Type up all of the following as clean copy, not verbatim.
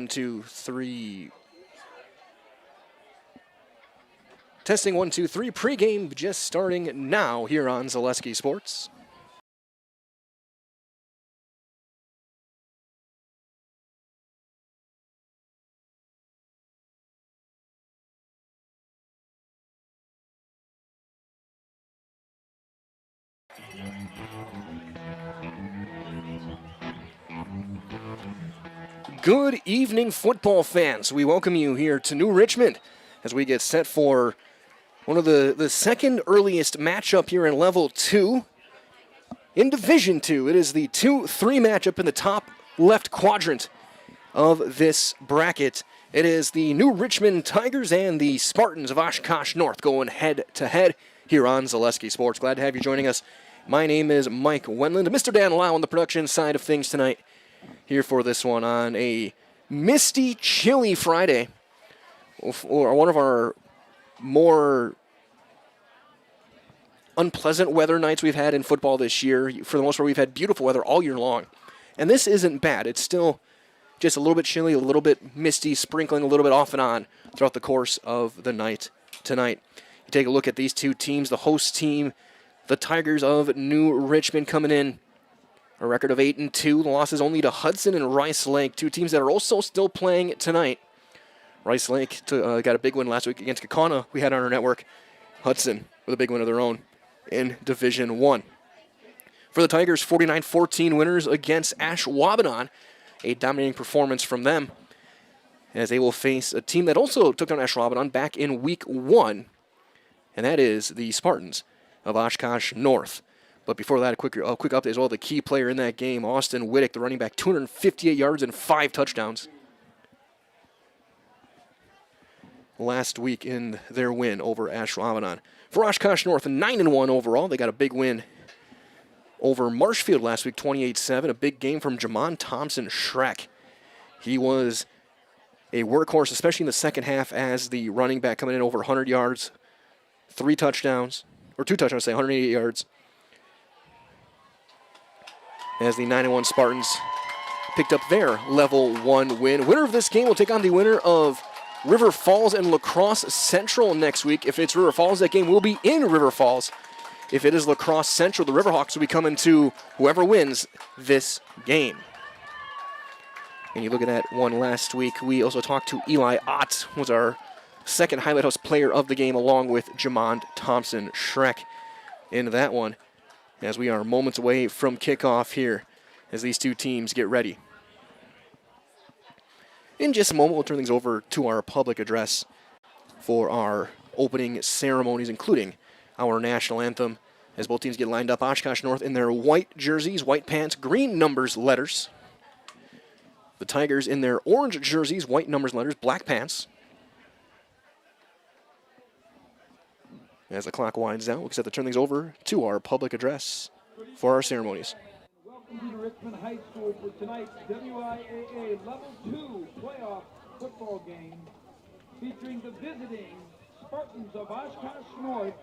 1, 2, 3. Testing 1, 2, 3. Pregame just starting now here on Zaleski Sports. Good evening, football fans. We welcome you here to New Richmond as we get set for one of the second earliest matchup here in Level 2. In Division 2, it is the 2-3 matchup in the top left quadrant of this bracket. It is the New Richmond Tigers and the Spartans of Oshkosh North going head-to-head here on Zaleski Sports. Glad to have you joining us. My name is Mike Wendland. Mr. Dan Lau on the production side of things tonight. Here for this one on a misty, chilly Friday, or one of our more unpleasant weather nights we've had in football this year. For the most part, we've had beautiful weather all year long, and this isn't bad. It's still just a little bit chilly, a little bit misty, sprinkling a little bit off and on throughout the course of the night tonight. You take a look at these two teams. The host team, the Tigers of New Richmond, coming in a record of 8-2. The losses only to Hudson and Rice Lake, two teams that are also still playing tonight. Rice Lake got a big win last week against Kaukauna. We had on our network. Hudson with a big win of their own in Division 1. For the Tigers, 49-14 winners against Ashwaubenon. A dominating performance from them as they will face a team that also took down Ashwaubenon back in Week 1, and that is the Spartans of Oshkosh North. But before that, a quick update as well. The key player in that game, Austin Wittick, the running back, 258 yards and 5 touchdowns last week in their win over Ashwaubenon. For Oshkosh North, 9-1 overall. They got a big win over Marshfield last week, 28-7. A big game from Jamon Thompson-Schreck. He was a workhorse, especially in the second half as the running back, coming in over 100 yards, 2 touchdowns, 188 yards. As the 9-1 Spartans picked up their Level 1 win. Winner of this game will take on the winner of River Falls and La Crosse Central next week. If it's River Falls, that game will be in River Falls. If it is La Crosse Central, the Riverhawks will be coming to whoever wins this game. And you look at that one last week, we also talked to Eli Ott, who was our second Highlight House player of the game, along with Jamon Thompson-Schreck in that one, as we are moments away from kickoff here as these two teams get ready. In just a moment, we'll turn things over to our public address for our opening ceremonies, including our national anthem, as both teams get lined up. Oshkosh North in their white jerseys, white pants, green numbers, letters. The Tigers in their orange jerseys, white numbers, letters, black pants. As the clock winds down, we'll set to turn things over to our public address for our ceremonies. Welcome to Richmond High School for tonight's WIAA Level 2 playoff football game featuring the visiting Spartans of Oshkosh North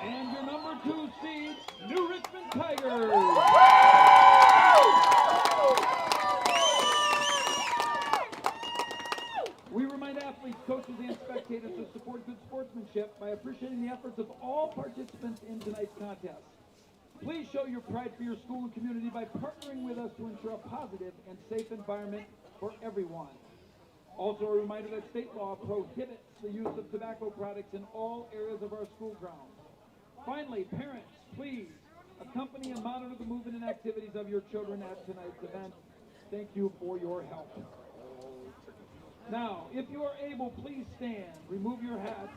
and your number 2 seed, New Richmond Tigers. We remind athletes, coaches, and spectators to support good sportsmanship by appreciating the efforts of all participants in tonight's contest. Please show your pride for your school and community by partnering with us to ensure a positive and safe environment for everyone. Also, a reminder that state law prohibits the use of tobacco products in all areas of our school grounds. Finally, parents, please accompany and monitor the movement and activities of your children at tonight's event. Thank you for your help. Now, if you are able, please stand, remove your hats,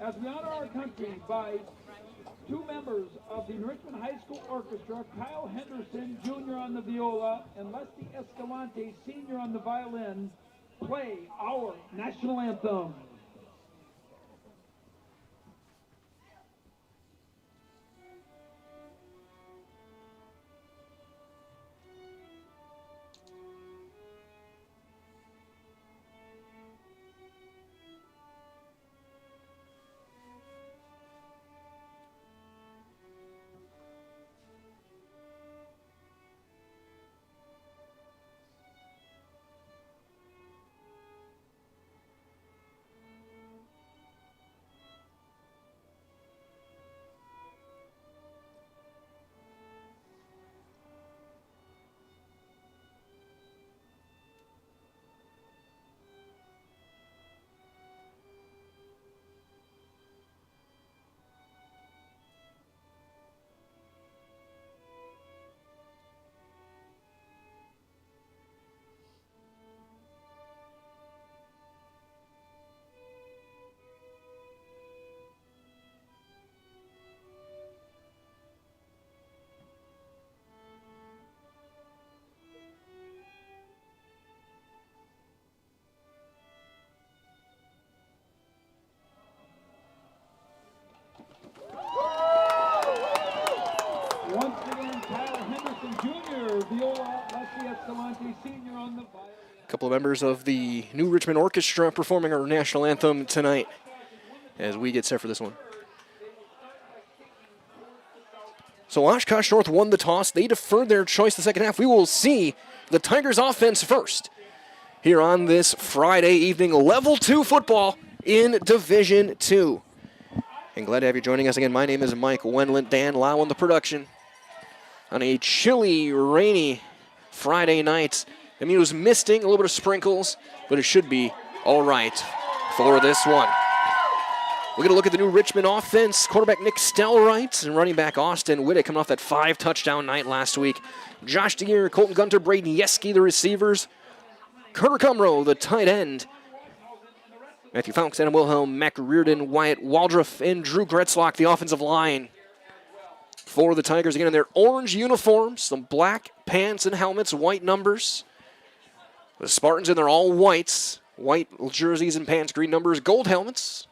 as we honor our country by 2 members of the Richmond High School Orchestra, Kyle Henderson, Jr. on the viola, and Leslie Escalante, Sr. on the violin, play our national anthem. Once again, Tyler Henderson Jr., viola, Leslie Escalante Sr. on the violin. A couple of members of the New Richmond Orchestra performing our national anthem tonight as we get set for this one. So Oshkosh North won the toss. They deferred their choice the second half. We will see the Tigers offense first here on this Friday evening. Level 2 football in Division 2. And glad to have you joining us again. My name is Mike Wendlandt. Dan Lau on the production on a chilly, rainy Friday night. I mean, it was misting, a little bit of sprinkles, but it should be all right for this one. We're going to look at the new Richmond offense. Quarterback Nick Stellwright and running back Austin Wittick coming off that 5-touchdown night last week. Josh DeGear, Colton Gunter, Braden Yeski, the receivers. Carter Cumro, the tight end. Matthew Founks, Adam Wilhelm, Mac Reardon, Wyatt Waldruff, and Drew Gretzlock, the offensive line. For the Tigers, again in their orange uniforms, some black pants and helmets, white numbers. The Spartans in their all whites, white jerseys and pants, green numbers, gold helmets.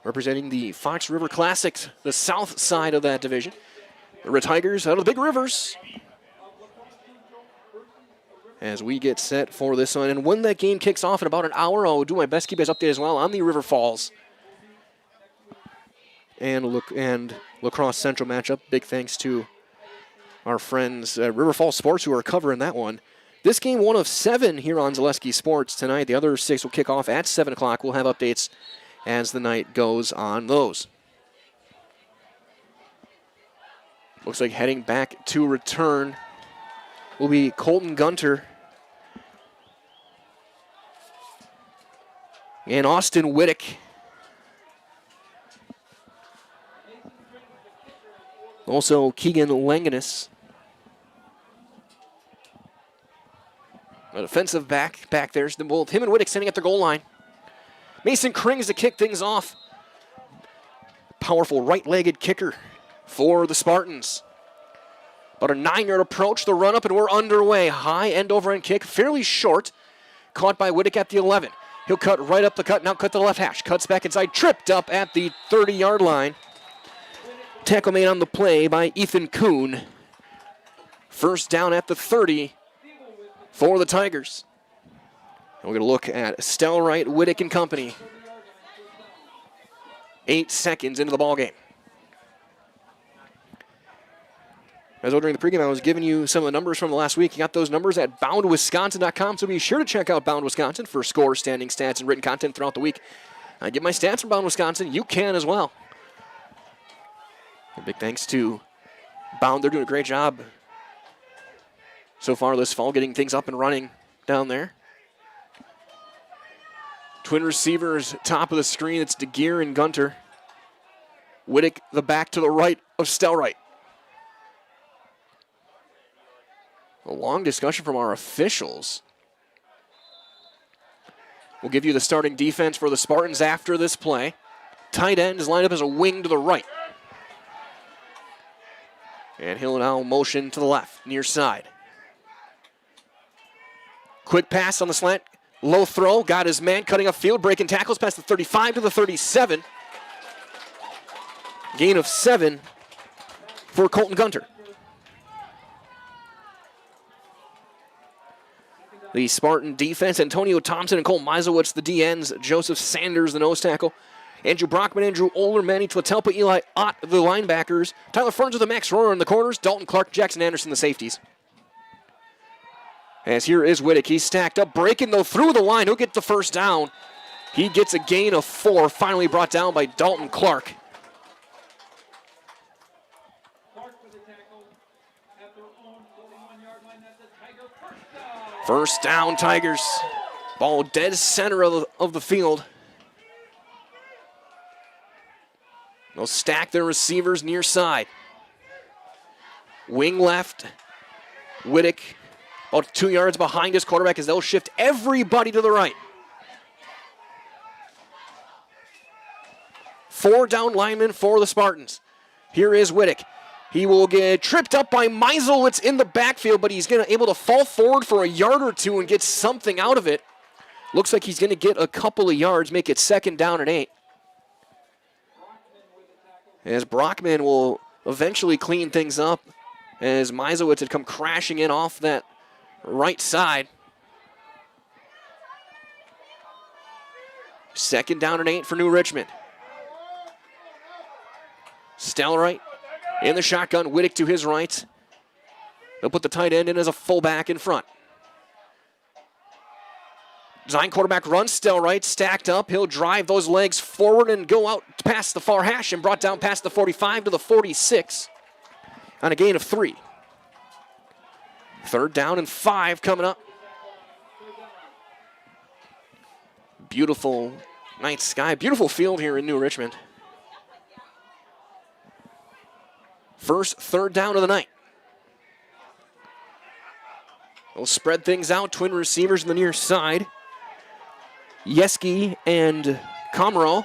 Representing the Fox River Classic, the south side of that division. The Red Tigers out of the Big Rivers. As we get set for this one. And when that game kicks off in about an hour, I'll do my best to keep you guys updated as well on the River Falls and Lacrosse Central matchup. Big thanks to our friends at River Falls Sports who are covering that one. This game, one of 7 here on Zaleski Sports tonight. The other 6 will kick off at 7 o'clock. We'll have updates as the night goes on those. Looks like heading back to return will be Colton Gunter and Austin Wittick. Also Keegan Langanis. A defensive back there. Both him and Wittick standing at the goal line. Mason Krings to kick things off. Powerful right-legged kicker for the Spartans. About a 9-yard approach, the run-up, and we're underway. High end-over-end kick, fairly short. Caught by Wittick at the 11. He'll cut right up the cut, now cut to the left hash. Cuts back inside, tripped up at the 30-yard line. Tackle made on the play by Ethan Kuhn. First down at the 30 for the Tigers. And we're going to look at Stellwright, Wittick, and company. 8 seconds into the ballgame. As well, during the pregame, I was giving you some of the numbers from the last week. You got those numbers at boundwisconsin.com, so be sure to check out Bound Wisconsin for scores, standing stats, and written content throughout the week. I get my stats from Bound Wisconsin. You can as well. And big thanks to Bound. They're doing a great job so far this fall, getting things up and running down there. Twin receivers, top of the screen. It's DeGear and Gunter. Wittick, the back to the right of Stellwright. A long discussion from our officials. We'll give you the starting defense for the Spartans after this play. Tight end is lined up as a wing to the right. And he'll now motion to the left, near side. Quick pass on the slant. Low throw, got his man cutting upfield, breaking tackles past the 35 to the 37. Gain of 7 for Colton Gunter. The Spartan defense, Antonio Thompson and Cole Meisowitz, the DNs, Joseph Sanders, the nose tackle, Andrew Brockman, Andrew Oler, Manny Tlatelpa, Eli Ott, the linebackers, Tyler Ferns with the Max Royer in the corners, Dalton Clark, Jackson Anderson, the safeties. As here is Wittick. He's stacked up, breaking though through the line. He'll get the first down. He gets a gain of 4, finally brought down by Dalton Clark. First down, Tigers. Ball dead center of the field. They'll stack their receivers near side. Wing left. Wittick about 2 yards behind his quarterback as they'll shift everybody to the right. 4 down linemen for the Spartans. Here is Wittick. He will get tripped up by Meisowitz in the backfield, but he's able to fall forward for a yard or two and get something out of it. Looks like he's going to get a couple of yards, make it 2nd down and 8. as Brockman will eventually clean things up as Meisowitz had come crashing in off that right side. 2nd down and 8 for New Richmond. Stellright in the shotgun, Whittick to his right. They'll put the tight end in as a fullback in front. Design quarterback runs, Stellright stacked up. He'll drive those legs forward and go out past the far hash and brought down past the 45 to the 46 on a gain of 3. 3rd down and 5 coming up. Beautiful night sky, beautiful field here in New Richmond. First 3rd down of the night. They'll spread things out, twin receivers on the near side. Yeski and Comro.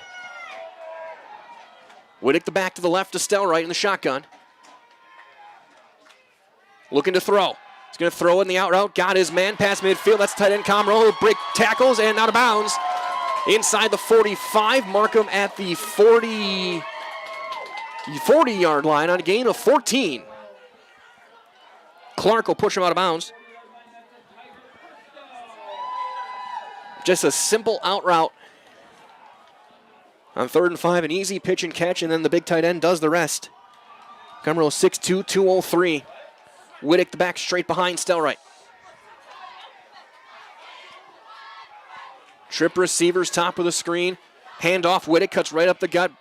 Whittick the back to the left to Stellright in the shotgun. Looking to throw. He's going to throw in the out route. Got his man past midfield. That's tight end Comro. He'll break tackles and out of bounds. Inside the 45. Markham at the 40-yard line on a gain of 14. Clark will push him out of bounds. Just a simple out route on 3rd and 5, an easy pitch and catch, and then the big tight end does the rest. Cumberland 6'2", 203. Whittick the back straight behind Stellright. Trip receivers top of the screen. Hand off, Whittick cuts right up the gut.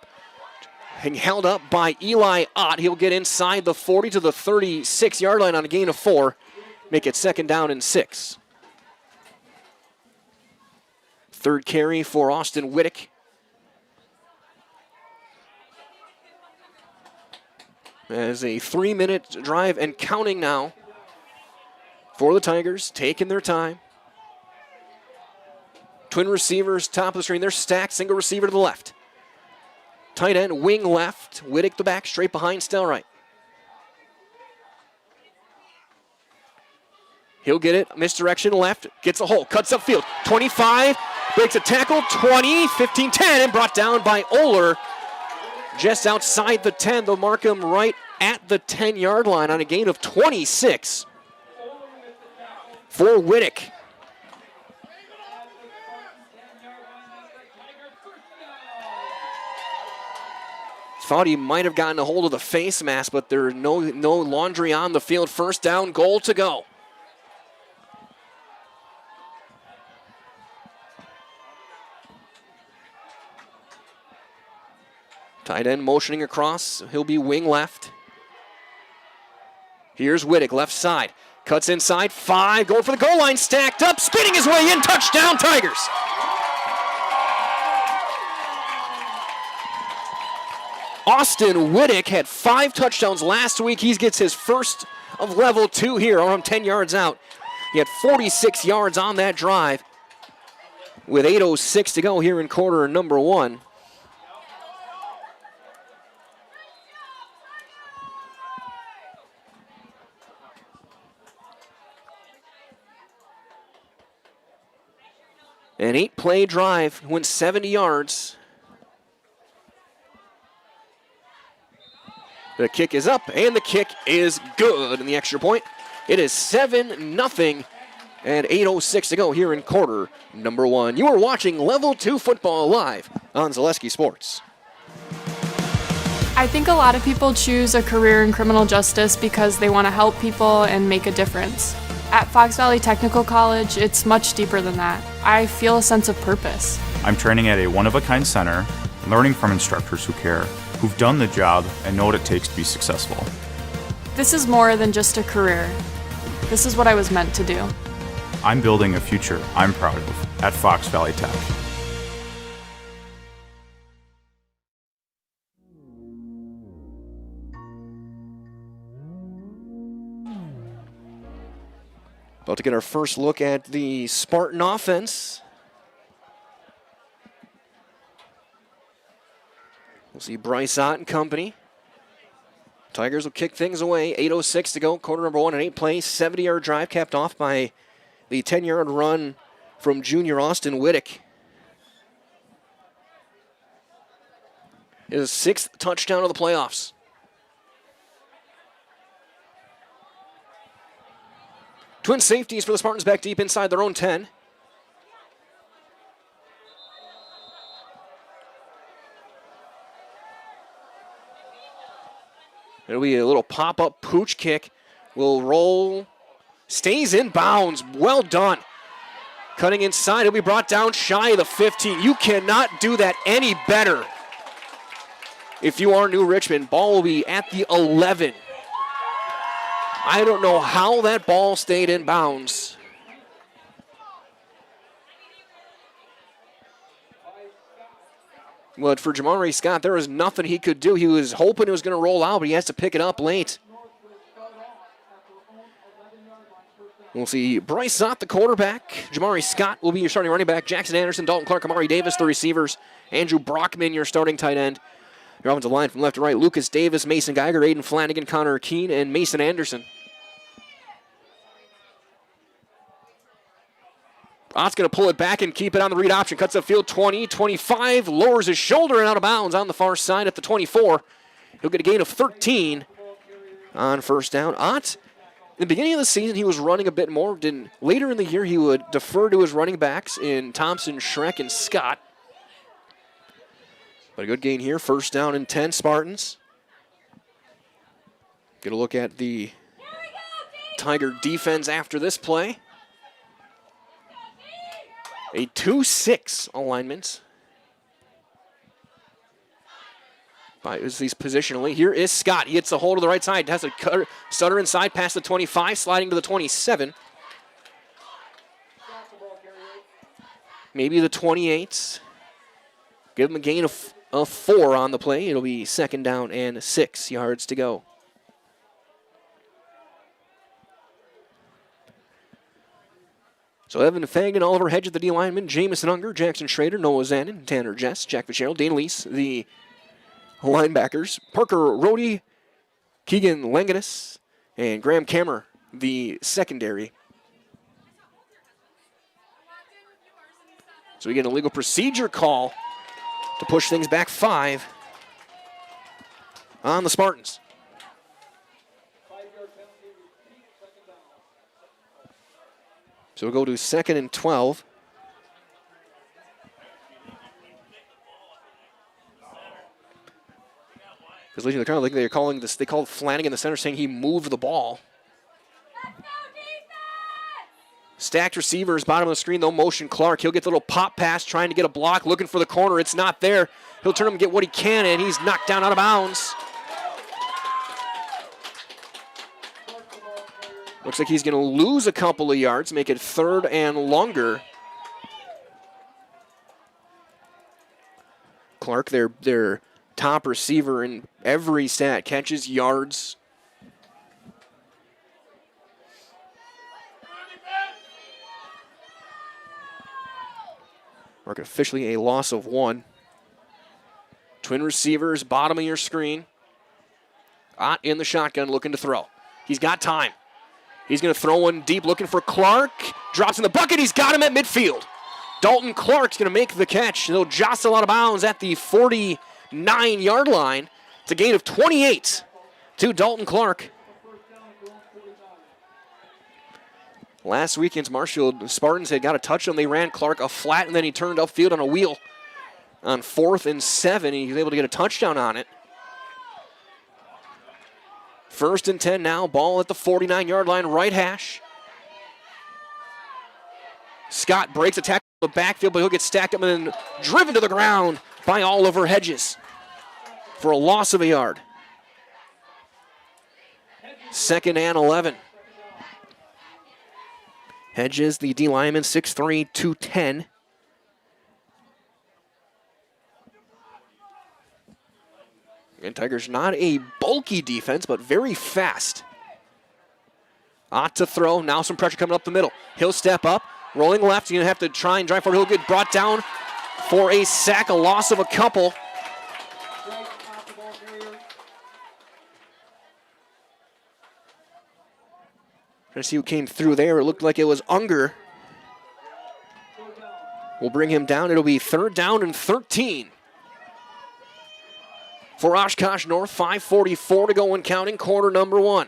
Held up by Eli Ott. He'll get inside the 40 to the 36-yard line on a gain of 4. Make it 2nd down and 6. 3rd carry for Austin Whittick. As a 3-minute drive and counting now for the Tigers, taking their time. Twin receivers, top of the screen. They're stacked, single receiver to the left. Tight end, wing left. Whittick the back, straight behind Stellright. He'll get it, misdirection left, gets a hole, cuts upfield. 25, breaks a tackle, 20, 15, 10, and brought down by Oler. Just outside the 10, they'll mark him right at the 10-yard line on a gain of 26 for Whittick. Thought he might have gotten a hold of the face mask, but there's no laundry on the field. 1st down, goal to go. Tight end motioning across. He'll be wing left. Here's Whittick, left side. Cuts inside, 5, going for the goal line, stacked up, spinning his way in, touchdown Tigers. Austin Whittick had 5 touchdowns last week. He gets his first of level 2 here, around 10 yards out. He had 46 yards on that drive with 8:06 to go here in quarter number 1. An 8-play drive, went 70 yards. The kick is up, and the kick is good. And the extra point, it is 7-0, and 8:06 to go here in quarter number 1. You are watching Level 2 Football live on Zaleski Sports. I think a lot of people choose a career in criminal justice because they want to help people and make a difference. At Fox Valley Technical College, it's much deeper than that. I feel a sense of purpose. I'm training at a one-of-a-kind center, learning from instructors who care, who've done the job and know what it takes to be successful. This is more than just a career. This is what I was meant to do. I'm building a future I'm proud of at Fox Valley Tech. About to get our first look at the Spartan offense. We'll see Bryce Ott and company. Tigers will kick things away. 8:06 to go. Quarter number 1, an 8-play, 70-yard drive capped off by the 10-yard run from junior Austin Whittick. His 6th touchdown of the playoffs. Twin safeties for the Spartans back deep inside their own 10. It'll be a little pop-up pooch kick. Will roll. Stays in bounds. Well done. Cutting inside. It'll be brought down shy of the 15. You cannot do that any better. If you are New Richmond, ball will be at the 11. I don't know how that ball stayed in bounds. But for Jamari Scott, there was nothing he could do. He was hoping it was going to roll out, but he has to pick it up late. We'll see Bryce Zott, the quarterback. Jamari Scott will be your starting running back. Jackson Anderson, Dalton Clark, Amari Davis, the receivers. Andrew Brockman, your starting tight end. Your offensive line from left to right, Lucas Davis, Mason Geiger, Aiden Flanagan, Connor Keene, and Mason Anderson. Ott's going to pull it back and keep it on the read option. Cuts the field 20, 25, lowers his shoulder and out of bounds on the far side at the 24. He'll get a gain of 13 on first down. Ott, in the beginning of the season, he was running a bit more. Later in the year, he would defer to his running backs in Thompson, Schreck, and Scott. But a good gain here. First down and 10, Spartans. Get a look at the Tiger defense after this play. A 2-6 alignment by these positionally. Here is Scott. He hits the hole to the right side. Has a stutter inside past the 25, sliding to the 27. Maybe the 28. Give him a gain of 4 on the play. It'll be second down and 6 yards to go. So Evan Fagan, Oliver Hedge at the D lineman, Jamison Unger, Jackson Schrader, Noah Zanin, Tanner Jess, Jack Fitzgerald, Dane Lease, the linebackers, Parker Rohde, Keegan Langanis, and Graham Kammer, the secondary. So we get an illegal procedure call to push things back 5 on the Spartans. So we'll go to 2nd and 12. Because Legion of the Crown, they're calling this, they called Flanagan, the center, saying he moved the ball. Stacked receivers, bottom of the screen, though, motion Clark. He'll get the little pop pass, trying to get a block, looking for the corner. It's not there. He'll turn him and get what he can, and he's knocked down out of bounds. Looks like he's going to lose a couple of yards, make it 3rd and longer. Clark, their top receiver in every stat, catches, yards. Mark officially a loss of 1. Twin receivers, bottom of your screen. Ott in the shotgun, looking to throw. He's got time. He's going to throw one deep, looking for Clark. Drops in the bucket. He's got him at midfield. Dalton Clark's going to make the catch. He'll jostle out of bounds at the 49-yard line. It's a gain of 28 to Dalton Clark. Last weekend's Marshfield Spartans had got a touchdown. They ran Clark a flat, and then he turned upfield on a wheel on 4th and 7. He was able to get a touchdown on it. 1st and 10 now. Ball at the 49-yard line, right hash. Scott breaks a tackle in the backfield, but he'll get stacked up and then driven to the ground by Oliver Hedges for a loss of a yard. 2nd and 11. Hedges, the D lineman, 6'3", 210. And Tigers not a bulky defense, but very fast. Ott to throw. Now some pressure coming up the middle. He'll step up. Rolling left. He's going to have to try and drive forward. He'll get brought down for a sack, a loss of a couple. Trying to see who came through there. It looked like it was Unger. We'll bring him down. It'll be 3rd down and 13. for Oshkosh North. 5:44 to go and counting, quarter number one.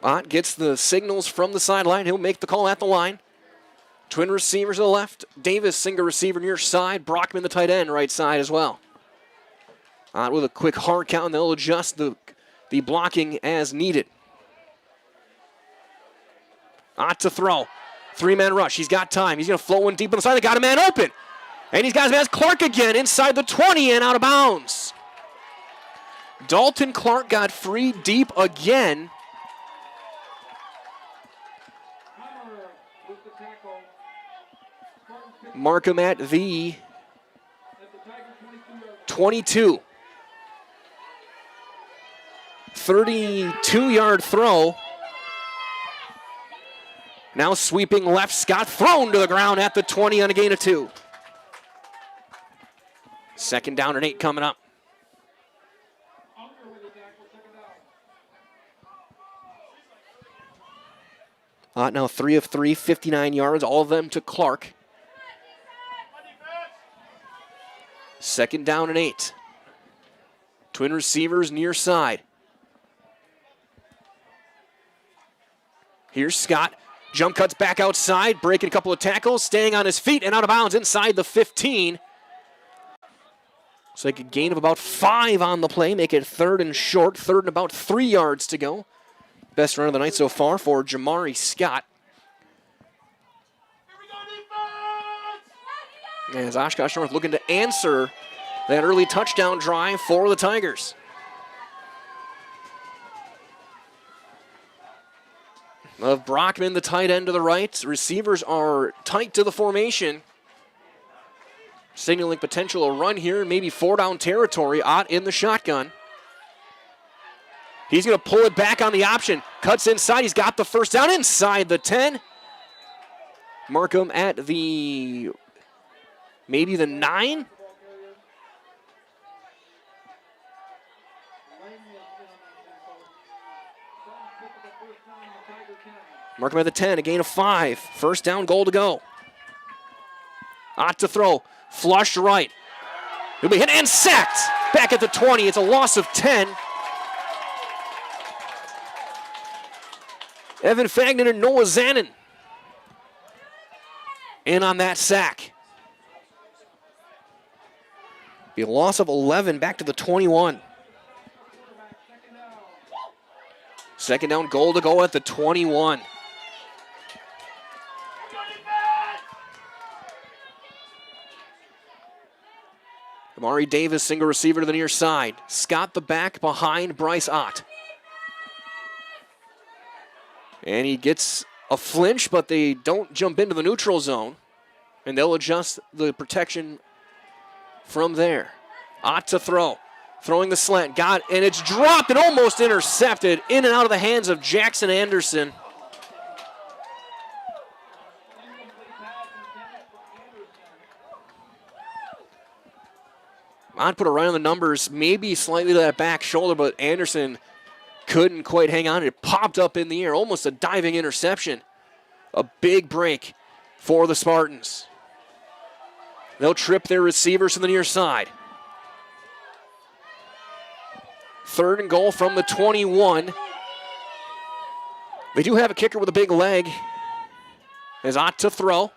Ott gets the signals from the sideline. He'll make the call at the line. Twin receivers to the left. Davis, single receiver near side. Brockman, the tight end, right side as well. Ott with a quick hard count, and they'll adjust the blocking as needed. Ott to throw. Three-man rush. He's got time. He's going to float one deep on the side. They got a man open. And he's got his man Clark again inside the 20 and out of bounds. Dalton Clark got free deep again. Mark him at the 22. 32-yard throw. Now sweeping left, Scott thrown to the ground at the 20 on a gain of 2. Second down and 8 coming up. Now 3 of 3, 59 yards, all of them to Clark. Second down and 8. Twin receivers near side. Here's Scott. Jump cuts back outside, breaking a couple of tackles, staying on his feet and out of bounds inside the 15. So they could gain of about 5 on the play, make it third and short, third and about 3 yards to go. Best run of the night so far for Jamari Scott. As Oshkosh North looking to answer that early touchdown drive for the Tigers. Of Brockman, the tight end to the right. Receivers are tight to the formation. Signaling potential a run here, maybe 4-down territory. Ott in the shotgun. He's going to pull it back on the option. Cuts inside. He's got the first down inside the 10. Markham at the, maybe the 9. Markham at the 10, a gain of 5. First down, goal to go. Ott to throw. Flush right. He'll be hit and sacked. Back at the 20. It's a loss of 10. Evan Fagnan and Noah Zanin in on that sack. Be a loss of 11, back to the 21. Second down, goal to go at the 21. Amari Davis, single receiver to the near side. Scott the back behind Bryce Ott. And he gets a flinch, but they don't jump into the neutral zone. And they'll adjust the protection from there. Ott to throw. Throwing the slant. Got it, and it's dropped and almost intercepted. In and out of the hands of Jackson Anderson. Ott put it right on the numbers, maybe slightly to that back shoulder, but Anderson couldn't quite hang on. It popped up in the air, almost a diving interception. A big break for the Spartans. They'll trip their receivers to the near side. Third and goal from the 21. They do have a kicker with a big leg. As Ott to throw.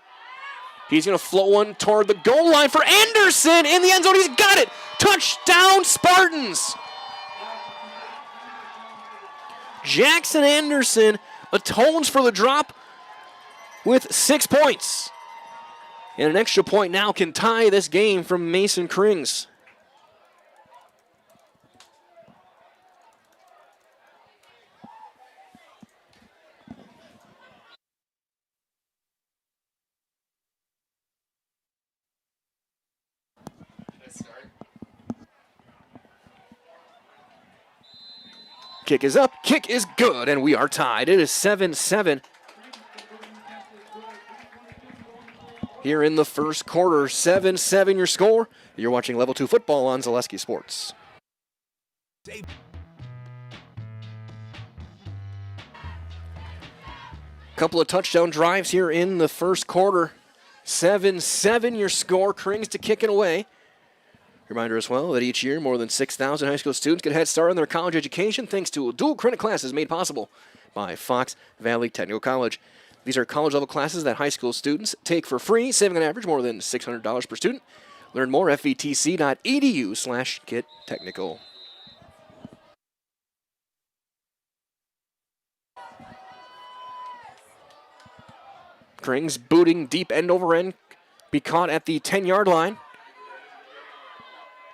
He's going to float one toward the goal line for Anderson in the end zone. He's got it. Touchdown, Spartans. Jackson Anderson atones for the drop with 6 points. And an extra point now can tie this game from Mason Krings. Kick is up, kick is good, and we are tied. It is 7-7 here in the first quarter. 7-7 your score. You're watching Level 2 football on Zaleski Sports. Couple of touchdown drives here in the first quarter 7-7 your score. Krings to kick it away. Reminder as well that each year more than 6,000 high school students get a head start on their college education thanks to dual credit classes made possible by Fox Valley Technical College. These are college-level classes that high school students take for free, saving on average more than $600 per student. Learn more at vetc.edu/gettechnical. Krings booting deep end over end. Be caught at the 10-yard line.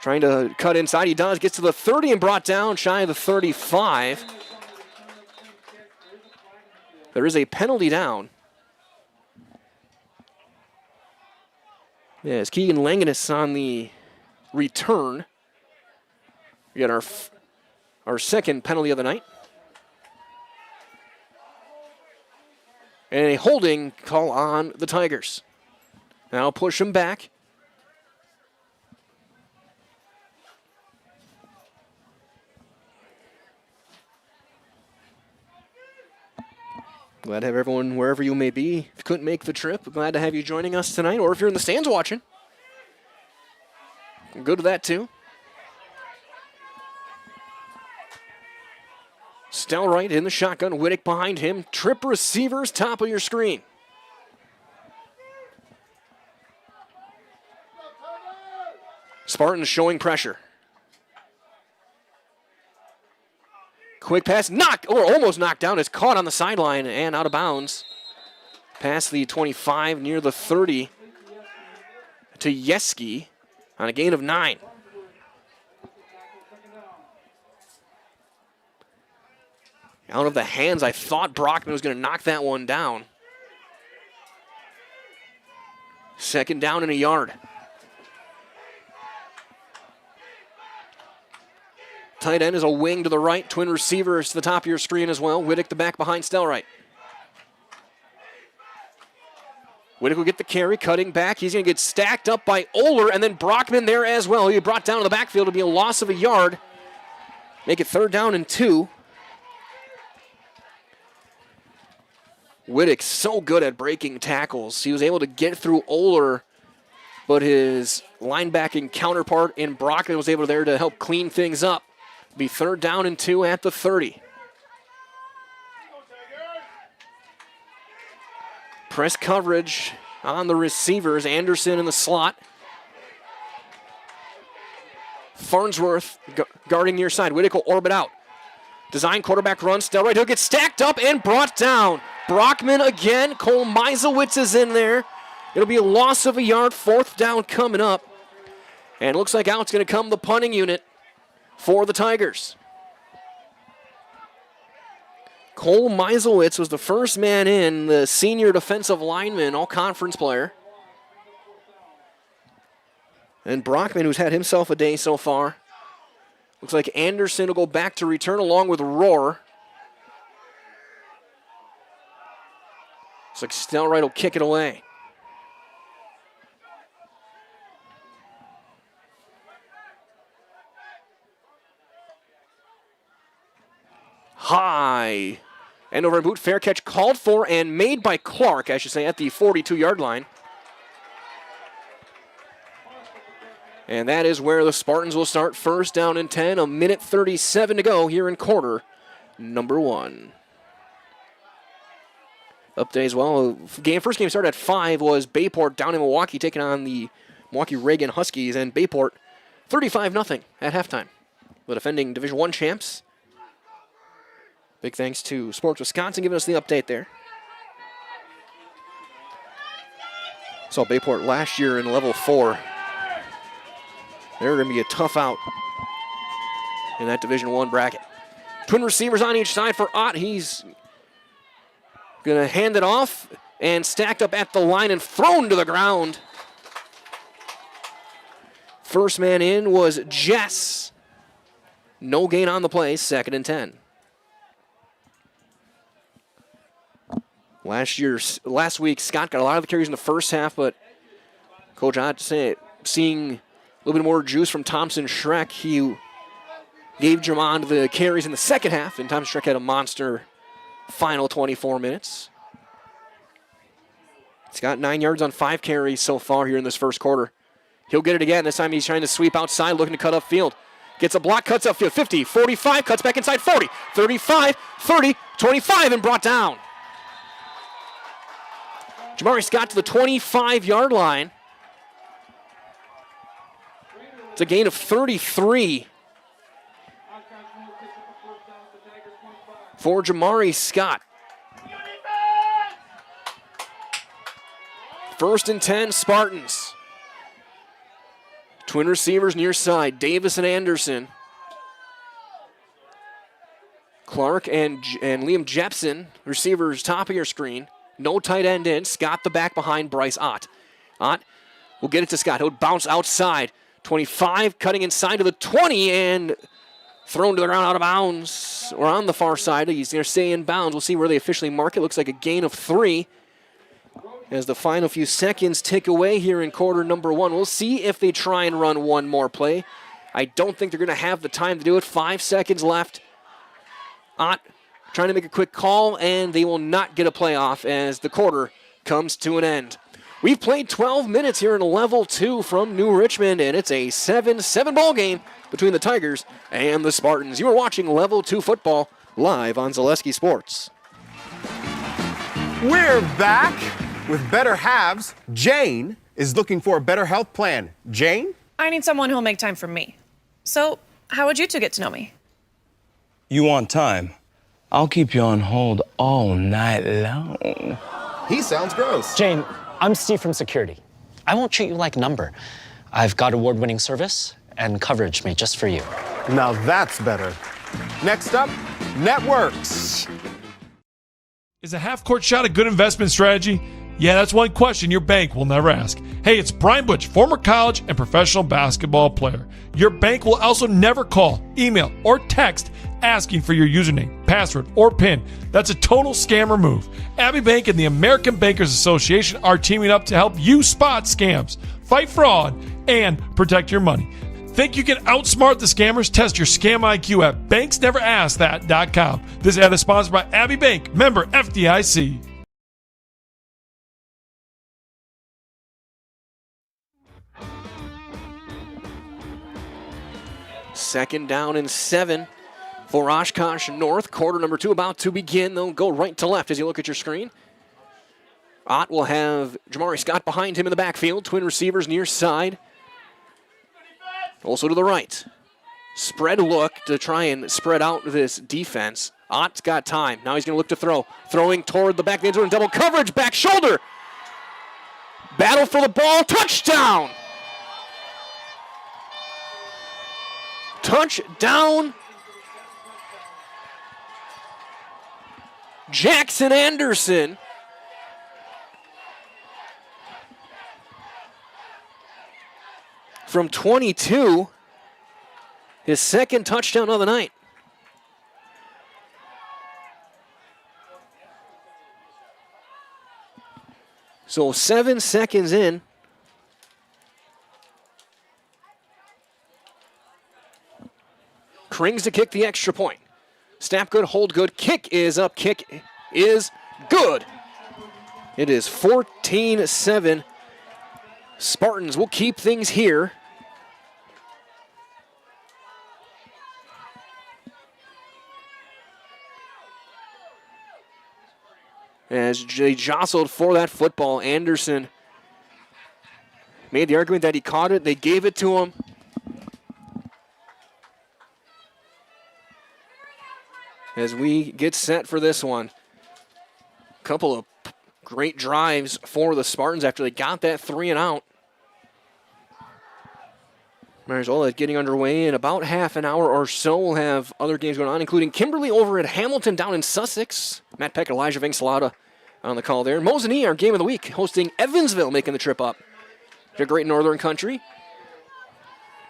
Trying to cut inside. He does. Gets to the 30 and brought down shy of the 35. There is a penalty down. Yeah, it's Keegan Langinus on the return. We got our second penalty of the night. And a holding call on the Tigers. Now push him back. Glad to have everyone wherever you may be. If you couldn't make the trip, glad to have you joining us tonight. Or if you're in the stands watching, go to that too. Stelright in the shotgun. Whittick behind him. Trip receivers, top of your screen. Spartans showing pressure. Quick pass, almost knocked down. It's caught on the sideline and out of bounds. Past the 25, near the 30 to Yeski on a gain of 9. Out of the hands, I thought Brockman was going to knock that one down. Second down and a yard. Tight end is a wing to the right. Twin receivers to the top of your screen as well. Whittick the back behind Stelright. Whittick will get the carry, cutting back. He's going to get stacked up by Oler, and then Brockman there as well. He'll be brought down to the backfield. It'll be a loss of a yard. Make it 3rd down and 2. Whittick so good at breaking tackles. He was able to get through Oler, but his linebacking counterpart in Brockman was able there to help clean things up. Be 3rd down and 2 at the 30. Press coverage on the receivers. Anderson in the slot. Farnsworth guarding near side. Whittick will orbit out. Design quarterback run. Stelright. He'll get stacked up and brought down. Brockman again. Cole Meisowitz is in there. It'll be a loss of a yard. 4th down coming up. And it looks like out's going to come the punting unit for the Tigers. Cole Meisowitz was the first man in, the senior defensive lineman, all-conference player. And Brockman, who's had himself a day so far. Looks like Anderson will go back to return along with Rohr. Looks like Stelright will kick it away. High. End over boot. Fair catch called for and made by Clark, I should say, at the 42-yard line. And that is where the Spartans will start. 1st down and 10. A minute 37 to go here in quarter number 1. Update as well. First game started at 5 was Bayport down in Milwaukee taking on the Milwaukee Reagan Huskies. And Bayport 35-0 at halftime. The defending Division I champs. Big thanks to Sports Wisconsin giving us the update there. Saw Bayport last year in level 4. They're going to be a tough out in that Division I bracket. Twin receivers on each side for Ott. He's going to hand it off and stacked up at the line and thrown to the ground. First man in was Jess. No gain on the play, 2nd and 10. Last week, Scott got a lot of the carries in the first half, but Coach Ott seeing a little bit more juice from Thompson Schreck. He gave Jamond the carries in the second half, and Thompson Schreck had a monster final 24 minutes. He's got 9 yards on 5 carries so far here in this first quarter. He'll get it again. This time he's trying to sweep outside, looking to cut upfield. Gets a block, cuts upfield. 50, 45, cuts back inside 40, 35, 30, 25, and brought down. Jamari Scott to the 25-yard line. It's a gain of 33 for Jamari Scott. 1st and 10, Spartans. Twin receivers near side, Davis and Anderson. Clark and Liam Jepson, receivers top of your screen. No tight end in. Scott the back behind Bryce Ott. Ott will get it to Scott. He'll bounce outside. 25, cutting inside to the 20, and thrown to the ground out of bounds. Or on the far side. He's going to stay in bounds. We'll see where they officially mark it. Looks like a gain of 3. As the final few seconds tick away here in quarter number 1. We'll see if they try and run one more play. I don't think they're going to have the time to do it. 5 seconds left. Ott trying to make a quick call, and they will not get a play off as the quarter comes to an end. We've played 12 minutes here in level 2 from New Richmond, and it's a 7-7 ball game between the Tigers and the Spartans. You are watching level 2 football live on Zaleski Sports. We're back with better halves. Jane is looking for a better health plan. Jane? I need someone who'll make time for me. So, how would you two get to know me? You want time? I'll keep you on hold all night long. He sounds gross. Jane, I'm Steve from security. I won't treat you like a number. I've got award-winning service and coverage made just for you. Now that's better. Next up, networks. Is a half-court shot a good investment strategy? Yeah, that's one question your bank will never ask. Hey, it's Brian Butch, former college and professional basketball player. Your bank will also never call, email, or text asking for your username, password, or PIN. That's a total scammer move. Abbey Bank and the American Bankers Association are teaming up to help you spot scams, fight fraud, and protect your money. Think you can outsmart the scammers? Test your scam IQ at banksneverasksthat.com. This ad is sponsored by Abbey Bank, member FDIC. Second down and 7 for Oshkosh North. Quarter number 2 about to begin. They'll go right to left as you look at your screen. Ott will have Jamari Scott behind him in the backfield. Twin receivers near side. Also to the right. Spread look to try and spread out this defense. Ott's got time. Now he's going to look to throw. Throwing toward the back of the end zone. Double coverage. Back shoulder. Battle for the ball. Touchdown. Touchdown. Jackson Anderson. From 22. His second touchdown of the night. So 7 seconds in. Krings to kick the extra point. Snap good, hold good. Kick is up. Kick is good. It is 14-7. Spartans will keep things here. As they jostled for that football, Anderson made the argument that he caught it. They gave it to him. As we get set for this one. A couple of great drives for the Spartans after they got that 3 and out. Marizola getting underway in about half an hour or so. We'll have other games going on, including Kimberly over at Hamilton down in Sussex. Matt Peck, Elijah Vingsalata on the call there. Mosinee, our game of the week, hosting Evansville, making the trip up to Great Northern Country.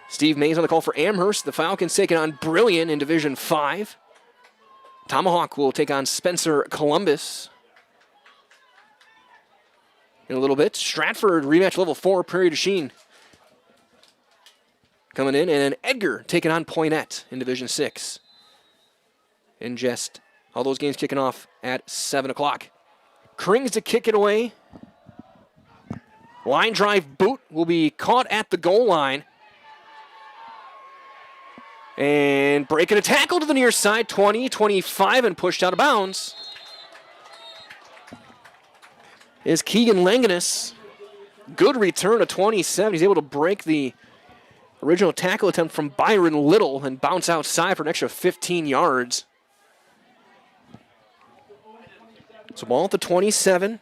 Steve Mays on the call for Amherst. The Falcons taking on Brilliant in Division 5. Tomahawk will take on Spencer Columbus in a little bit. Stratford rematch level 4, Prairie du Chien coming in, and then Edgar taking on Poynette in Division 6. In just all those games kicking off at 7 o'clock. Krings to kick it away. Line drive boot will be caught at the goal line. And breaking a tackle to the near side, 20, 25, and pushed out of bounds is Keegan Langanis. Good return to 27. He's able to break the original tackle attempt from Byron Little and bounce outside for an extra 15 yards. So ball at the 27.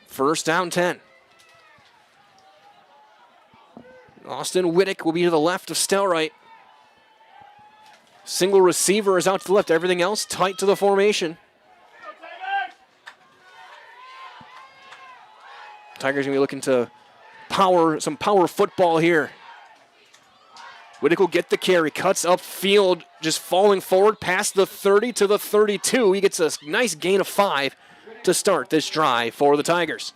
First down 10. Austin Whittick will be to the left of Stelright. Single receiver is out to the left. Everything else tight to the formation. Tigers going to be looking to some power football here. Whittick will get the carry. Cuts upfield, just falling forward past the 30 to the 32. He gets a nice gain of 5 to start this drive for the Tigers.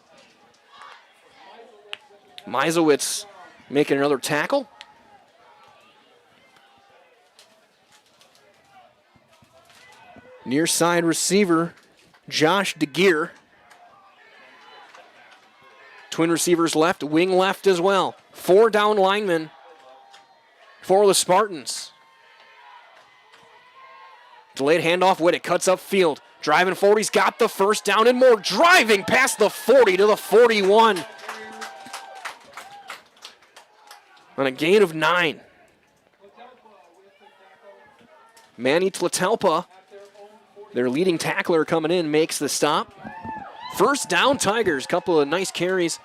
Meisowitz making another tackle. Near side receiver, Josh DeGear. Twin receivers left, wing left as well. 4 down linemen for the Spartans. Delayed handoff, Whittick cuts upfield. Driving forward, he's got the first down and more. Driving past the 40 to the 41. On a gain of 9. Manny Tlatelpa, their leading tackler coming in, makes the stop. First down Tigers, couple of nice carries.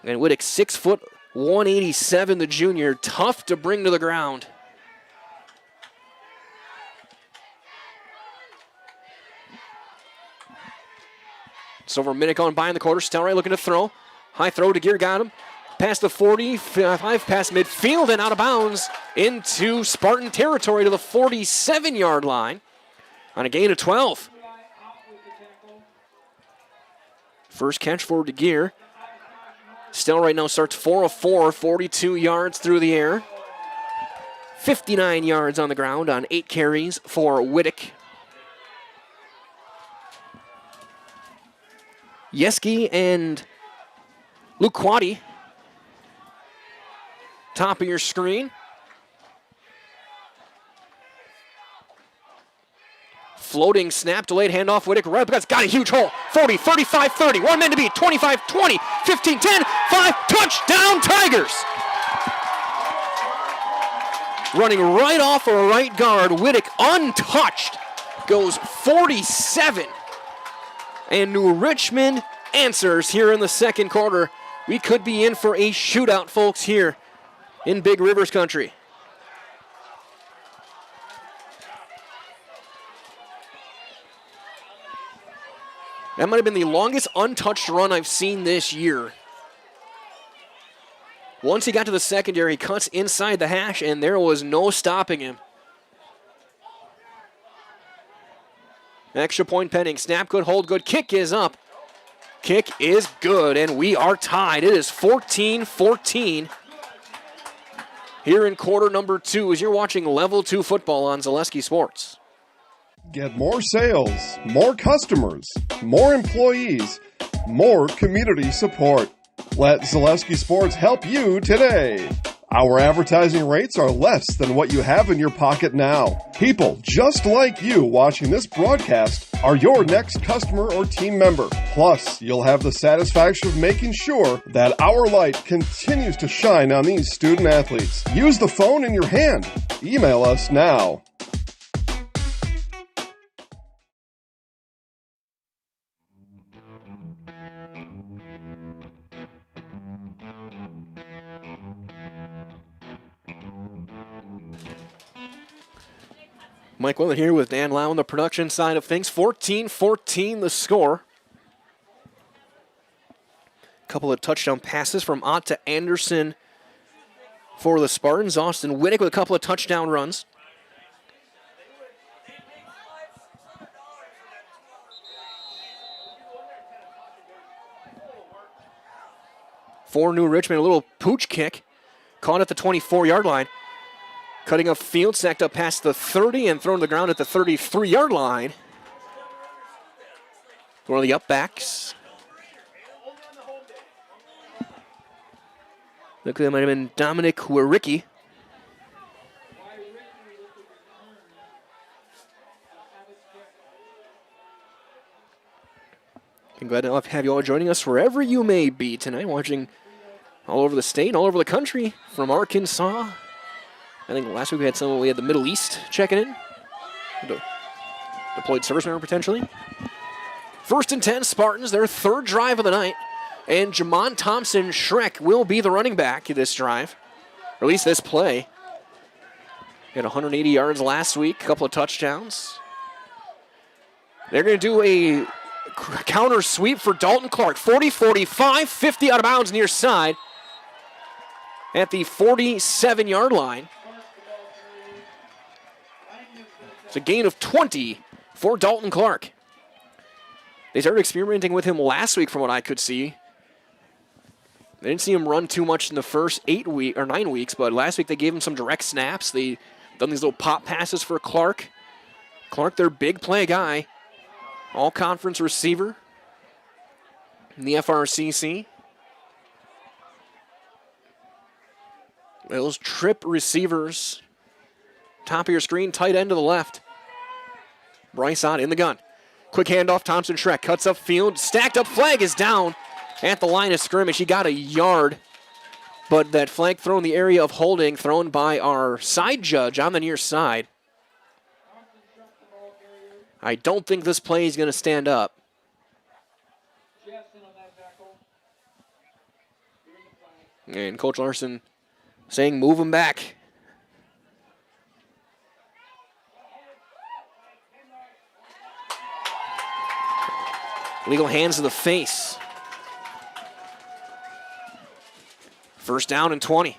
And Whittick, 6 foot, 187, the junior, tough to bring to the ground. It's over a minute gone by in the quarter. Stelright looking to throw. High throw to Gear, got him. Past the 45, past midfield and out of bounds into Spartan territory to the 47-yard line on a gain of 12. First catch for DeGear. Stelright now starts 4 of 4, 42 yards through the air. 59 yards on the ground on 8 carries for Whittick. Yeski and Luquati. Top of your screen. Floating snap, delayed handoff. Whittick right up against, got a huge hole. 40, 35, 30. 1 man to beat. 25, 20, 15, 10, 5. Touchdown Tigers! Running right off a right guard. Whittick untouched. Goes 47. And New Richmond answers here in the second quarter. We could be in for a shootout, folks, here in Big Rivers country. That might have been the longest untouched run I've seen this year. Once he got to the secondary, he cuts inside the hash, and there was no stopping him. Extra point pending. Snap good, hold good. Kick is up. Kick is good, and we are tied. It is 14-14 here in quarter number 2 as you're watching Level 2 football on Zaleski Sports. Get more sales, more customers, more employees, more community support. Let Zaleski Sports help you today. Our advertising rates are less than what you have in your pocket now. People just like you watching this broadcast are your next customer or team member. Plus, you'll have the satisfaction of making sure that our light continues to shine on these student athletes. Use the phone in your hand. Email us now. Mike Whelan here with Dan Lau on the production side of things. 14-14 the score. Couple of touchdown passes from Ott to Anderson for the Spartans. Austin Whittick with a couple of touchdown runs. For New Richmond, a little pooch kick. Caught at the 24-yard line. Cutting up field, sacked up past the 30 and thrown to the ground at the 33-yard line. One of the upbacks. Look, that might have been Dominic Waricki. I'm glad to have you all joining us wherever you may be tonight, watching all over the state, all over the country, from Arkansas. I think last week we had the Middle East checking in. Deployed service member potentially. 1st and 10, Spartans, their 3rd drive of the night. And Jamon Thompson Schreck will be the running back this drive, or at least this play. He had 180 yards last week, a couple of touchdowns. They're going to do a counter sweep for Dalton Clark. 40, 45, 50 out of bounds near side at the 47-yard line. It's a gain of 20 for Dalton Clark. They started experimenting with him last week from what I could see. They didn't see him run too much in the first 9 weeks, but last week they gave him some direct snaps. They done these little pop passes for Clark. Clark, their big play guy. All-conference receiver in the FRCC. Those trip receivers. Top of your screen, tight end to the left. Bryce on in the gun. Quick handoff, Thompson Schreck cuts up field. Stacked up flag is down at the line of scrimmage. He got a yard, but that flag thrown in the area of holding, thrown by our side judge on the near side. I don't think this play is going to stand up. And Coach Larson saying move him back. Legal hands to the face. 1st down and 20.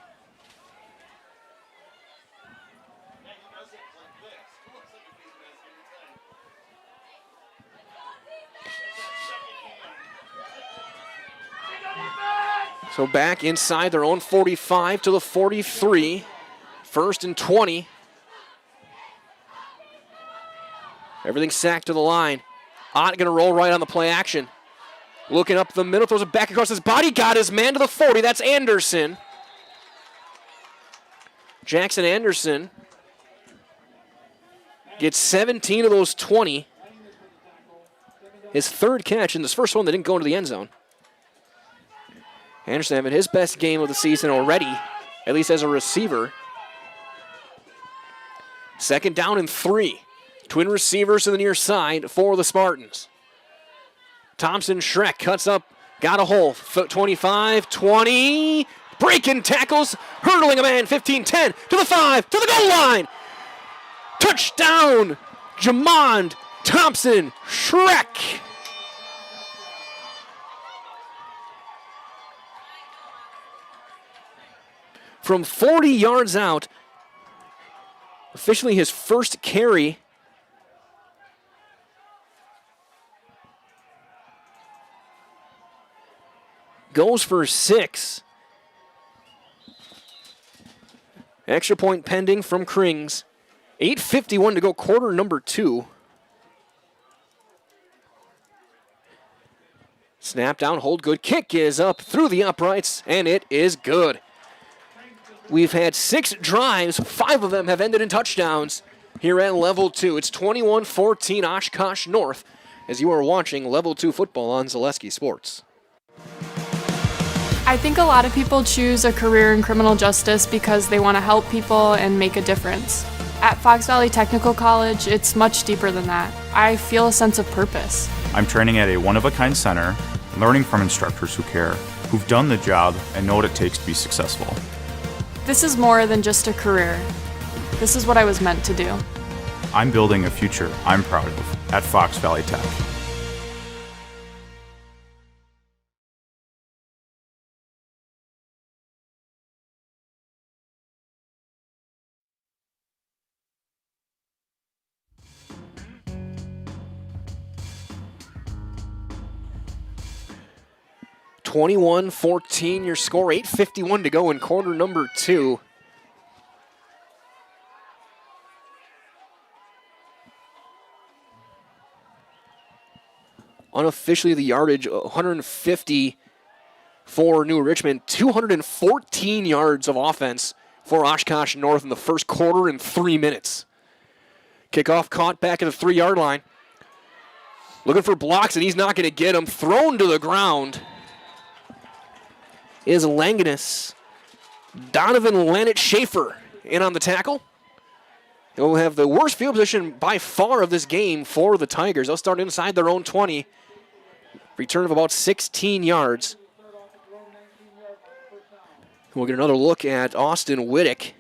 So back inside their own 45 to the 43. 1st and 20. Everything sacked to the line. Ott going to roll right on the play action. Looking up the middle, throws it back across his body. Got his man to the 40. That's Anderson. Jackson Anderson gets 17 of those 20. His 3rd catch, and this first one that didn't go into the end zone. Anderson having his best game of the season already, at least as a receiver. 2nd down and 3. Twin receivers to the near side for the Spartans. Thompson Schreck cuts up, got a hole. 25, 20, breaking tackles, hurdling a man, 15, 10, to the 5, to the goal line. Touchdown, Jamond Thompson Schreck. From 40 yards out, officially his first carry. Goes for 6. Extra point pending from Krings. 8:51 to go, quarter number 2. Snap down, hold good. Kick is up through the uprights, and it is good. We've had 6 drives. 5 of them have ended in touchdowns here at Level 2. It's 21-14 Oshkosh North as you are watching Level 2 football on Zaleski Sports. I think a lot of people choose a career in criminal justice because they want to help people and make a difference. At Fox Valley Technical College, it's much deeper than that. I feel a sense of purpose. I'm training at a one-of-a-kind center, learning from instructors who care, who've done the job and know what it takes to be successful. This is more than just a career. This is what I was meant to do. I'm building a future I'm proud of at Fox Valley Tech. (21-14) your score, 8:51 to go in quarter number 2. Unofficially, the yardage 150 for New Richmond, 214 yards of offense for Oshkosh North in the first quarter in 3 minutes. Kickoff caught back at the 3-yard line. Looking for blocks, and he's not going to get them. Thrown to the ground is Langinus. Donovan Lannett Schaefer in on the tackle. They'll have the worst field position by far of this game for the Tigers. They'll start inside their own 20. Return of about 16 yards. We'll get another look at Austin Wittick.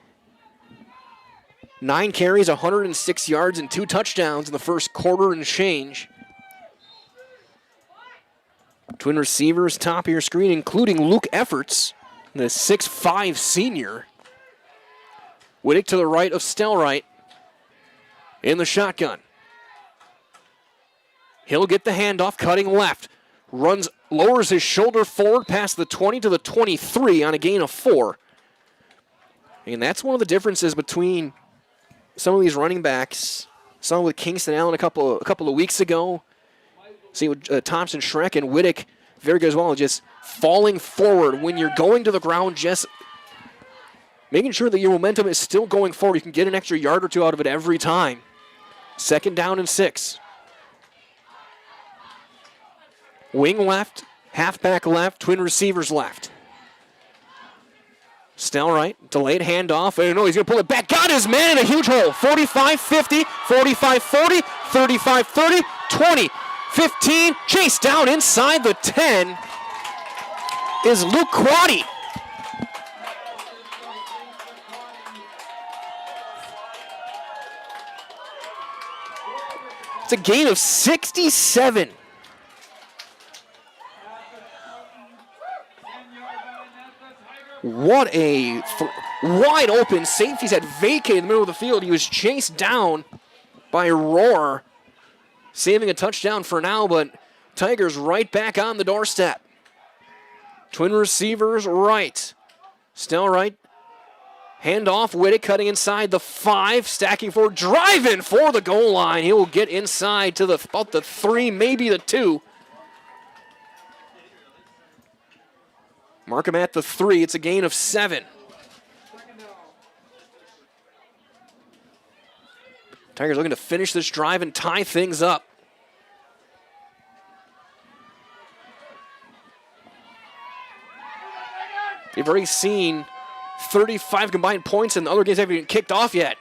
9 carries, 106 yards, and 2 touchdowns in the first quarter and change. Twin receivers, top of your screen, including Luke Efforts, the 6'5 senior. Wittick to the right of Stelright in the shotgun. He'll get the handoff, cutting left. Lowers his shoulder forward past the 20 to the 23 on a gain of 4. And that's one of the differences between some of these running backs. Saw with Kingston Allen a couple of weeks ago. See with Thompson, Schreck, and Wittick very good as well. Just falling forward when you're going to the ground, just making sure that your momentum is still going forward. You can get an extra yard or 2 out of it every time. 2nd down and 6. Wing left, halfback left, twin receivers left. Stelright, delayed handoff. I don't know, he's going to pull it back. Got his man in a huge hole. 45-50, 45-40, 35-30, 20, 15. Chase down inside the 10 is Luke Quaddy. It's a gain of 67. What a wide open. Safeties had vacated in the middle of the field. He was chased down by Rohr, saving a touchdown for now, but Tigers right back on the doorstep. Twin receivers right. Stelright, handoff, Wittick cutting inside the 5, stacking forward, driving for the goal line. He will get inside to about the 3, maybe the 2. Mark him at the 3. It's a gain of 7. Tigers looking to finish this drive and tie things up. They've already seen 35 combined points, and the other games haven't even kicked off yet.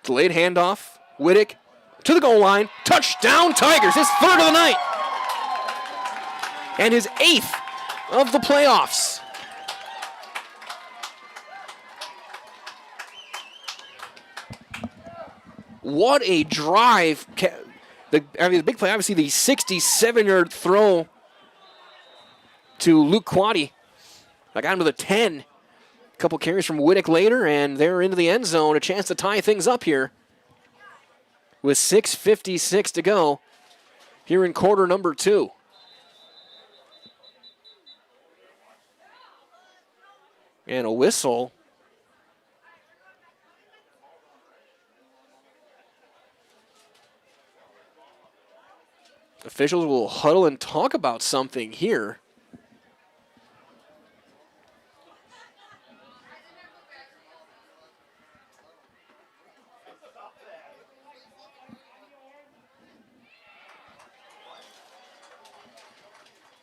Delayed handoff. Wittick to the goal line. Touchdown, Tigers. His 3rd of the night. And his 8th of the playoffs. What a drive. The big play, obviously, the 67-yard throw to Luke Quaddy. I got him to the 10. A couple carries from Wittick later, and they're into the end zone. A chance to tie things up here with 6:56 to go here in quarter number 2. And a whistle. Officials will huddle and talk about something here.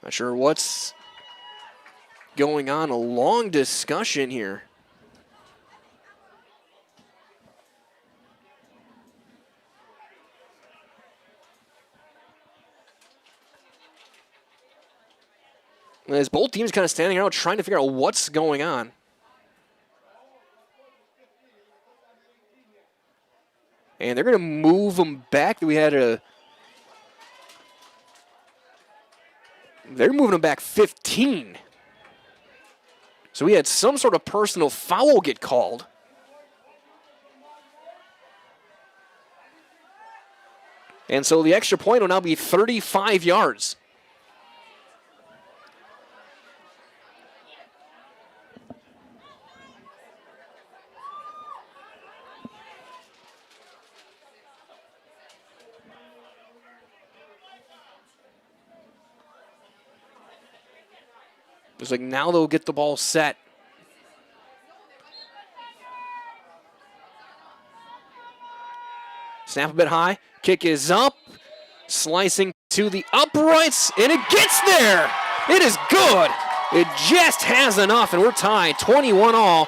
Not sure what's going on. A long discussion here. As both teams kind of standing out trying to figure out what's going on. And they're going to move them back. They're moving them back 15. So we had some sort of personal foul get called. And so the extra point will now be 35 yards. It's like now they'll get the ball set. Snap a bit high. Kick is up. Slicing to the uprights, and it gets there. It is good. It just has enough, and we're tied 21-all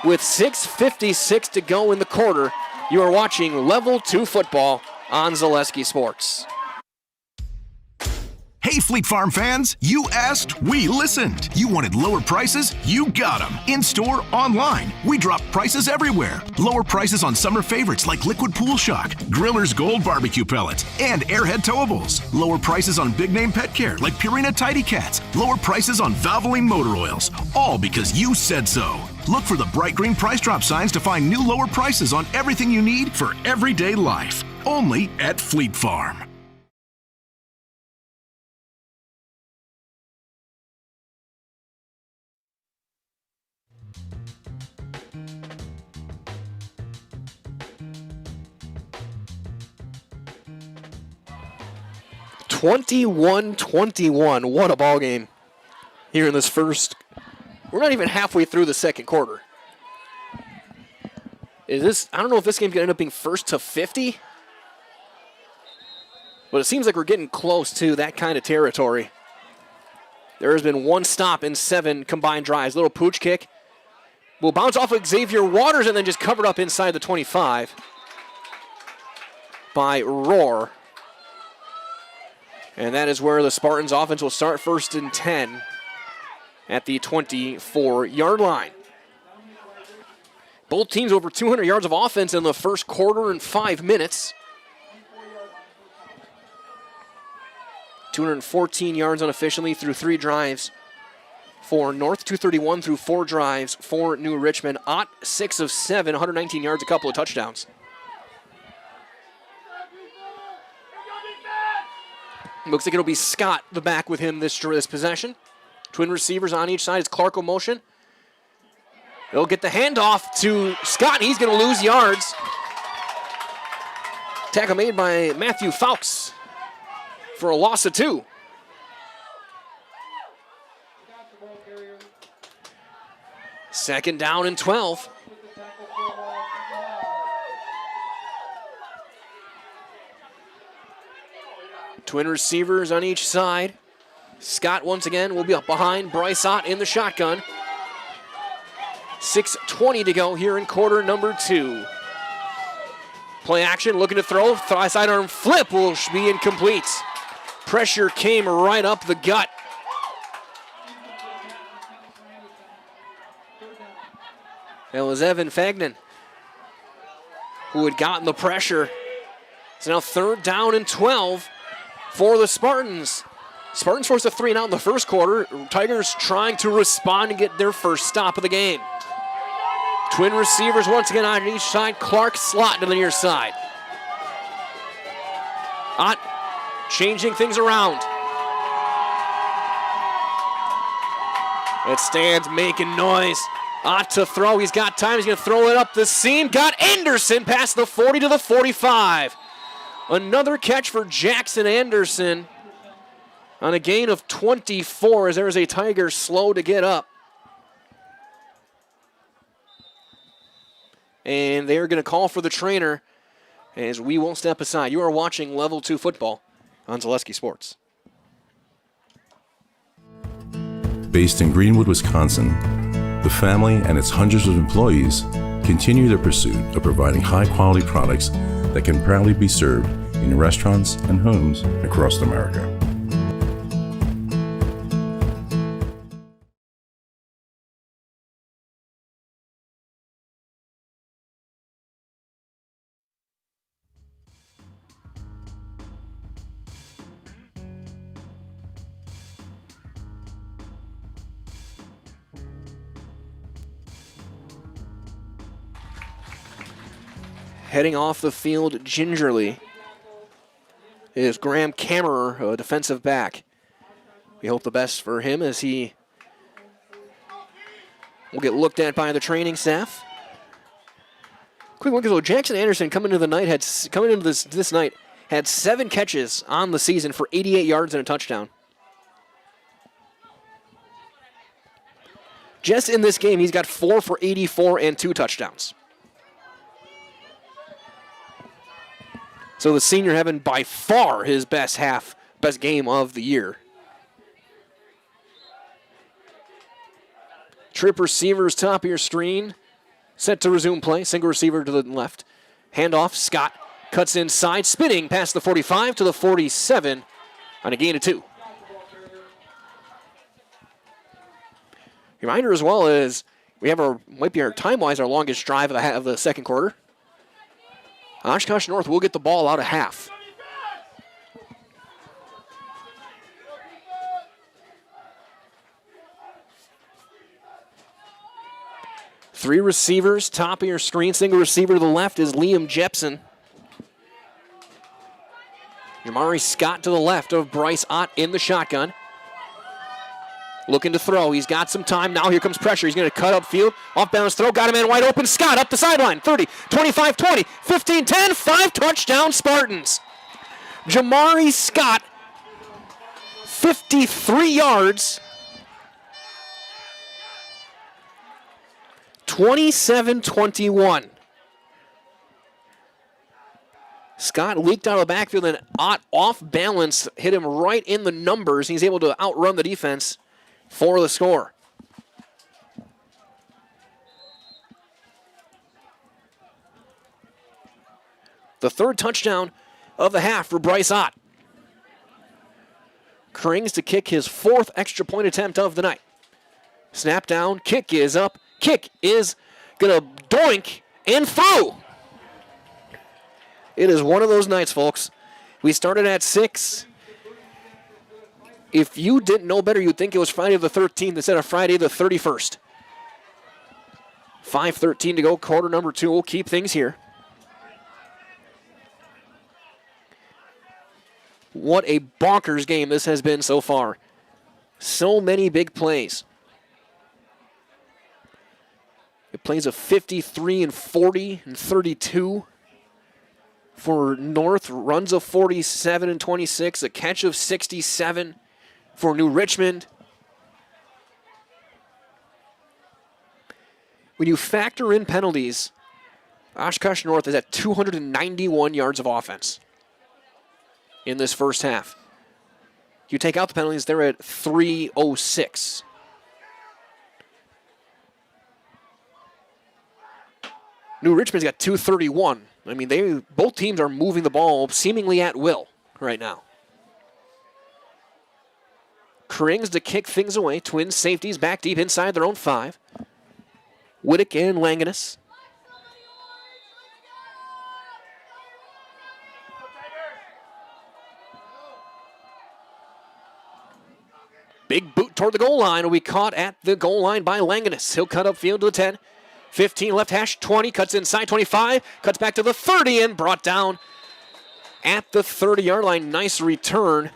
with 6:56 to go in the quarter. You are watching Level 2 football on Zaleski Sports. Hey, Fleet Farm fans, you asked, we listened. You wanted lower prices? You got them. In-store, online. We drop prices everywhere. Lower prices on summer favorites like Liquid Pool Shock, Griller's Gold Barbecue Pellets, and Airhead Towables. Lower prices on big-name pet care like Purina Tidy Cats. Lower prices on Valvoline motor oils. All because you said so. Look for the bright green price drop signs to find new lower prices on everything you need for everyday life. Only at Fleet Farm. (21-21). What a ball game here in this first. We're not even halfway through the second quarter. I don't know if this game's going to end up being first to 50, but it seems like we're getting close to that kind of territory. There has been one stop in 7 combined drives. Little pooch kick. Will bounce off of Xavier Waters and then just covered up inside the 25 by Rohr. And that is where the Spartans offense will start, 1st and 10 at the 24-yard line. Both teams over 200 yards of offense in the first quarter and 5 minutes. 214 yards unofficially through 3 drives for North, 231 through 4 drives for New Richmond. Ott, 6 of 7, 119 yards, a couple of touchdowns. Looks like it'll be Scott, the back, with him this possession. Twin receivers on each side. It's Clark in motion. They'll get the handoff to Scott, and he's going to lose yards. Tackle made by Matthew Fowkes for a loss of 2. Second down and 12. Twin receivers on each side. Scott once again will be up behind Bryce Ott in the shotgun. 6:20 to go here in quarter number 2. Play action, looking to throw. Sidearm flip will be incomplete. Pressure came right up the gut. That was Evan Fagnan who had gotten the pressure. So now 3rd down and 12 for the Spartans. Spartans forced a 3-and-out in the first quarter. Tigers trying to respond and get their first stop of the game. Twin receivers once again on each side. Clark slot to the near side. Ott changing things around. It stands making noise. Ott to throw. He's got time. He's going to throw it up the seam. Got Anderson past the 40 to the 45. Another catch for Jackson Anderson on a gain of 24 as there is a Tiger slow to get up. And they're going to call for the trainer as we won't step aside. You are watching Level 2 football on Zaleski Sports. Based in Greenwood, Wisconsin, the family and its hundreds of employees continue their pursuit of providing high-quality products that can proudly be served in restaurants and homes across America. Heading off the field gingerly is Graham Kammerer, a defensive back. We hope the best for him as he will get looked at by the training staff. Quick look at Jackson Anderson coming into this night had 7 catches on the season for 88 yards and a touchdown. Just in this game, he's got 4 for 84 and 2 touchdowns. So the senior having by far his best game of the year. Trip receivers top of your screen. Set to resume play. Single receiver to the left. Handoff. Scott cuts inside. Spinning past the 45 to the 47 on a gain of 2. Reminder as well is we have might be our time-wise our longest drive of the second quarter. Oshkosh North will get the ball out of half. Three receivers, top of your screen. Single receiver to the left is Liam Jepson. Jamari Scott to the left of Bryce Ott in the shotgun. Looking to throw. He's got some time. Now here comes pressure. He's going to cut upfield. Off-balance throw. Got a man wide open. Scott up the sideline. 30, 25, 20, 15, 10. 5 touchdown Spartans. Jamari Scott, 53 yards. 27-21. Scott leaked out of the backfield and Ott off balance hit him right in the numbers. He's able to outrun the defense for the score. The third touchdown of the half for Bryce Ott. Krings to kick his 4th extra point attempt of the night. Snap down, kick is up. Kick is going to doink and through. It is one of those nights, folks. We started at 6. If you didn't know better, you'd think it was Friday the 13th instead of Friday the 31st. 5:13 to go, quarter number 2. We'll keep things here. What a bonkers game this has been so far. So many big plays. It plays a 53 and 40 and 32 for North. Runs of 47 and 26. A catch of 67 for New Richmond. When you factor in penalties, Oshkosh North is at 291 yards of offense in this first half. You take out the penalties, they're at 306. New Richmond's got 231. I mean, both teams are moving the ball seemingly at will right now. Krings to kick things away. Twins safeties back deep inside their own 5. Whittick and Langenus. Big boot toward the goal line. Will be caught at the goal line by Langenus. He'll cut upfield to the 10. 15 left hash, 20, cuts inside, 25, cuts back to the 30 and brought down at the 30-yard line. Nice return.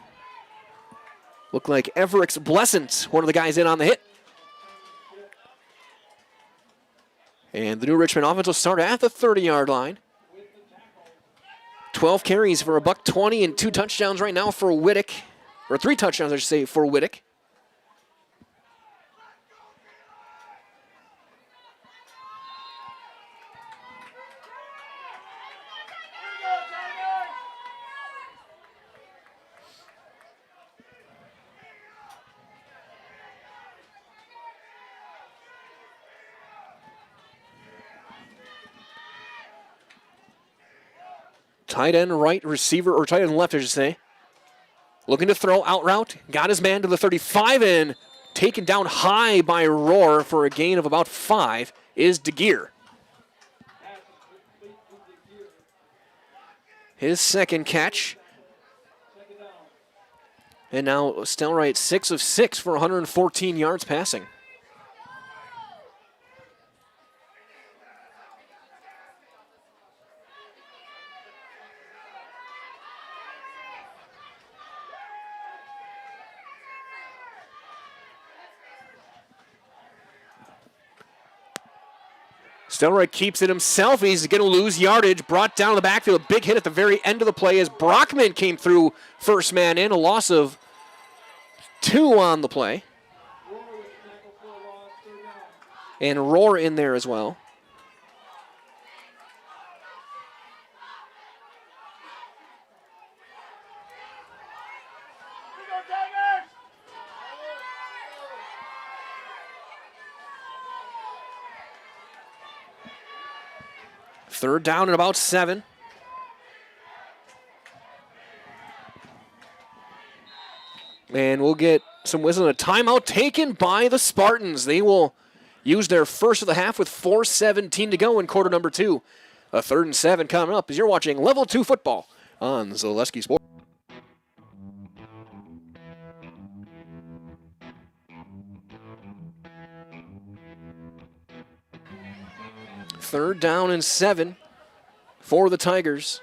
Looked like Everett's Blessant, one of the guys in on the hit. And the New Richmond offense will start at the 30-yard line. 12 carries for $120 and 2 touchdowns right now for Whittick. Or 3 touchdowns, I should say, for Whittick. Tight end right receiver, or tight end left, I should say. Looking to throw, out route. Got his man to the 35 and taken down high by Rohr for a gain of about 5 is DeGear. His second catch. And now Stelrite 6 of 6 for 114 yards passing. Stelrite keeps it himself. He's going to lose yardage. Brought down the backfield. Big hit at the very end of the play as Brockman came through first man in. A loss of 2 on the play. and Roar in there as well. Third down and about 7. And we'll get some whistle and a timeout taken by the Spartans. They will use their first of the half with 4:17 to go in quarter number 2. A 3rd and 7 coming up as you're watching Level 2 football on Zaleski Sports. Third down and 7 for the Tigers.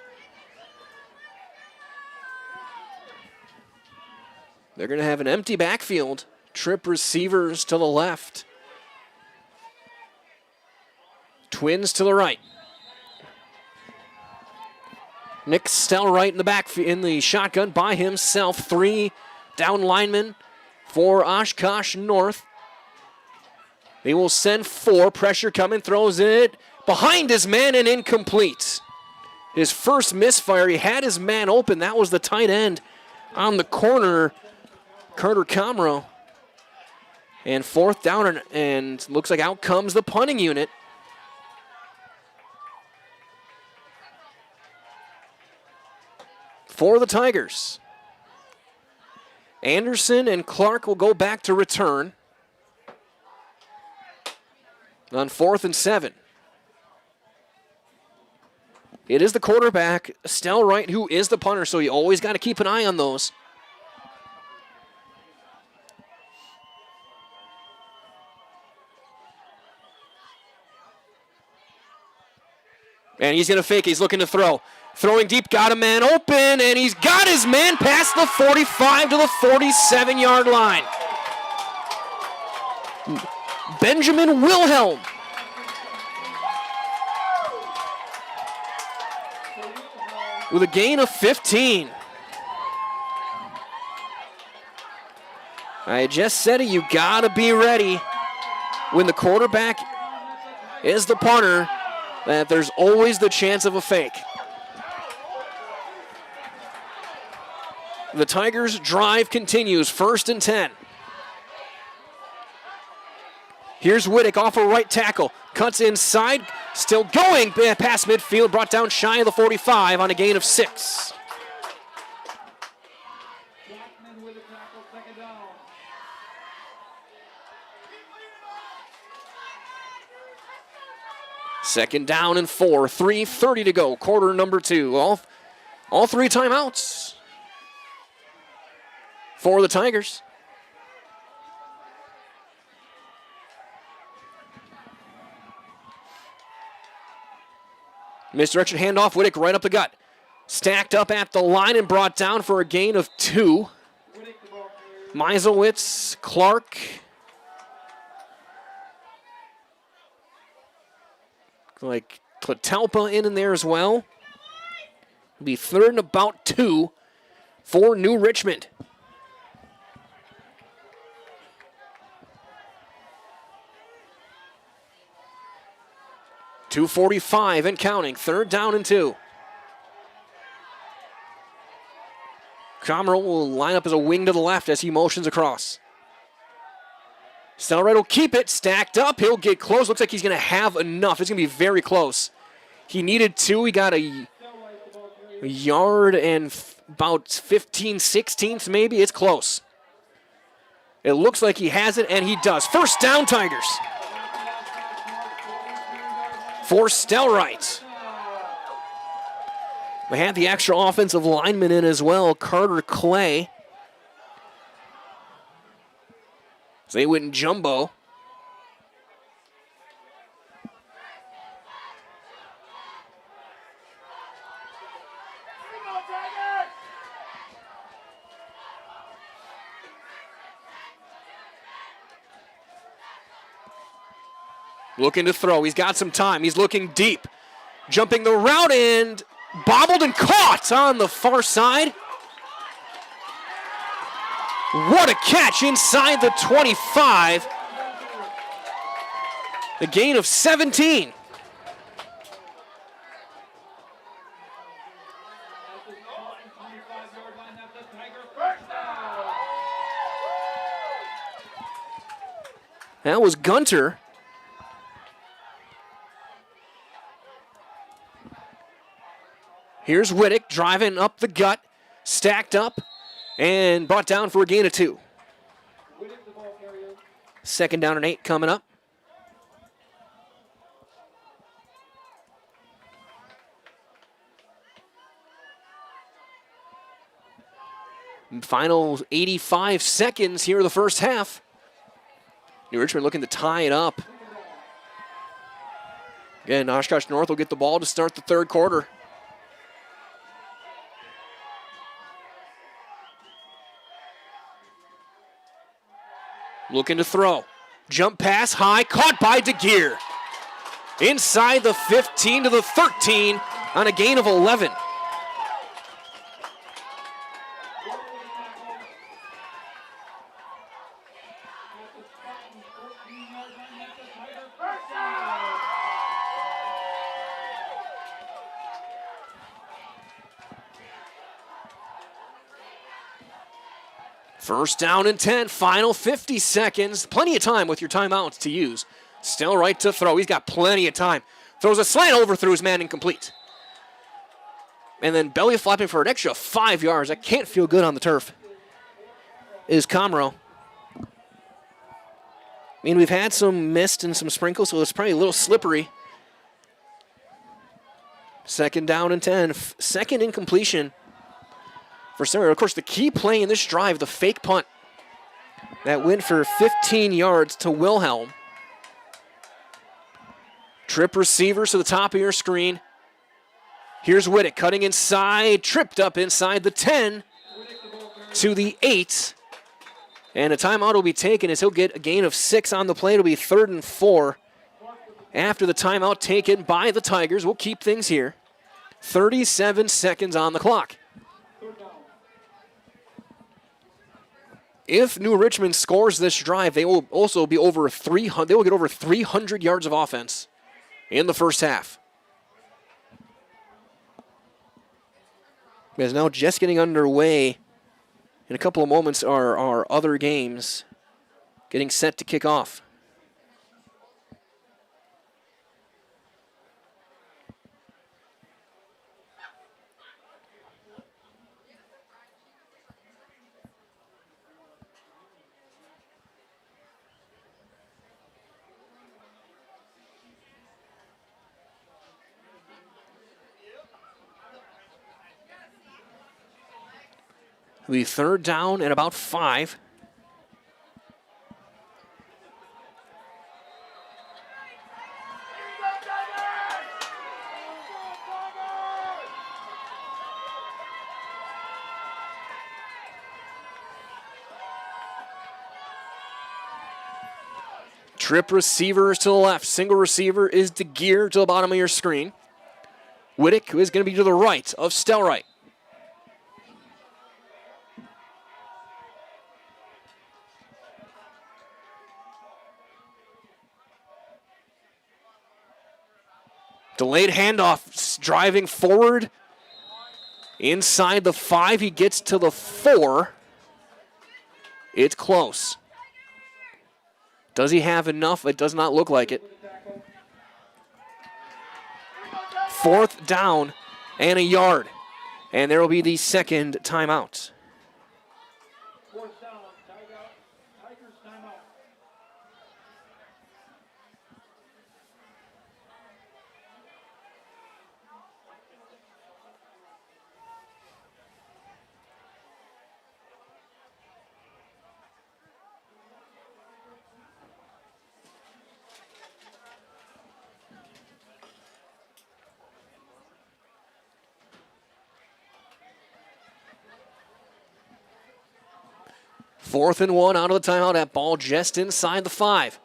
They're going to have an empty backfield. Trip receivers to the left. Twins to the right. Nick Stelright in the back in the shotgun by himself. 3 down linemen for Oshkosh North. They will send 4. Pressure coming, throws it behind his man and incomplete. His first misfire, he had his man open. That was the tight end on the corner, Carter Comro. And 4th down, and looks like out comes the punting unit. For the Tigers. Anderson and Clark will go back to return on 4th and 7. It is the quarterback, Stelright, who is the punter, so you always got to keep an eye on those. And he's going to fake. He's looking to throw. Throwing deep, got a man open, and he's got his man past the 45 to the 47-yard line. Benjamin Wilhelm. With a gain of 15. I just said it, you gotta be ready when the quarterback is the punter, that there's always the chance of a fake. The Tigers' drive continues, 1st and 10. Here's Whittick off a right tackle. Cuts inside, still going past midfield, brought down shy of the 45 on a gain of 6. Second down and 4, 3:30 to go, quarter number 2. All 3 timeouts for the Tigers. Misdirection handoff, Whittick right up the gut. Stacked up at the line and brought down for a gain of 2. Meiselwitz, Clark. Like Tlatelpa in there as well. It'll be 3rd and about 2 for New Richmond. .245 and counting. 3rd down and 2. Comro will line up as a wing to the left as he motions across. Stelright will keep it stacked up. He'll get close. Looks like he's going to have enough. It's going to be very close. He needed 2. He got a yard and about 15/16 maybe. It's close. It looks like he has it, and he does. 1st down, Tigers. For Stelright. We had the extra offensive lineman in as well, Carter Clay. So they went jumbo. Looking to throw. He's got some time. He's looking deep. Jumping the route and bobbled and caught on the far side. What a catch inside the 25. The gain of 17. That was Gunter. Here's Whittick driving up the gut, stacked up, and brought down for a gain of 2. Second down and 8 coming up. Final 85 seconds here in the first half. New Richmond looking to tie it up. Again, Oshkosh North will get the ball to start the third quarter. Looking to throw. Jump pass high, caught by DeGear. Inside the 15 to the 13 on a gain of 11. First down and 10, final 50 seconds. Plenty of time with your timeouts to use. Still right to throw. He's got plenty of time. Throws a slant over through his man, incomplete. And then belly flapping for an extra 5 yards. That can't feel good on the turf. Is Comro. I mean, we've had some mist and some sprinkles, so it's probably a little slippery. Second down and 10. Second incompletion for Sawyer. Of course, the key play in this drive, the fake punt that went for 15 yards to Wilhelm. Trip receivers to the top of your screen. Here's Whittick cutting inside, tripped up inside the 10 to the 8. And a timeout will be taken as he'll get a gain of 6 on the play. It'll be 3rd and 4 after the timeout taken by the Tigers. We'll keep things here. 37 seconds on the clock. If New Richmond scores this drive, they will also be over 300. They will get over 300 yards of offense in the first half. As now just getting underway. In a couple of moments are our other games getting set to kick off. It'll be 3rd down and about 5. Trip receivers to the left. Single receiver is DeGear to the bottom of your screen. Whittick, who is going to be to the right of Stelright. Delayed handoff, driving forward. Inside the 5, he gets to the 4. It's close. Does he have enough? It does not look like it. 4th down and a yard. And there will be the second timeout. Fourth and 1 out of the timeout. That ball just inside the 5.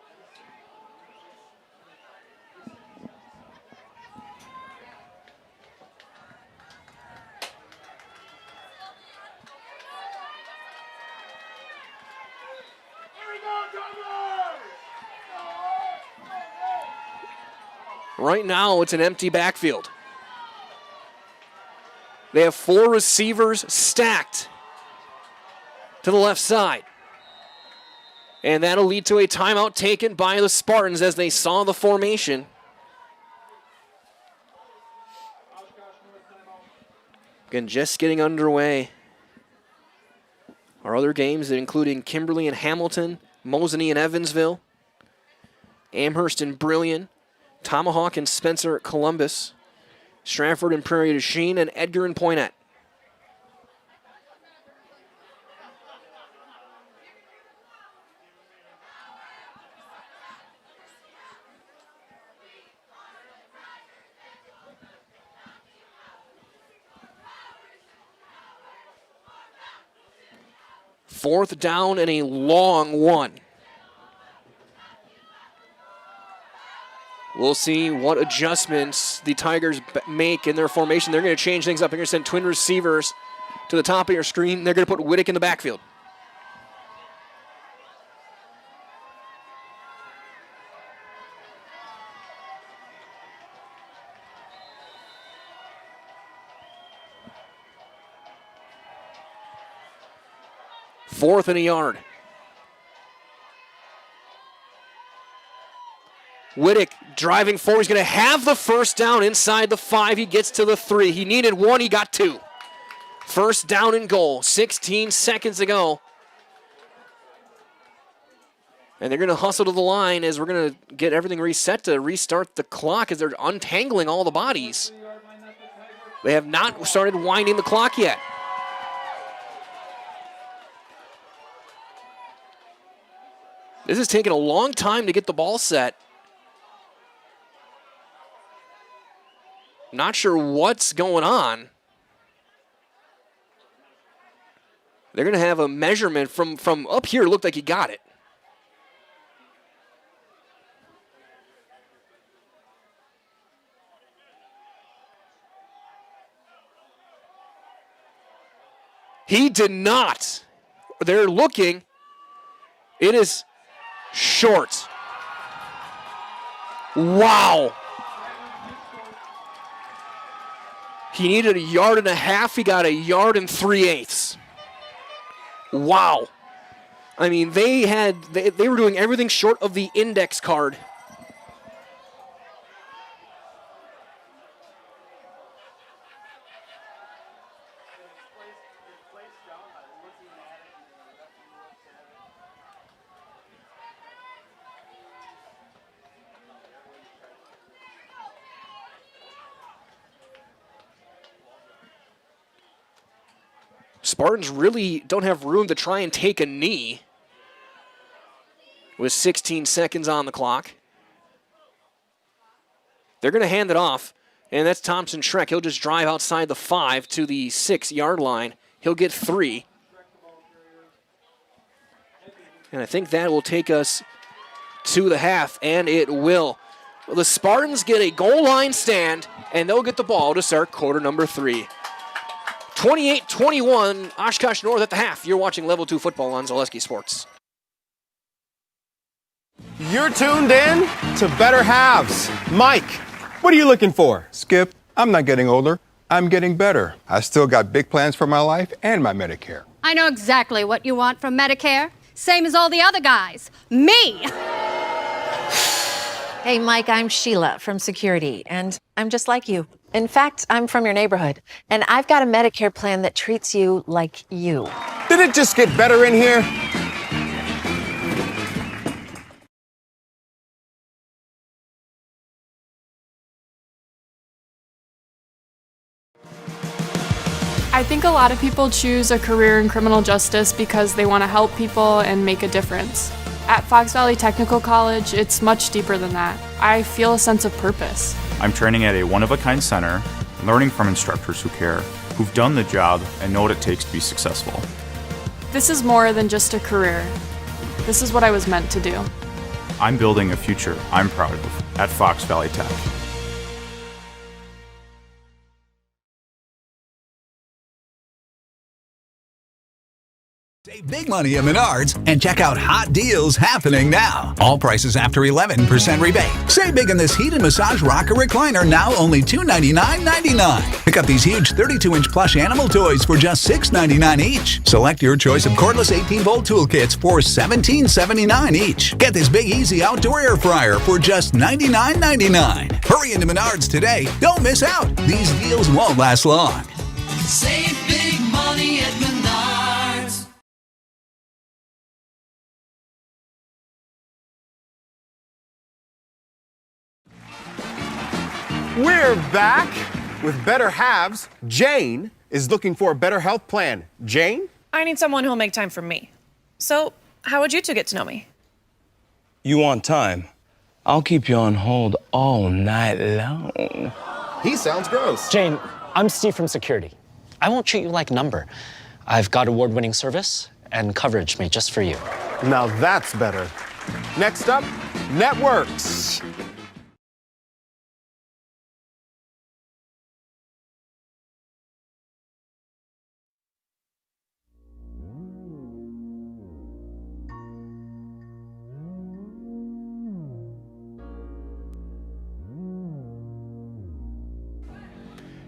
Right now, it's an empty backfield. They have 4 receivers stacked to the left side. And that'll lead to a timeout taken by the Spartans as they saw the formation. Again, just getting underway. Our other games, including Kimberly and Hamilton, Mosinee and Evansville, Amherst and Brillion, Tomahawk and Spencer at Columbus, Stratford and Prairie du Chien, and Edgar and Poinette. Fourth down and a long one. We'll see what adjustments the Tigers make in their formation. They're going to change things up. They're going to send twin receivers to the top of your screen. They're going to put Whittick in the backfield. Fourth and a yard. Whittick driving forward. He's going to have the first down inside the 5. He gets to the 3. He needed 1. He got 2. First down and goal. 16 seconds to go. And they're going to hustle to the line as we're going to get everything reset to restart the clock as they're untangling all the bodies. They have not started winding the clock yet. This is taking a long time to get the ball set. Not sure what's going on. They're going to have a measurement from up here. It looked like he got it. He did not. They're looking. It is short. Wow. He needed 1.5 yards. He got 1 3/8 yards. Wow. I mean, they were doing everything short of the index card. Spartans really don't have room to try and take a knee with 16 seconds on the clock. They're going to hand it off, and that's Thompson Schreck. He'll just drive outside the 5 to the 6-yard line. He'll get 3. And I think that will take us to the half, and it will. Well, the Spartans get a goal line stand, and they'll get the ball to start quarter number 3. 28-21, Oshkosh North at the half. You're watching Level 2 football on Zaleski Sports. You're tuned in to Better Halves. Mike, what are you looking for? Skip, I'm not getting older. I'm getting better. I still got big plans for my life and my Medicare. I know exactly what you want from Medicare. Same as all the other guys. Me! Hey, Mike, I'm Sheila from Security, and I'm just like you. In fact, I'm from your neighborhood, and I've got a Medicare plan that treats you like you. Did it just get better in here? I think a lot of people choose a career in criminal justice because they want to help people and make a difference. At Fox Valley Technical College, it's much deeper than that. I feel a sense of purpose. I'm training at a one-of-a-kind center, learning from instructors who care, who've done the job and know what it takes to be successful. This is more than just a career. This is what I was meant to do. I'm building a future I'm proud of at Fox Valley Tech. Save big money at Menards and check out hot deals happening now. All prices after 11% rebate. Save big in this heated massage rocker recliner, now only $299.99. Pick up these huge 32-inch plush animal toys for just $6.99 each. Select your choice of cordless 18-volt tool kits for $17.79 each. Get this big easy outdoor air fryer for just $99.99. Hurry into Menards today. Don't miss out. These deals won't last long. Save big money at Menards. We're back with better halves. Jane is looking for a better health plan. Jane? I need someone who'll make time for me. So, how would you two get to know me? You want time? I'll keep you on hold all night long. He sounds gross. Jane, I'm Steve from security. I won't treat you like a number. I've got award-winning service and coverage made just for you. Now that's better. Next up, networks.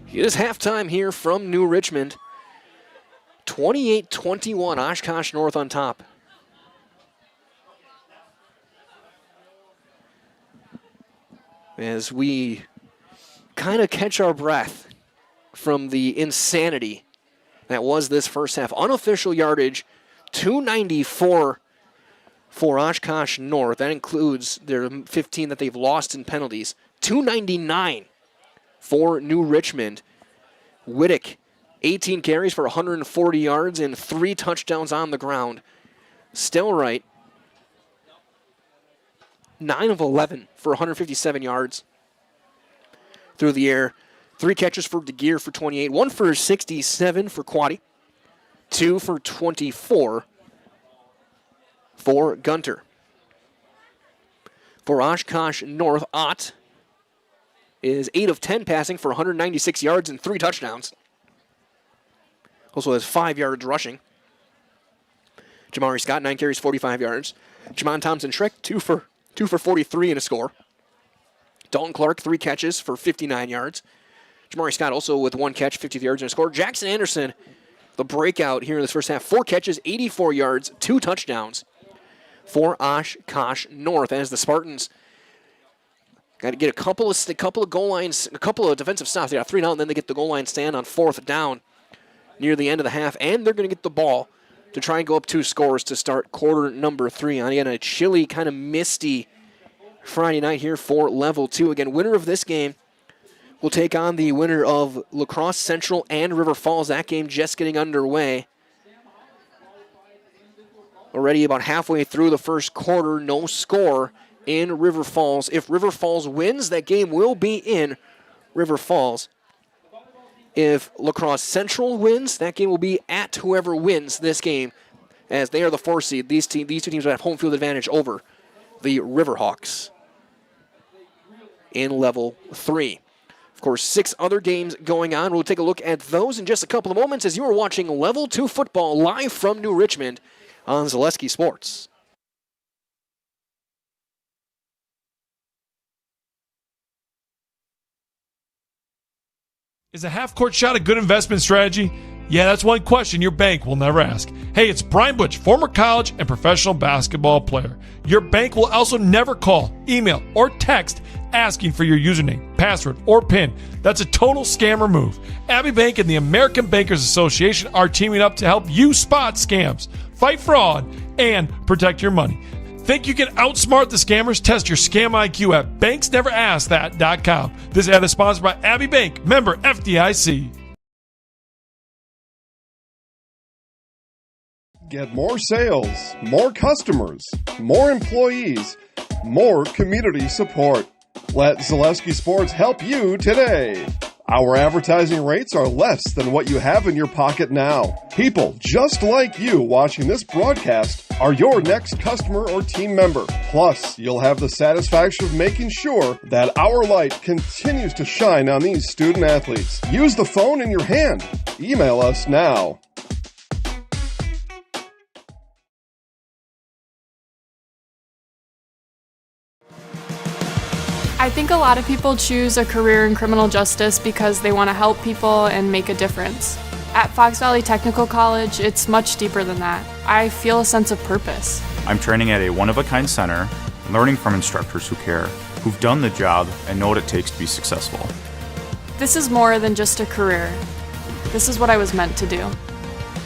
It is halftime here from New Richmond. 28-21, Oshkosh North on top. As we kind of catch our breath from the insanity that was this first half. Unofficial yardage, 294 for Oshkosh North. That includes their 15 that they've lost in penalties. 299 for New Richmond. Whittick, 18 carries for 140 yards and 3 touchdowns on the ground. Stelright, 9 of 11 for 157 yards through the air. 3 catches for DeGear for 28, 1 for 67 for Quaddy, 2 for 24 for Gunter. For Oshkosh North, Ott is 8 of 10 passing for 196 yards and 3 touchdowns. Also has 5 yards rushing. Jamari Scott, 9 carries, 45 yards. Jamon Thompson-Schreck, 2 for 43 in a score. Dalton Clark, 3 catches for 59 yards. Jamari Scott also with 1 catch, 50 yards in a score. Jackson Anderson, the breakout here in this first half. 4 catches, 84 yards, 2 touchdowns for Oshkosh North as the Spartans got to get a couple of goal lines, a couple of defensive stops. They got 3 down, and then they get the goal line stand on 4th down near the end of the half, and they're going to get the ball to try and go up 2 scores to start quarter number 3. And again, a chilly, kind of misty Friday night here for level 2. Again, winner of this game will take on the winner of La Crosse Central and River Falls. That game just getting underway. Already about halfway through the first quarter, no score in River Falls. If River Falls wins, that game will be in River Falls. If La Crosse Central wins, that game will be at whoever wins this game, as they are the 4 seed. These 2 teams will have home field advantage over the Riverhawks in level 3. Of course, 6 other games going on. We'll take a look at those in just a couple of moments as you are watching Level 2 football live from New Richmond on Zaleski Sports. Is a half-court shot a good investment strategy? Yeah, that's one question your bank will never ask. Hey, it's Brian Butch, former college and professional basketball player. Your bank will also never call, email, or text asking for your username, password, or PIN. That's a total scammer move. Abbey Bank and the American Bankers Association are teaming up to help you spot scams, fight fraud, and protect your money. Think you can outsmart the scammers? Test your scam IQ at banksneverasksthat.com. This ad is sponsored by Abbey Bank, member FDIC. Get more sales, more customers, more employees, more community support. Let Zaleski Sports help you today. Our advertising rates are less than what you have in your pocket now. People just like you watching this broadcast are your next customer or team member. Plus, you'll have the satisfaction of making sure that our light continues to shine on these student athletes. Use the phone in your hand. Email us now. I think a lot of people choose a career in criminal justice because they want to help people and make a difference. At Fox Valley Technical College, it's much deeper than that. I feel a sense of purpose. I'm training at a one-of-a-kind center, learning from instructors who care, who've done the job and know what it takes to be successful. This is more than just a career. This is what I was meant to do.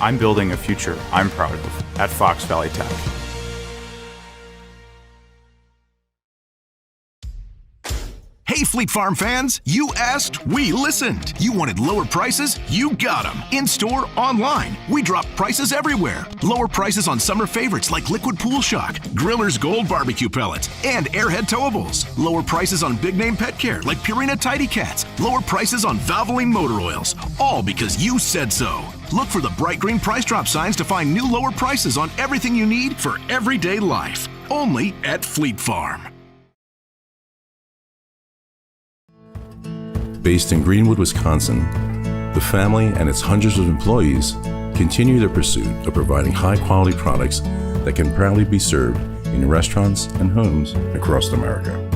I'm building a future I'm proud of at Fox Valley Tech. Hey, Fleet Farm fans, you asked, we listened. You wanted lower prices? You got them. In-store, online. We drop prices everywhere. Lower prices on summer favorites like Liquid Pool Shock, Griller's Gold Barbecue Pellets, and Airhead Towables. Lower prices on big-name pet care like Purina Tidy Cats. Lower prices on Valvoline motor oils. All because you said so. Look for the bright green price drop signs to find new lower prices on everything you need for everyday life. Only at Fleet Farm. Based in Greenwood, Wisconsin, the family and its hundreds of employees continue their pursuit of providing high-quality products that can proudly be served in restaurants and homes across America.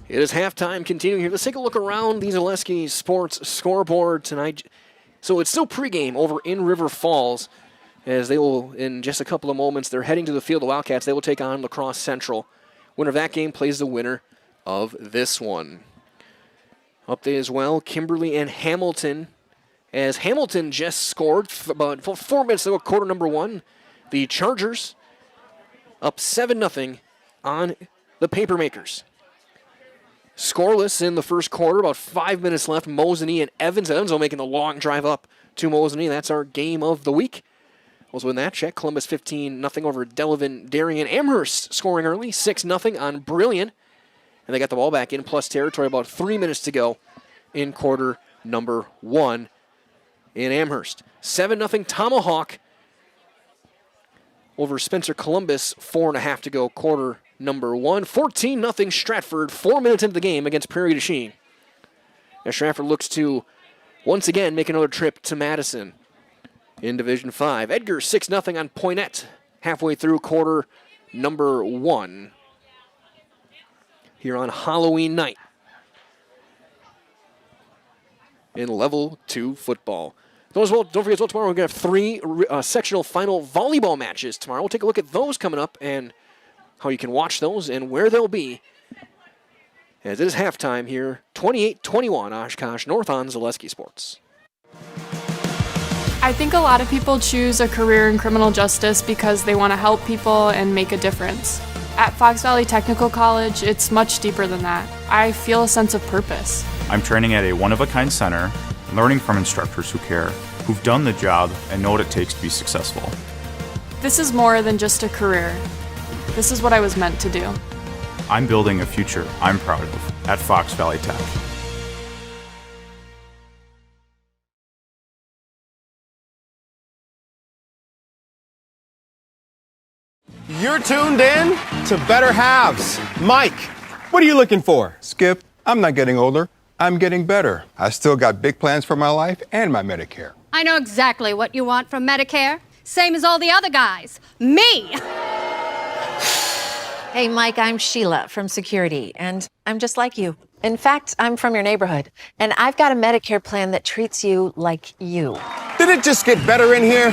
It is halftime, continuing here. Let's take a look around the Zaleski Sports scoreboard tonight. So it's still pregame over in River Falls, as they will, in just a couple of moments, they're heading to the field. The Wildcats, they will take on La Crosse Central. Winner of that game plays the winner of this one. Update as well, Kimberly and Hamilton, as Hamilton just scored about 4 minutes ago, quarter number one. The Chargers up 7-0 on the Papermakers. Scoreless in the first quarter, about 5 minutes left. Mosinee and Evans. Evans will making the long drive up to Mosinee. That's our game of the week. Also in that check, Columbus 15-0 over Delavan Darien. Amherst scoring early, 6-0 on Brilliant. And they got the ball back in plus territory, about 3 minutes to go in quarter number one in Amherst. 7-0 Tomahawk over Spencer Columbus, 4.5 to go, quarter number one. 14-0 Stratford, 4 minutes into the game against Prairie du Chien. Now Stratford looks to once again make another trip to Madison in Division 5. Edgar 6-0 on Poinette, halfway through quarter number one here on Halloween night in Level 2 football. Don't forget as well, tomorrow we're going to have 3 sectional final volleyball matches tomorrow. We'll take a look at those coming up and how you can watch those and where they'll be. As it is halftime here, 28-21 Oshkosh North on Zaleski Sports. I think a lot of people choose a career in criminal justice because they want to help people and make a difference. At Fox Valley Technical College, it's much deeper than that. I feel a sense of purpose. I'm training at a one-of-a-kind center, learning from instructors who care, who've done the job and know what it takes to be successful. This is more than just a career. This is what I was meant to do. I'm building a future I'm proud of at Fox Valley Tech. You're tuned in to Better Halves. Mike, what are you looking for? Skip, I'm not getting older. I'm getting better. I still got big plans for my life and my Medicare. I know exactly what you want from Medicare. Same as all the other guys. Me! Hey, Mike, I'm Sheila from Security, and I'm just like you. In fact, I'm from your neighborhood, and I've got a Medicare plan that treats you like you. Did it just get better in here?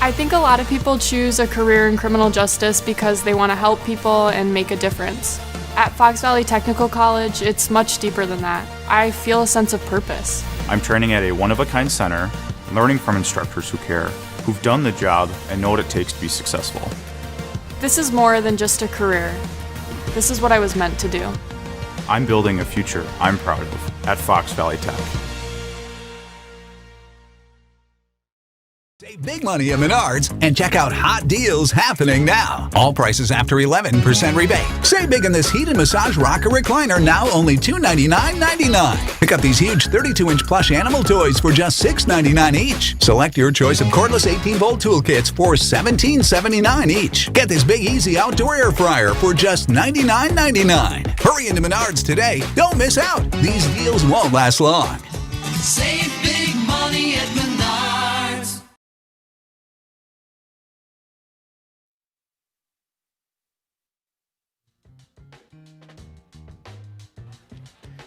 I think a lot of people choose a career in criminal justice because they want to help people and make a difference. At Fox Valley Technical College, it's much deeper than that. I feel a sense of purpose. I'm training at a one-of-a-kind center, learning from instructors who care, who've done the job and know what it takes to be successful. This is more than just a career. This is what I was meant to do. I'm building a future I'm proud of at Fox Valley Tech. Save big money at Menards and check out hot deals happening now. All prices after 11% rebate. Save big on this heated massage rocker recliner, now only $299.99. Pick up these huge 32-inch plush animal toys for just $6.99 each. Select your choice of cordless 18-volt tool kits for $17.79 each. Get this big easy outdoor air fryer for just $99.99. Hurry into Menards today. Don't miss out. These deals won't last long. Save big money at Menards.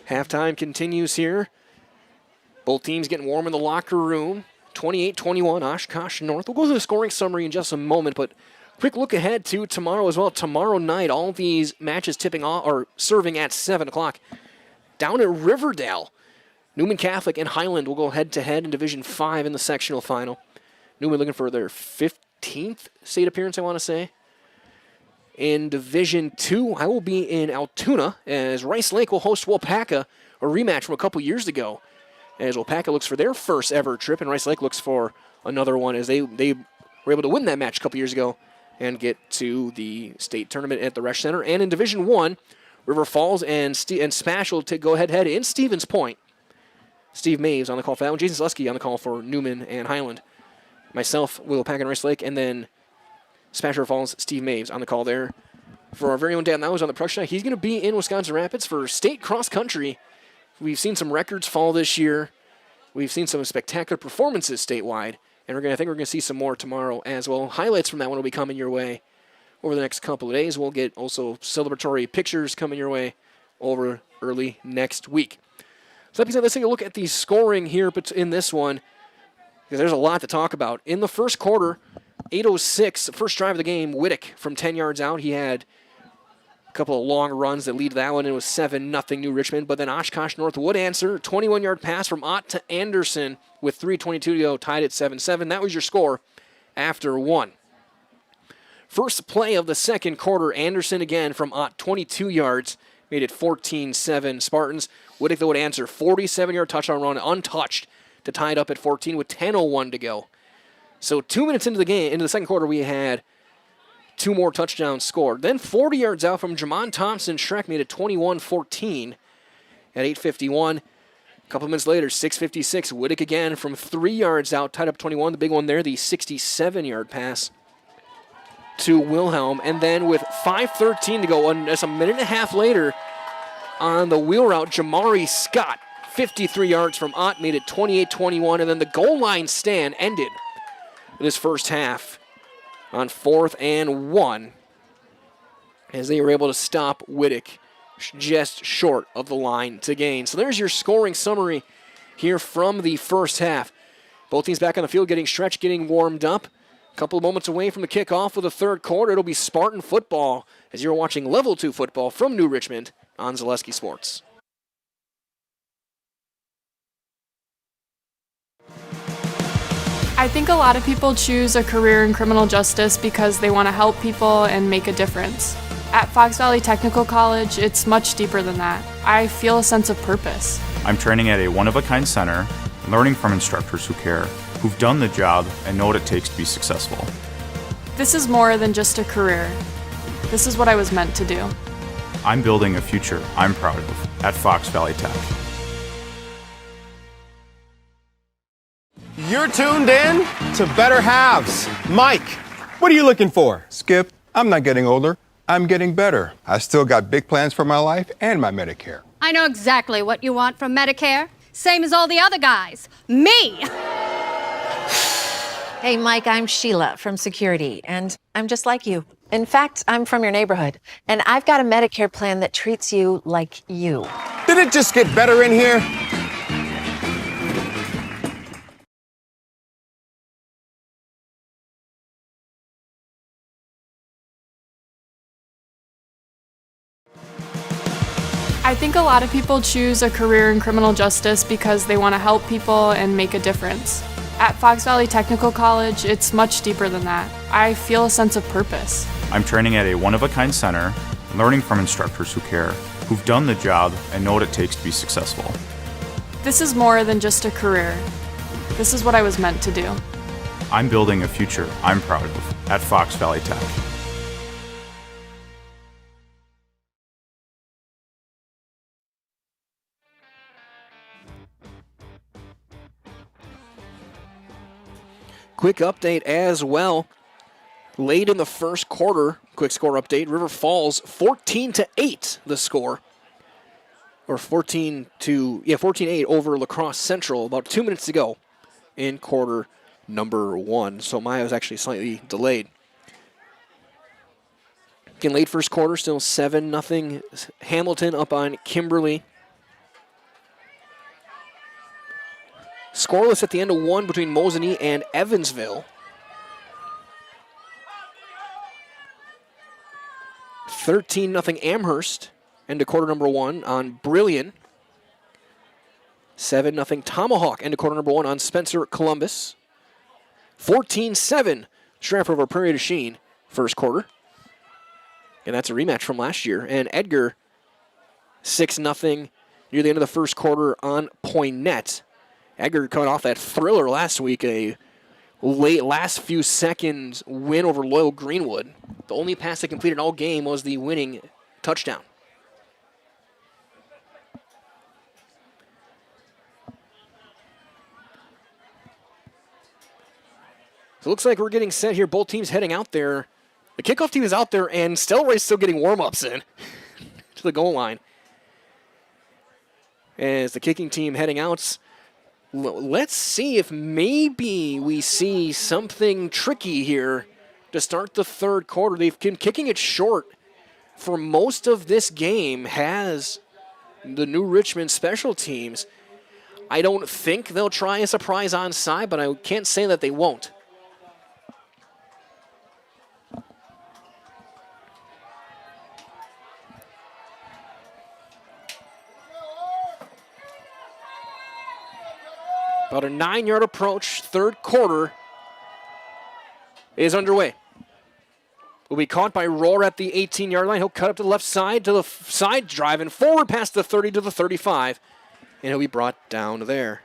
Halftime continues here. Both teams getting warm in the locker room. 28-21, Oshkosh North. We'll go through the scoring summary in just a moment, but quick look ahead to tomorrow as well. Tomorrow night, all these matches tipping off or serving at 7 o'clock. Down at Riverdale, Newman Catholic and Highland will go head-to-head in Division 5 in the sectional final. Newman looking for their 15th state appearance, I want to say. In Division 2, I will be in Altoona as Rice Lake will host Waupaca, a rematch from a couple years ago. As Waupaca looks for their first ever trip, and Rice Lake looks for another one as they were able to win that match a couple years ago and get to the state tournament at the Resch Center. And in Division 1, River Falls and Spash will go head-to-head in Stevens Point. Steve Maves on the call for that one. Jason Zaleski on the call for Newman and Highland. Myself, Waupaca and Rice Lake, and then Spash River Falls, Steve Maves on the call there. For our very own Dan, that was on the production. He's going to be in Wisconsin Rapids for state cross country. We've seen some records fall this year. We've seen some spectacular performances statewide, and I think we're going to see some more tomorrow as well. Highlights from that one will be coming your way over the next couple of days. We'll get also celebratory pictures coming your way over early next week. So that being said, let's take a look at the scoring here in this one, because there's a lot to talk about. In the first quarter, 8:06, first drive of the game, Whittick from 10 yards out. He had a couple of long runs that lead to that one. It was 7-0 New Richmond. But then Oshkosh North would answer. 21-yard pass from Ott to Anderson with 3:22 to go, tied at 7-7. That was your score after one. First play of the second quarter, Anderson again from Ott, 22 yards, made it 14-7 Spartans. Whittick, though, would answer. 47-yard touchdown run, untouched, to tie it up at 14 with 10:01 to go. So 2 minutes into the game, into the second quarter, we had two more touchdowns scored. Then 40 yards out from Jamon Thompson, Schreck made it 21-14 at 8:51. A couple minutes later, 6:56, Whittick again from 3 yards out, tied up 21. The big one there, the 67-yard pass to Wilhelm. And then with 5:13 to go, just a minute and a half later, on the wheel route, Jamari Scott, 53 yards from Ott, made it 28-21. And then the goal line stand ended this first half on 4th and 1 as they were able to stop Whittick just short of the line to gain. So there's your scoring summary here from the first half. Both teams back on the field getting stretched, getting warmed up. A couple of moments away from the kickoff of the third quarter. It'll be Spartan football as you're watching Level 2 football from New Richmond on Zaleski Sports. I think a lot of people choose a career in criminal justice because they want to help people and make a difference. At Fox Valley Technical College, it's much deeper than that. I feel a sense of purpose. I'm training at a one-of-a-kind center, learning from instructors who care, who've done the job and know what it takes to be successful. This is more than just a career. This is what I was meant to do. I'm building a future I'm proud of at Fox Valley Tech. You're tuned in to Better Halves. Mike, what are you looking for? Skip, I'm not getting older. I'm getting better. I still got big plans for my life and my Medicare. I know exactly what you want from Medicare. Same as all the other guys. Me! Hey, Mike, I'm Sheila from Security, and I'm just like you. In fact, I'm from your neighborhood, and I've got a Medicare plan that treats you like you. Did it just get better in here? I think a lot of people choose a career in criminal justice because they want to help people and make a difference. At Fox Valley Technical College, it's much deeper than that. I feel a sense of purpose. I'm training at a one-of-a-kind center, learning from instructors who care, who've done the job and know what it takes to be successful. This is more than just a career. This is what I was meant to do. I'm building a future I'm proud of at Fox Valley Tech. Quick update as well. Late in the first quarter, quick score update. River Falls 14-8 the score. Or 14-8 over La Crosse Central. About 2 minutes to go in quarter number 1. So Maya was actually slightly delayed. Again, late first quarter, still 7-0. Hamilton up on Kimberly. Scoreless at the end of 1 between Mosinee and Evansville. 13-0 Amherst into quarter number 1 on Brillion. 7-0 Tomahawk into quarter number 1 on Spencer Columbus. 14-7 Stratford over Prairie du Chien first quarter. And that's a rematch from last year. And Edgar 6-0 near the end of the first quarter on Poinet. Edgar coming off that thriller last week, a late last few seconds win over Loyal Greenwood. The only pass they completed all game was the winning touchdown. So it looks like we're getting set here. Both teams heading out there. The kickoff team is out there, and Stelray's still getting warm-ups in to the goal line. As the kicking team heading out, let's see if maybe we see something tricky here to start the third quarter. They've been kicking it short for most of this game, has the New Richmond special teams. I don't think they'll try a surprise onside, but I can't say that they won't. About a 9-yard approach, third quarter is underway. Will be caught by Rohr at the 18-yard line. He'll cut up to the left side, to the side drive, and forward past the 30 to the 35. And he'll be brought down there.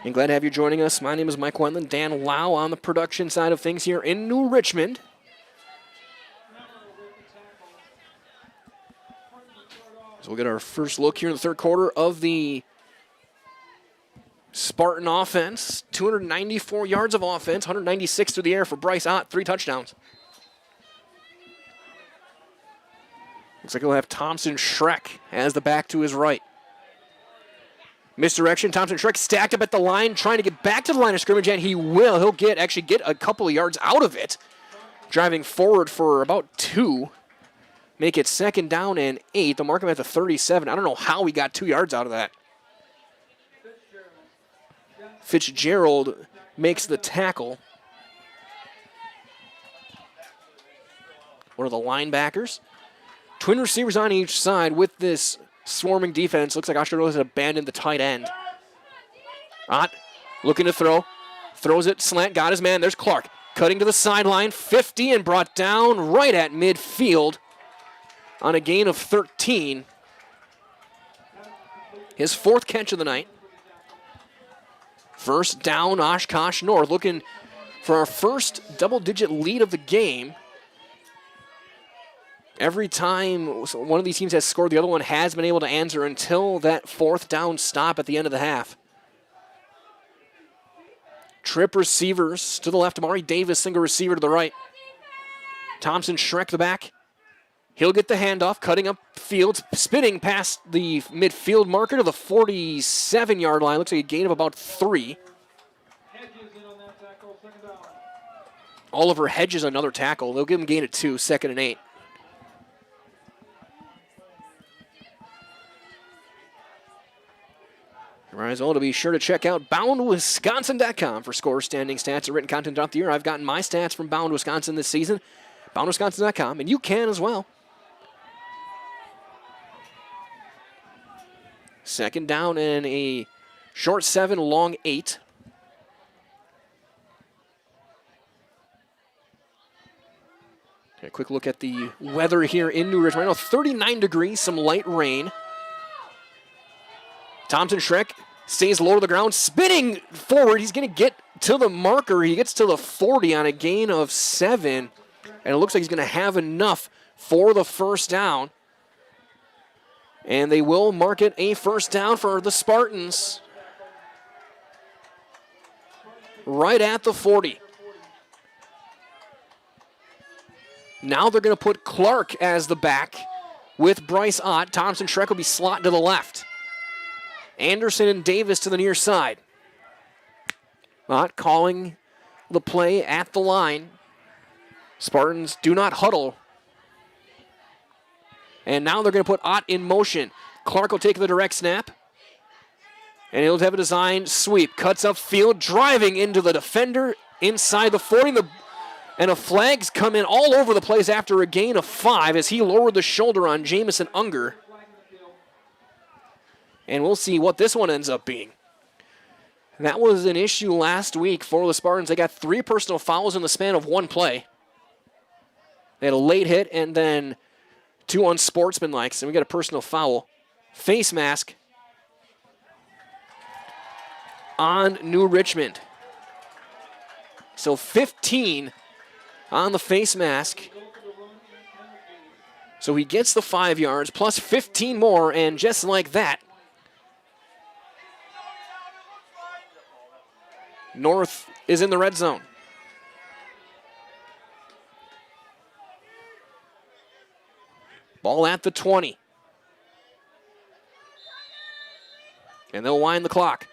And glad to have you joining us. My name is Mike Wendland. Dan Lau on the production side of things here in New Richmond. So we'll get our first look here in the third quarter of the Spartan offense. 294 yards of offense, 196 through the air for Bryce Ott, 3 touchdowns. Looks like he'll have Thompson Schreck as the back to his right. Misdirection, Thompson Schreck stacked up at the line, trying to get back to the line of scrimmage, and he will. He'll actually get a couple of yards out of it. Driving forward for about 2. Make it 2nd down and 8. They'll mark him at the 37. I don't know how he got 2 yards out of that. Fitzgerald makes the tackle. One of the linebackers. Twin receivers on each side with this swarming defense. Looks like Oshkosh has abandoned the tight end. Ott looking to throw. Throws it, slant, got his man. There's Clark. Cutting to the sideline, 50, and brought down right at midfield on a gain of 13. His 4th catch of the night. First down, Oshkosh North, looking for our first double-digit lead of the game. Every time one of these teams has scored, the other one has been able to answer until that 4th down stop at the end of the half. Trip receivers to the left. Amari Davis, single receiver to the right. Thompson Schreck the back. He'll get the handoff, cutting up field, spinning past the midfield marker to the 47-yard line. Looks like a gain of about 3. Oliver Hedges another tackle. They'll give him a gain of 2, 2nd and 8. As well, to be sure to check out boundwisconsin.com for scores, standings, stats, and written content throughout the year. I've gotten my stats from Bound Wisconsin this season. boundwisconsin.com, and you can as well. 2nd down and a short 7, long 8. A quick look at the weather here in New Richmond. Right now, 39 degrees, some light rain. Thompson Schreck Stays low to the ground, spinning forward. He's going to get to the marker. He gets to the 40 on a gain of 7. And it looks like he's going to have enough for the first down. And they will mark it a first down for the Spartans. Right at the 40. Now they're going to put Clark as the back with Bryce Ott. Thompson Schreck will be slot to the left. Anderson and Davis to the near side. Ott calling the play at the line. Spartans do not huddle. And now they're going to put Ott in motion. Clark will take the direct snap. And he'll have a designed sweep. Cuts up field, driving into the defender inside the 40. And a flag's come in all over the place after a gain of 5 as he lowered the shoulder on Jamison Unger. And we'll see what this one ends up being. That was an issue last week for the Spartans. They got 3 personal fouls in the span of 1 play. They had a late hit and then 2 unsportsmanlikes, and we got a personal foul. Face mask on New Richmond. So 15 on the face mask. So he gets the 5 yards plus 15 more, and just like that, North is in the red zone. Ball at the 20. And they'll wind the clock.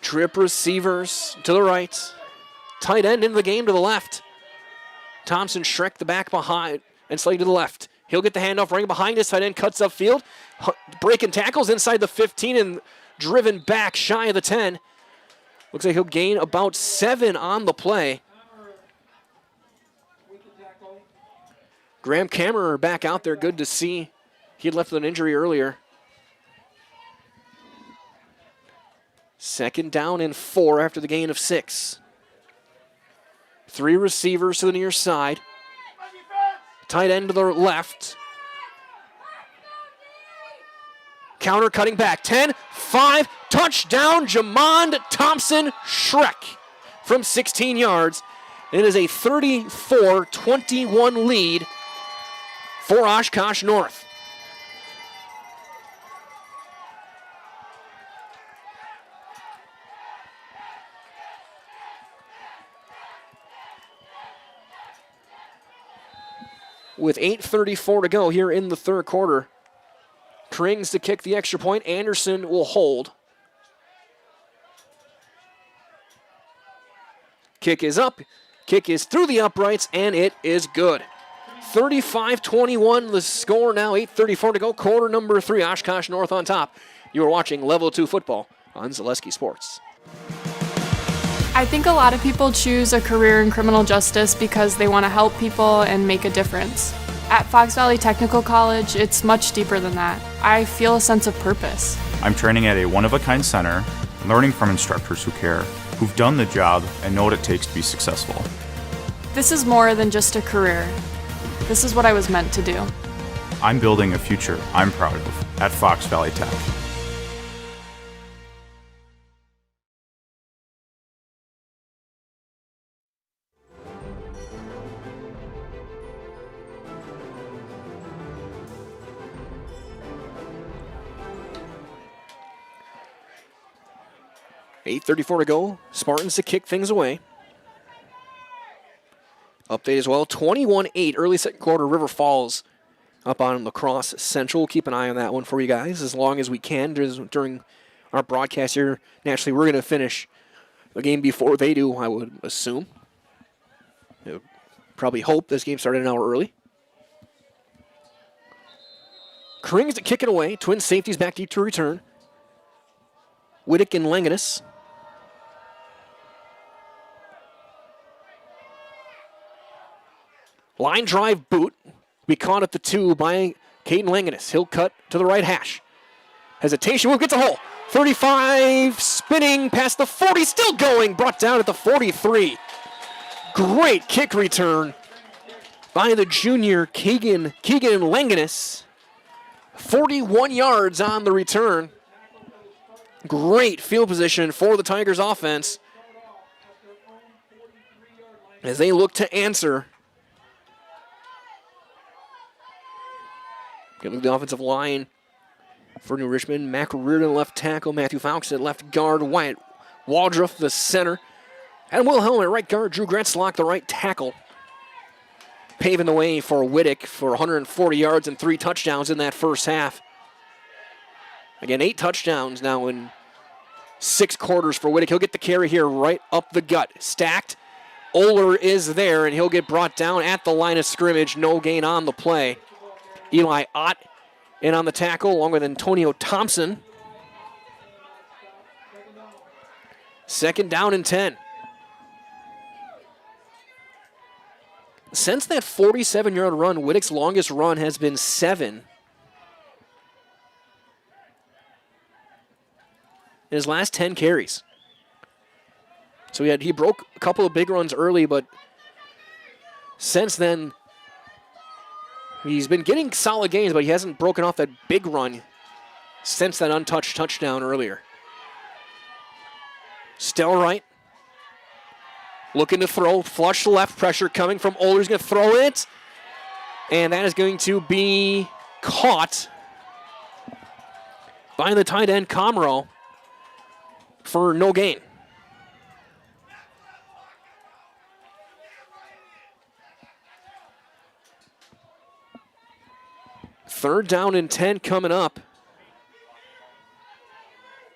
Trip receivers to the right. Tight end into the game to the left. Thompson Schreck the back behind and slightly to the left. He'll get the handoff running behind his tight end, cuts upfield. Breaking tackles inside the 15 and driven back shy of the 10. Looks like he'll gain about 7 on the play. Graham Kammerer back out there, good to see. He had left with an injury earlier. 2nd down and 4 after the gain of 6. 3 receivers to the near side. Tight end to the left. Counter cutting back. 10, 5, touchdown, Jamond Thompson Schreck from 16 yards. It is a 34-21 lead for Oshkosh North. With 8:34 to go here in the 3rd quarter. Krings to kick the extra point. Anderson will hold. Kick is up. Kick is through the uprights, and it is good. 35-21 the score now. 8:34 to go. Quarter number 3. Oshkosh North on top. You are watching Level 2 football on Zaleski Sports. I think a lot of people choose a career in criminal justice because they want to help people and make a difference. At Fox Valley Technical College, it's much deeper than that. I feel a sense of purpose. I'm training at a one-of-a-kind center, learning from instructors who care, who've done the job and know what it takes to be successful. This is more than just a career. This is what I was meant to do. I'm building a future I'm proud of at Fox Valley Tech. $8:34 to go. Spartans to kick things away. Update as well. 21-8 early 2nd quarter. River Falls up on La Crosse Central. Keep an eye on that one for you guys as long as we can during our broadcast here. Naturally, we're going to finish the game before they do, I would assume. Probably hope this game started an hour early. Krings to kick it away. Twin safeties back deep to return. Whittick and Langenus. Line drive boot. We caught at the 2 by Caden Langenus. He'll cut to the right hash. Hesitation. Will gets a hole. 35 spinning past the 40. Still going. Brought down at the 43. Great kick return by the junior Keegan Langenus. 41 yards on the return. Great field position for the Tigers offense as they look to answer. Getting the offensive line for New Richmond. Mac Reardon, left tackle. Matthew Fawkes at left guard. Wyatt Waldruff, the center. And Will Helm at right guard. Drew Gretzlock, the right tackle. Paving the way for Whittick for 140 yards and 3 touchdowns in that first half. Again, 8 touchdowns now in 6 quarters for Whittick. He'll get the carry here right up the gut. Stacked. Oler is there, and he'll get brought down at the line of scrimmage. No gain on the play. Eli Ott in on the tackle, along with Antonio Thompson. 2nd down and 10. Since that 47-yard run, Whittick's longest run has been 7. In his last 10 carries. So he broke a couple of big runs early, but since then, he's been getting solid gains, but he hasn't broken off that big run since that untouched touchdown earlier. Stelright looking to throw, flush to left, pressure coming from Oler's going to throw it, and that is going to be caught by the tight end Comro for no gain. Third down and 10 coming up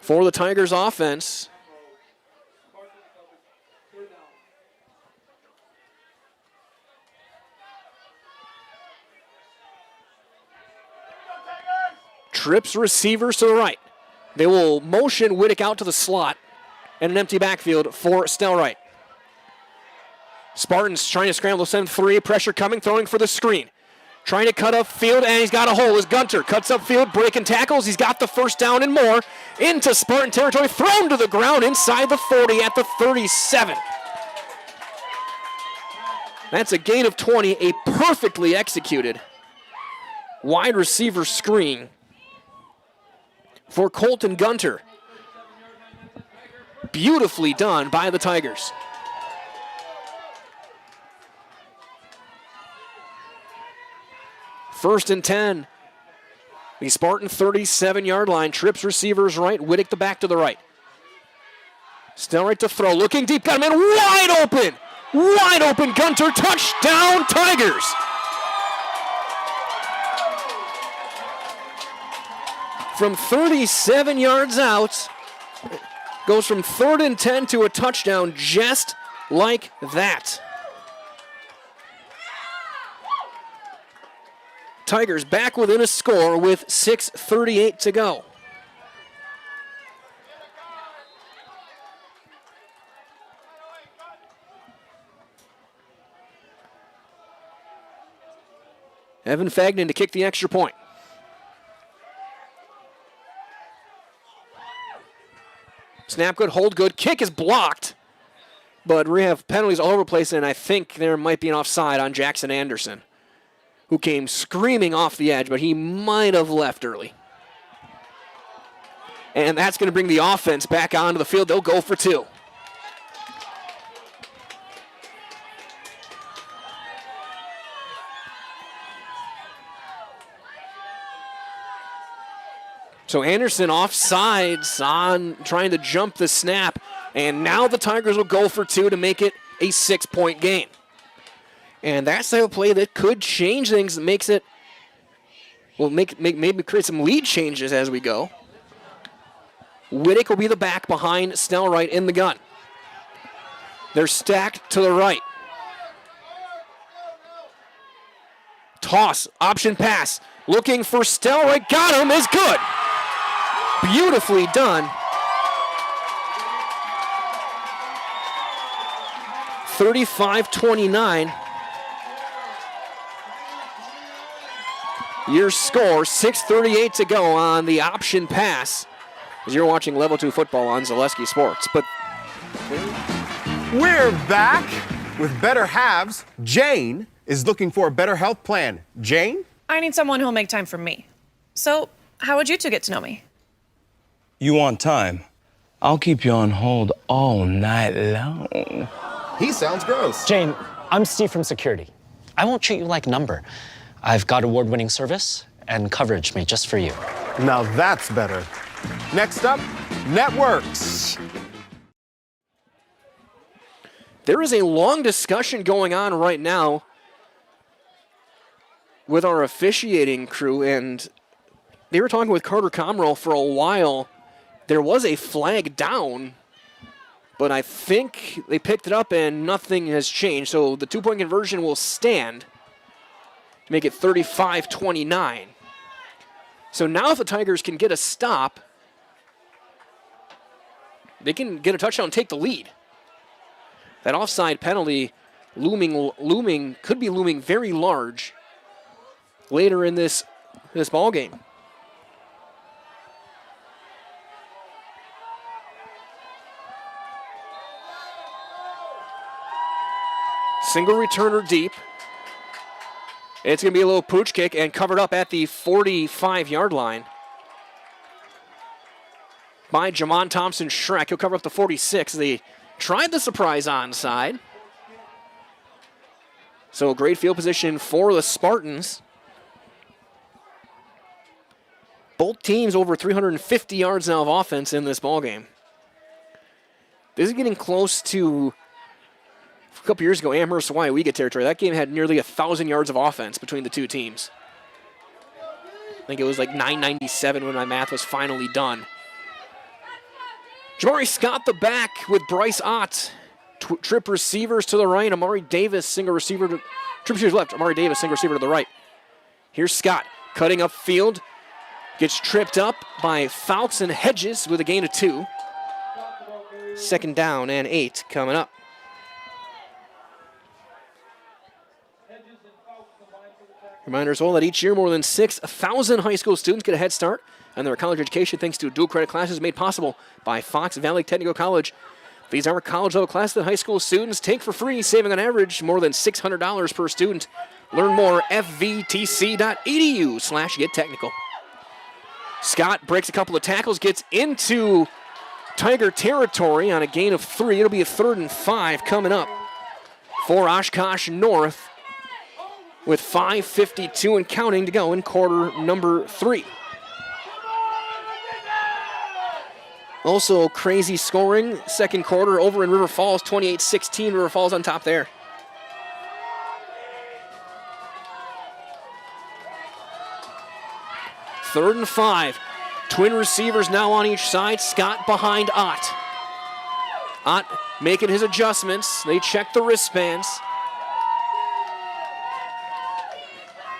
for the Tigers offense. Trips receivers to the right. They will motion Whittick out to the slot and an empty backfield for Stelright. Spartans trying to scramble, send 3, pressure coming, throwing for the screen. Trying to cut up field, and he's got a hole as Gunter cuts up field, breaking tackles. He's got the first down and more into Spartan territory, thrown to the ground inside the 40 at the 37. That's a gain of 20, a perfectly executed wide receiver screen for Colton Gunter. Beautifully done by the Tigers. First and 10. The Spartan 37-yard line. Trips receivers right. Whittick the back to the right. Stelright to throw. Looking deep. Got him in. Wide open. Wide open. Gunter. Touchdown Tigers. From 37 yards out. Goes from 3rd and 10 to a touchdown just like that. Tigers back within a score with 6:38 to go. Evan Fagnan to kick the extra point. Snap good, hold good, kick is blocked. But we have penalties all over the place, and I think there might be an offside on Jackson Anderson, who came screaming off the edge, but he might have left early. And that's going to bring the offense back onto the field. They'll go for 2. So Anderson offsides on trying to jump the snap, and now the Tigers will go for 2 to make it a 6-point game. And that's the type of play that could change things, makes it, well, maybe create some lead changes as we go. Whittick will be the back behind Stelright in the gun. They're stacked to the right. Toss, option pass, looking for Stelright, got him, is good. Beautifully done. 35-29. Your score, 6:38 to go on the option pass as you're watching Level 2 football on Zaleski Sports. But we're back with better halves. Jane is looking for a better health plan. Jane? I need someone who'll make time for me. So, how would you two get to know me? You want time? I'll keep you on hold all night long. He sounds gross. Jane, I'm Steve from security. I won't treat you like a number. I've got award-winning service and coverage made just for you. Now that's better. Next up, networks. There is a long discussion going on right now with our officiating crew, and they were talking with Carter Comrell for a while. There was a flag down, but I think they picked it up and nothing has changed. So the two-point conversion will stand to make it 35-29. So now if the Tigers can get a stop, they can get a touchdown and take the lead. That offside penalty could be looming very large later in this ball game. Single returner deep. It's going to be a little pooch kick and covered up at the 45-yard line by Jamon Thompson-Schreck. He'll cover up the 46. They tried the surprise onside. So great field position for the Spartans. Both teams over 350 yards now of offense in this ballgame. This is getting close to a couple years ago, Amherst WIAA territory. That game had nearly 1,000 yards of offense between the two teams. I think it was like 997 when my math was finally done. Jamari Scott the back with Bryce Ott. Trip receivers to the right. Amari Davis, single receiver to trip receivers left. Amari Davis, single receiver to the right. Here's Scott cutting up field. Gets tripped up by Fouts and Hedges with a gain of 2. Second down and 8 coming up. Reminder as well that each year more than 6,000 high school students get a head start on their college education thanks to dual credit classes made possible by Fox Valley Technical College. These are college level classes that high school students take for free, saving on average more than $600 per student. Learn more fvtc.edu/gettechnical. Scott breaks a couple of tackles, gets into Tiger territory on a gain of 3. It'll be a 3rd and 5 coming up for Oshkosh North with 5:52 and counting to go in quarter number 3. Also crazy scoring, second quarter over in River Falls, 28-16, River Falls on top there. Third and 5. Twin receivers now on each side. Scott behind Ott. Ott making his adjustments. They check the wristbands.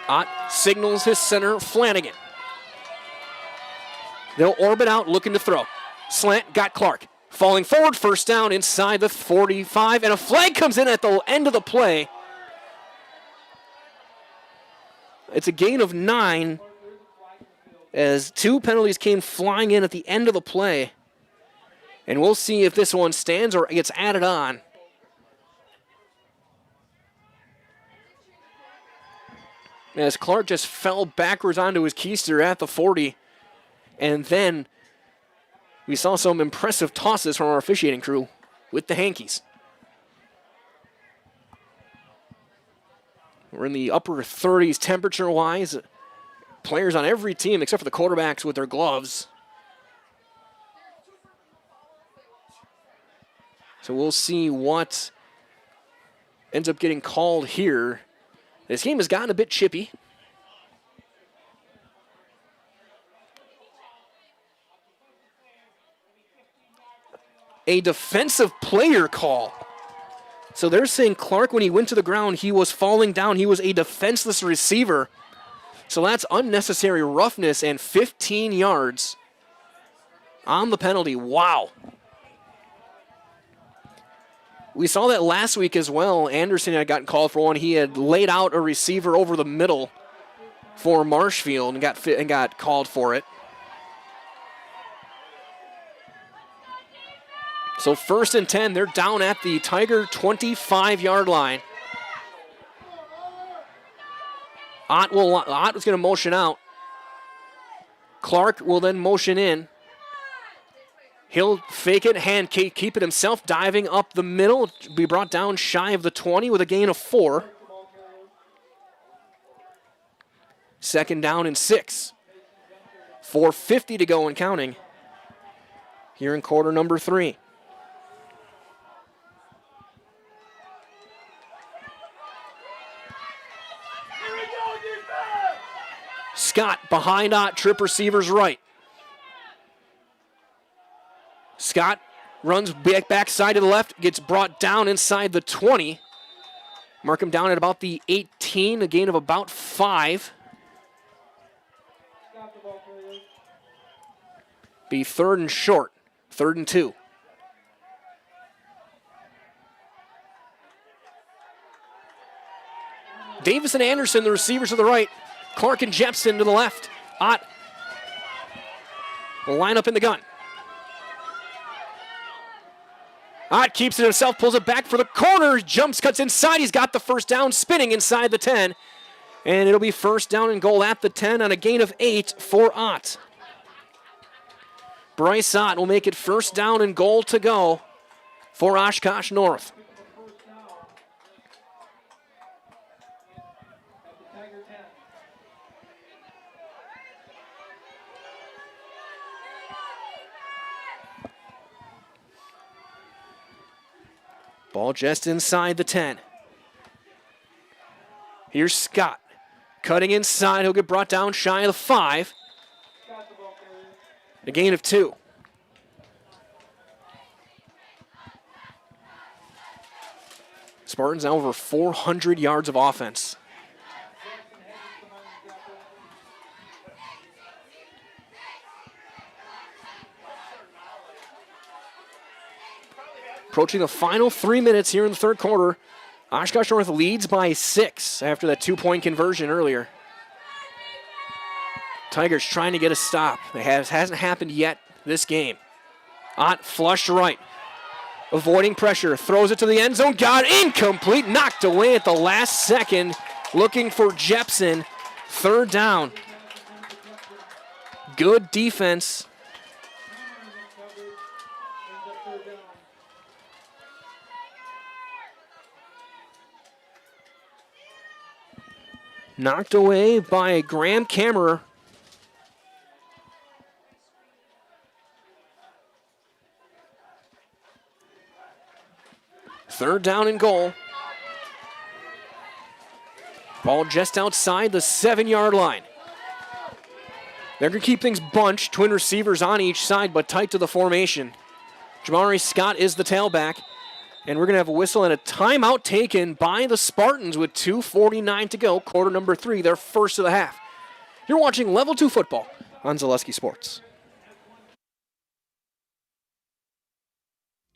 Ott signals his center, Flanagan. They'll orbit out, looking to throw. Slant, got Clark. Falling forward, first down inside the 45, and a flag comes in at the end of the play. It's a gain of 9 as 2 penalties came flying in at the end of the play. And we'll see if this one stands or gets added on. As Clark just fell backwards onto his keister at the 40. And then we saw some impressive tosses from our officiating crew with the hankies. We're in the upper 30s temperature-wise. Players on every team except for the quarterbacks with their gloves. So we'll see what ends up getting called here. This game has gotten a bit chippy. A defensive player call. So they're saying Clark, when he went to the ground, he was falling down. He was a defenseless receiver. So that's unnecessary roughness and 15 yards on the penalty. Wow. We saw that last week as well. Anderson had gotten called for one. He had laid out a receiver over the middle for Marshfield and got called for it. So 1st and 10, they're down at the Tiger 25-yard line. Ott was going to motion out. Clark will then motion in. He'll fake it, hand keep it himself, diving up the middle. Be brought down shy of the 20 with a gain of 4. Second down and 6. 4:50 to go and counting here in quarter number 3. Scott behind Ott, trip receivers right. Scott runs backside to the left, gets brought down inside the 20. Mark him down at about the 18, a gain of about 5. Be third and short, 3rd and 2. Davis and Anderson, the receivers to the right. Clark and Jepson to the left. Ott will line up in the gun. Ott keeps it himself, pulls it back for the corner, jumps, cuts inside. He's got the first down, spinning inside the 10. And it'll be first down and goal at the 10 on a gain of 8 for Ott. Bryce Ott will make it first down and goal to go for Oshkosh North. Ball just inside the 10. Here's Scott. Cutting inside, he'll get brought down shy of the 5. A gain of 2. Spartans now over 400 yards of offense. Approaching the final 3 minutes here in the third quarter. Oshkosh North leads by 6 after that 2-point conversion earlier. Tigers trying to get a stop. It hasn't happened yet this game. Ott flush right. Avoiding pressure. Throws it to the end zone. Got incomplete. Knocked away at the last second. Looking for Jepson. 3rd down. Good defense. Knocked away by Graham Kammerer. Third down and goal. Ball just outside the 7-yard line. They're going to keep things bunched. Twin receivers on each side, but tight to the formation. Jamari Scott is the tailback. And we're going to have a whistle and a timeout taken by the Spartans with 2:49 to go. Quarter number 3, their first of the half. You're watching Level 2 football on Zaleski Sports.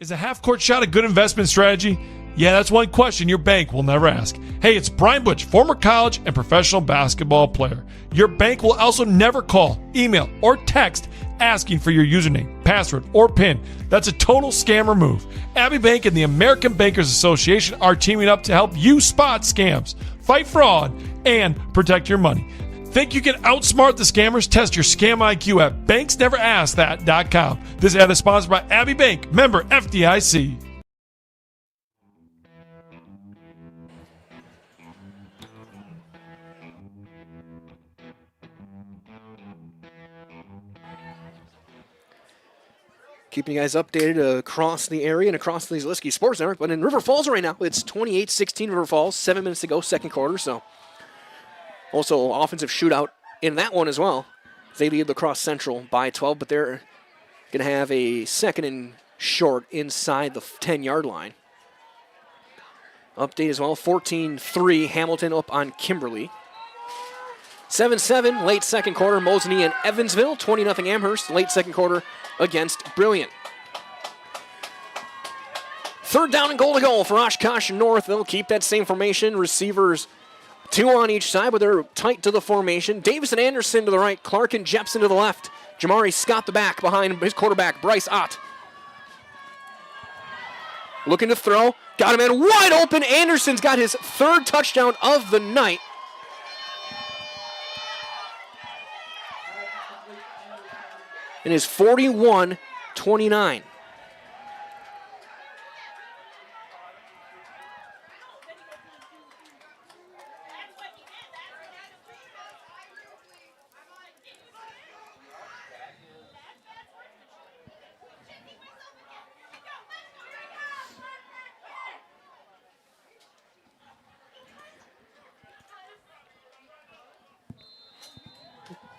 Is a half-court shot a good investment strategy? Yeah, that's one question your bank will never ask. Hey, it's Brian Butch, former college and professional basketball player. Your bank will also never call, email, or text asking for your username, password, or PIN. That's a total scammer move. Abbey Bank and the American Bankers Association are teaming up to help you spot scams, fight fraud, and protect your money. Think you can outsmart the scammers? Test your scam IQ at banksneverasksthat.com. This ad is sponsored by Abbey Bank, member FDIC. Keeping you guys updated across the area and across the Zaleski Sports Network. But in River Falls right now, it's 28-16 River Falls, 7 minutes to go, second quarter. So also offensive shootout in that one as well. They lead Lacrosse Central by 12, but they're going to have a second and short inside the 10-yard line. Update as well, 14-3, Hamilton up on Kimberly. 7-7, late second quarter, Mosinee and Evansville, 20-0 Amherst, late second quarter against Brilliant. Third down and goal to go for Oshkosh North. They'll keep that same formation. Receivers 2 on each side, but they're tight to the formation. Davis and Anderson to the right, Clark and Jepson to the left. Jamari Scott the back behind his quarterback, Bryce Ott. Looking to throw, got him in wide open. Anderson's got his 3rd touchdown of the night. It is 41-29.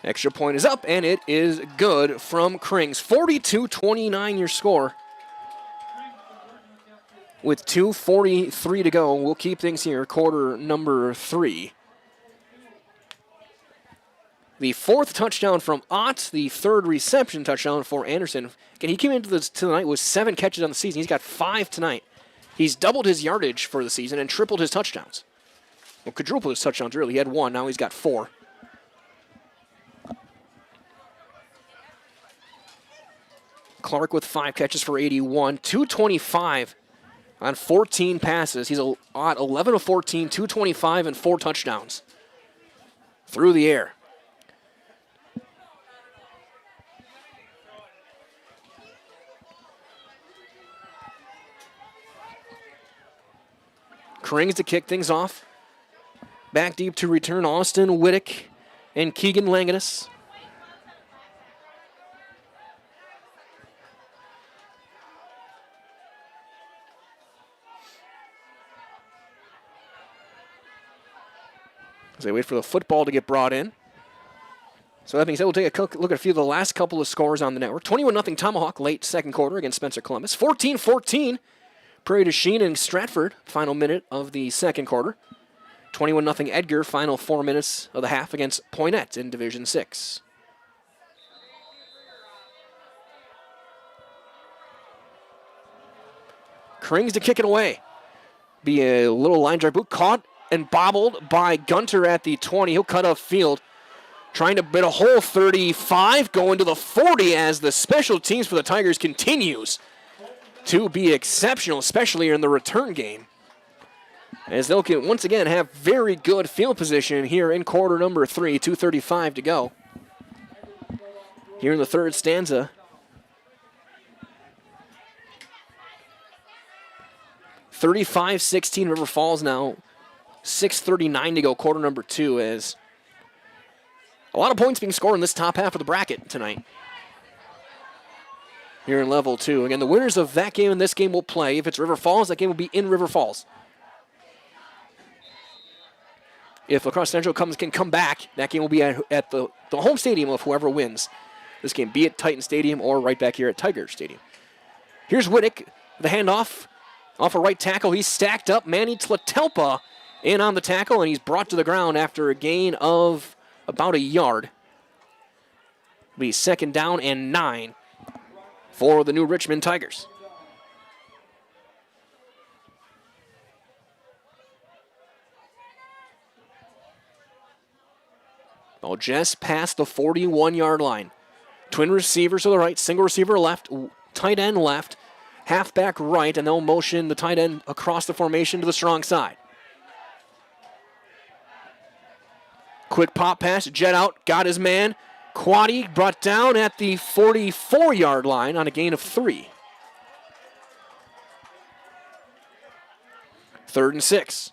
Extra point is up, and it is good from Krings. 42-29 your score. With 2:43 to go, we'll keep things here, quarter number 3. The 4th touchdown from Ott, the 3rd reception touchdown for Anderson. Again, he came into tonight with 7 catches on the season. He's got 5 tonight. He's doubled his yardage for the season and tripled his touchdowns. Well, quadrupled his touchdowns, really. He had 1, now he's got 4. Clark with 5 catches for 81, 225 on 14 passes. He's 11 of 14, 225 and 4 touchdowns through the air. Krings to kick things off. Back deep to return Austin Wittick and Keegan Langadis. As they wait for the football to get brought in. So that being said, we'll take a look at a few of the last couple of scores on the network. 21-0 Tomahawk late second quarter against Spencer Columbus. 14-14 Prairie du Chien and Stratford, final minute of the second quarter. 21-0 Edgar, final 4 minutes of the half against Poynette in Division 6. Krings to kick it away. Be a little line drive boot caught and bobbled by Gunter at the 20. He'll cut off field. Trying to bid a hole 35, going to the 40 as the special teams for the Tigers continues to be exceptional, especially in the return game. As they'll once again have very good field position here in quarter number 3, 2:35 to go. Here in the third stanza. 35-16 River Falls now. 6:39 to go, quarter number 2, as a lot of points being scored in this top half of the bracket tonight. Here in level 2. Again, the winners of that game and this game will play. If it's River Falls, that game will be in River Falls. If La Crosse Central can come back, that game will be at the home stadium of whoever wins this game, be it Titan Stadium or right back here at Tiger Stadium. Here's Wittick, the handoff off a right tackle. He's stacked up. Manny Tlatelpa in on the tackle, and he's brought to the ground after a gain of about a yard. It'll be 2nd down and 9 for the new Richmond Tigers. Well, just past the 41-yard line. Twin receivers to the right, single receiver left, tight end left, halfback right, and they'll motion the tight end across the formation to the strong side. Quick pop pass, jet out, got his man. Quaddy brought down at the 44-yard line on a gain of 3. 3rd and 6.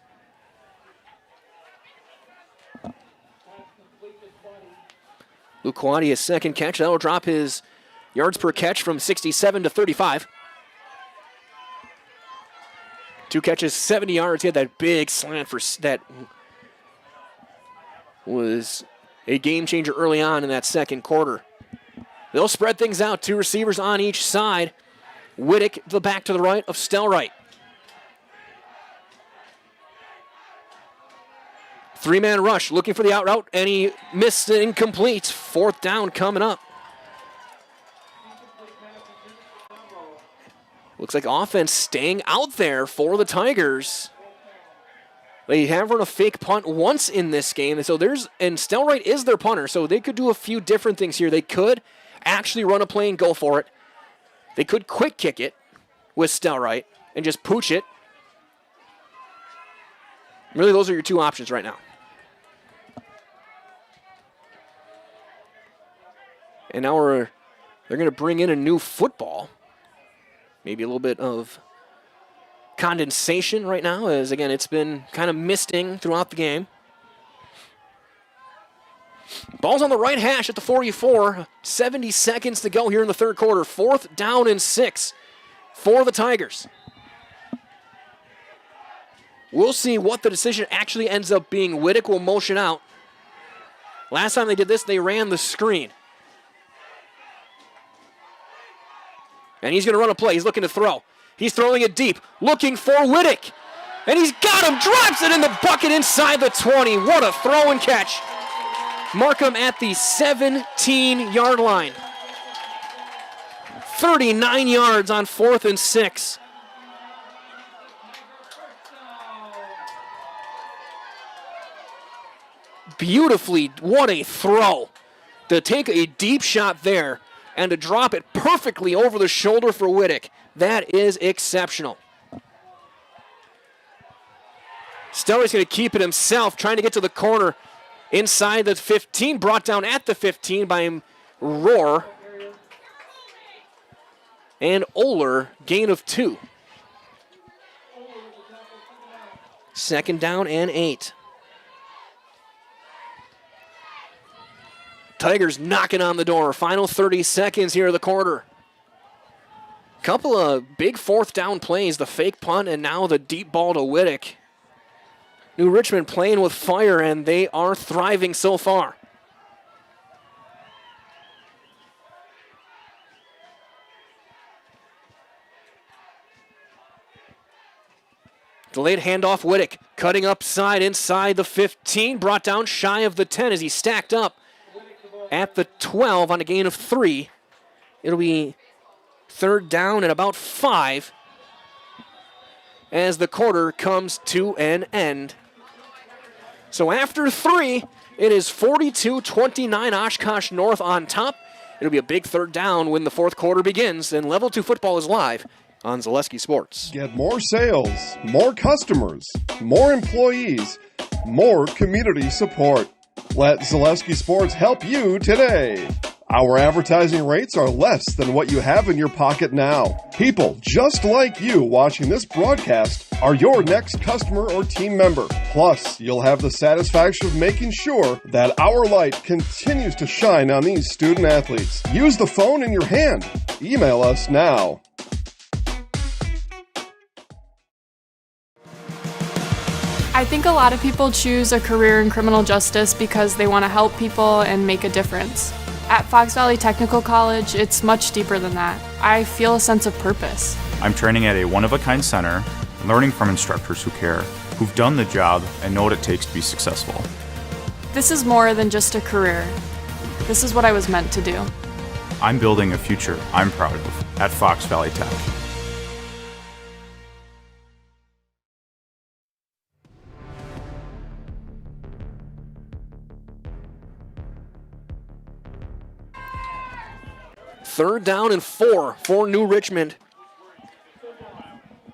Luke Quaddy, his second catch. That'll drop his yards per catch from 67 to 35. 2 catches, 70 yards. He had that big slant for that was a game changer early on in that second quarter. They'll spread things out. 2 receivers on each side. Wittick, the back to the right of Stelright. 3-man rush, looking for the out route, and he missed it, incomplete. 4th down coming up. Looks like offense staying out there for the Tigers. They have run a fake punt once in this game, and Stelright is their punter, so they could do a few different things here. They could actually run a play and go for it. They could quick kick it with Stelright and just pooch it. Really, those are your 2 options right now. And now they're going to bring in a new football. Maybe a little bit of condensation right now, as again, it's been kind of misting throughout the game. Ball's on the right hash at the 44. 70 seconds to go here in the third quarter. 4th down and 6 for the Tigers. We'll see what the decision actually ends up being. Whittick will motion out. Last time they did this, they ran the screen. And he's going to run a play. He's looking to throw. He's throwing it deep, looking for Whittick. And he's got him, drops it in the bucket inside the 20. What a throw and catch. Markham at the 17-yard line. 39 yards on 4th and 6. Beautifully, what a throw. To take a deep shot there and to drop it perfectly over the shoulder for Whittick. That is exceptional. Stelry's going to keep it himself, trying to get to the corner inside the 15, brought down at the 15 by Rohr. And Oler, gain of 2. 2nd down and 8. Tigers knocking on the door. Final 30 seconds here of the quarter. Couple of big 4th down plays. The fake punt and now the deep ball to Whittick. New Richmond playing with fire, and they are thriving so far. Delayed handoff, Whittick cutting upside inside the 15. Brought down shy of the 10 as he stacked up at the 12 on a gain of 3. It'll be 3rd down and about 5 as the quarter comes to an end. So after 3, it is 42-29 Oshkosh North on top. It'll be a big 3rd down when the 4th quarter begins, and Level 2 football is live on Zaleski Sports. Get more sales, more customers, more employees, more community support. Let Zaleski Sports help you today. Our advertising rates are less than what you have in your pocket now. People just like you watching this broadcast are your next customer or team member. Plus, you'll have the satisfaction of making sure that our light continues to shine on these student athletes. Use the phone in your hand. Email us now. I think a lot of people choose a career in criminal justice because they want to help people and make a difference. At Fox Valley Technical College, it's much deeper than that. I feel a sense of purpose. I'm training at a one-of-a-kind center, learning from instructors who care, who've done the job and know what it takes to be successful. This is more than just a career. This is what I was meant to do. I'm building a future I'm proud of at Fox Valley Tech. Third down and 4 for New Richmond.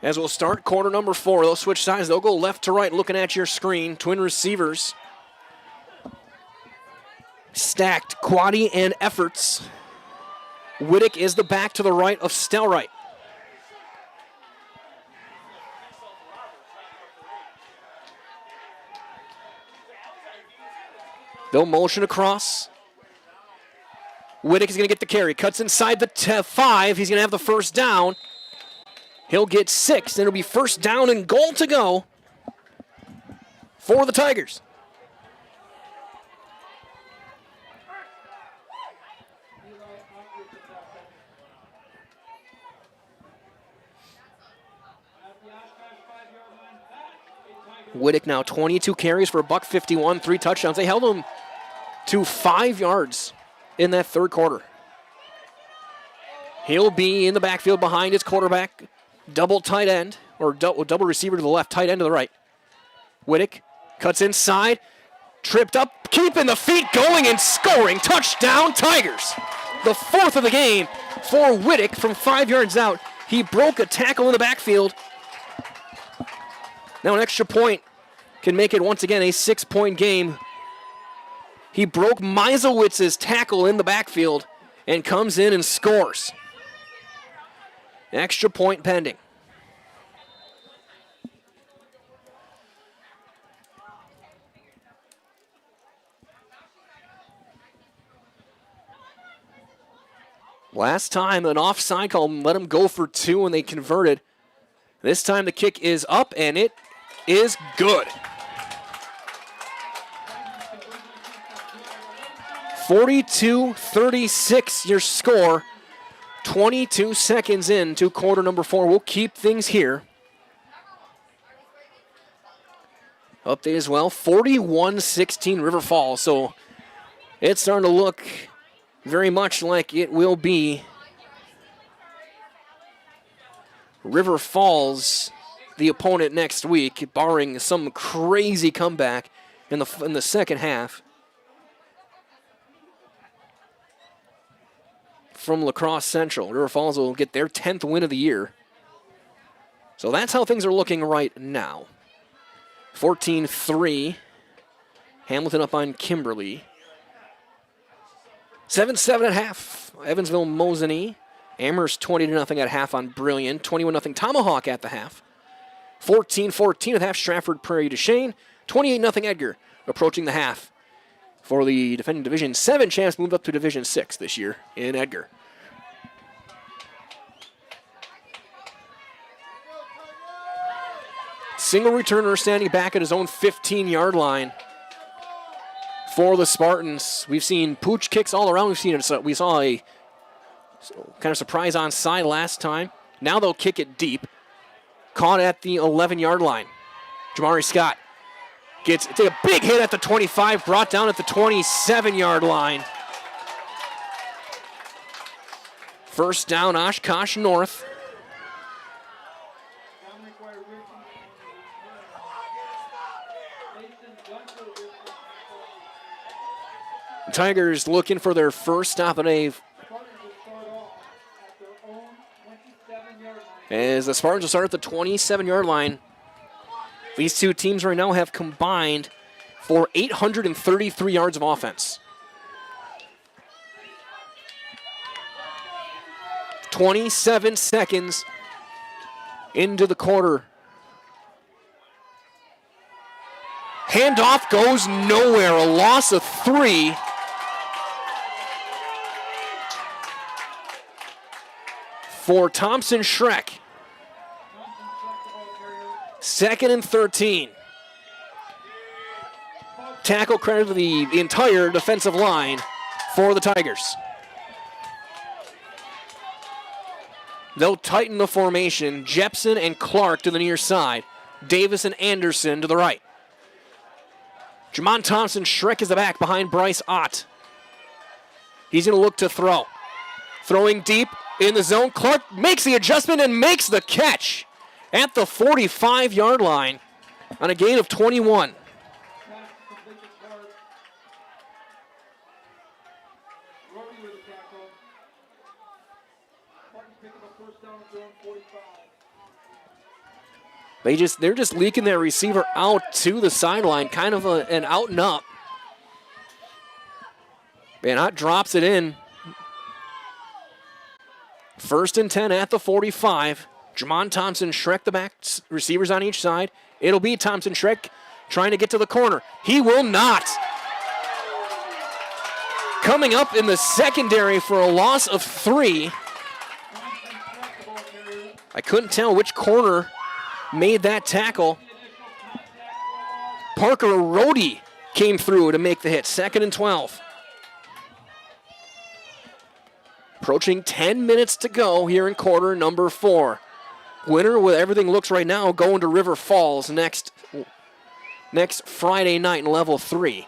As we'll start quarter number 4, they'll switch sides. They'll go left to right looking at your screen. Twin receivers. Stacked, Quaddy and Efforts. Whittick is the back to the right of Stelright. They'll motion across. Whittick is going to get the carry. Cuts inside the 5. He's going to have the first down. He'll get 6, and it'll be first down and goal to go for the Tigers. Whittick now 22 carries for $151, 3 touchdowns. They held him to 5 yards in that third quarter. He'll be in the backfield behind his quarterback, double tight end, or double receiver to the left, tight end to the right. Whittick cuts inside, tripped up, keeping the feet going and scoring. Touchdown, Tigers. The 4th of the game for Whittick from 5 yards out. He broke a tackle in the backfield. Now an extra point can make it once again a 6-point game. He broke Meisewitz's tackle in the backfield and comes in and scores. Extra point pending. Last time, an offside call let them go for 2 and they converted. This time the kick is up and it is good. 42-36 your score. 22 seconds into quarter number 4. We'll keep things here. Update as well, 41-16 River Falls. So it's starting to look very much like it will be River Falls, the opponent next week, barring some crazy comeback in the second half from La Crosse Central. River Falls will get their 10th win of the year. So that's how things are looking right now. 14-3. Hamilton up on Kimberly. 7-7 at half. Evansville Mosinee. Amherst 20-0 at half on Brilliant. 21-0 Tomahawk at the half. 14-14 at half Stratford Prairie Duchesne. 28-0 Edgar approaching the half. For the defending Division 7 champs, moved up to Division 6 this year in Edgar. Single returner standing back at his own 15-yard line for the Spartans. We've seen pooch kicks all around. We saw a kind of surprise onside last time. Now they'll kick it deep. Caught at the 11-yard line. Jamari Scott gets a big hit at the 25, brought down at the 27-yard line. First down, Oshkosh North. Tigers looking for their first stop at a... As the Spartans will start at the 27-yard line. These two teams right now have combined for 833 yards of offense. 27 seconds into the quarter. Handoff goes nowhere. A loss of 3. For Thompson Schreck. 2nd and 13. Tackle credit to the entire defensive line for the Tigers. They'll tighten the formation. Jepson and Clark to the near side. Davis and Anderson to the right. Jamon Thompson Schreck is the back behind Bryce Ott. He's going to look to throw. Throwing deep in the zone. Clark makes the adjustment and makes the catch at the 45-yard line on a gain of 21. They're just leaking their receiver out to the sideline, kind of an out and up. Van Ott drops it in. 1st and 10 at the 45. Jamon Thompson Schreck the back, receivers on each side. It'll be Thompson Schreck trying to get to the corner. He will not. Coming up in the secondary for a loss of 3. I couldn't tell which corner made that tackle. Parker Rody came through to make the hit. 2nd and 12. Approaching 10 minutes to go here in quarter number 4. Winner, with everything looks right now, going to River Falls next Friday night in level 3.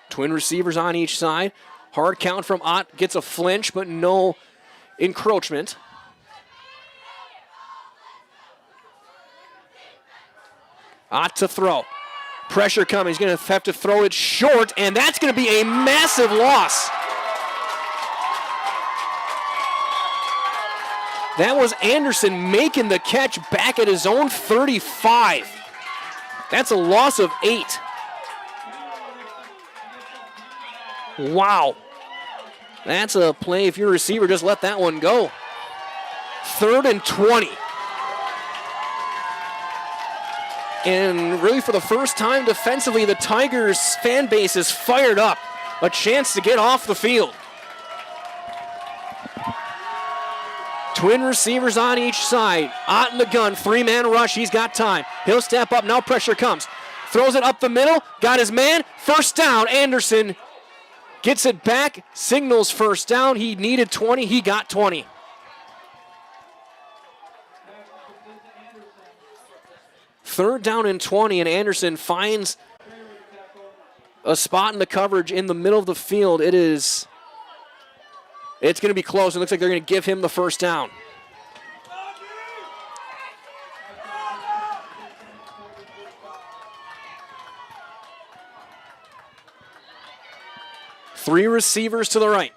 Twin receivers on each side. Hard count from Ott, gets a flinch, but no encroachment. Ott to throw. Pressure coming. He's going to have to throw it short, and that's going to be a massive loss. That was Anderson making the catch back at his own 35. That's a loss of 8. Wow. That's a play. If you're a receiver, just let that one go. 3rd and 20. And really for the first time defensively, the Tigers fan base is fired up. A chance to get off the field. Twin receivers on each side. Ott in the gun, 3-man rush, he's got time. He'll step up, now pressure comes. Throws it up the middle, got his man, first down. Anderson gets it back, signals first down. He needed 20, he got 20. Third down and 20, and Anderson finds a spot in the coverage in the middle of the field. It's going to be close. It looks like they're going to give him the first down. Three receivers to the right.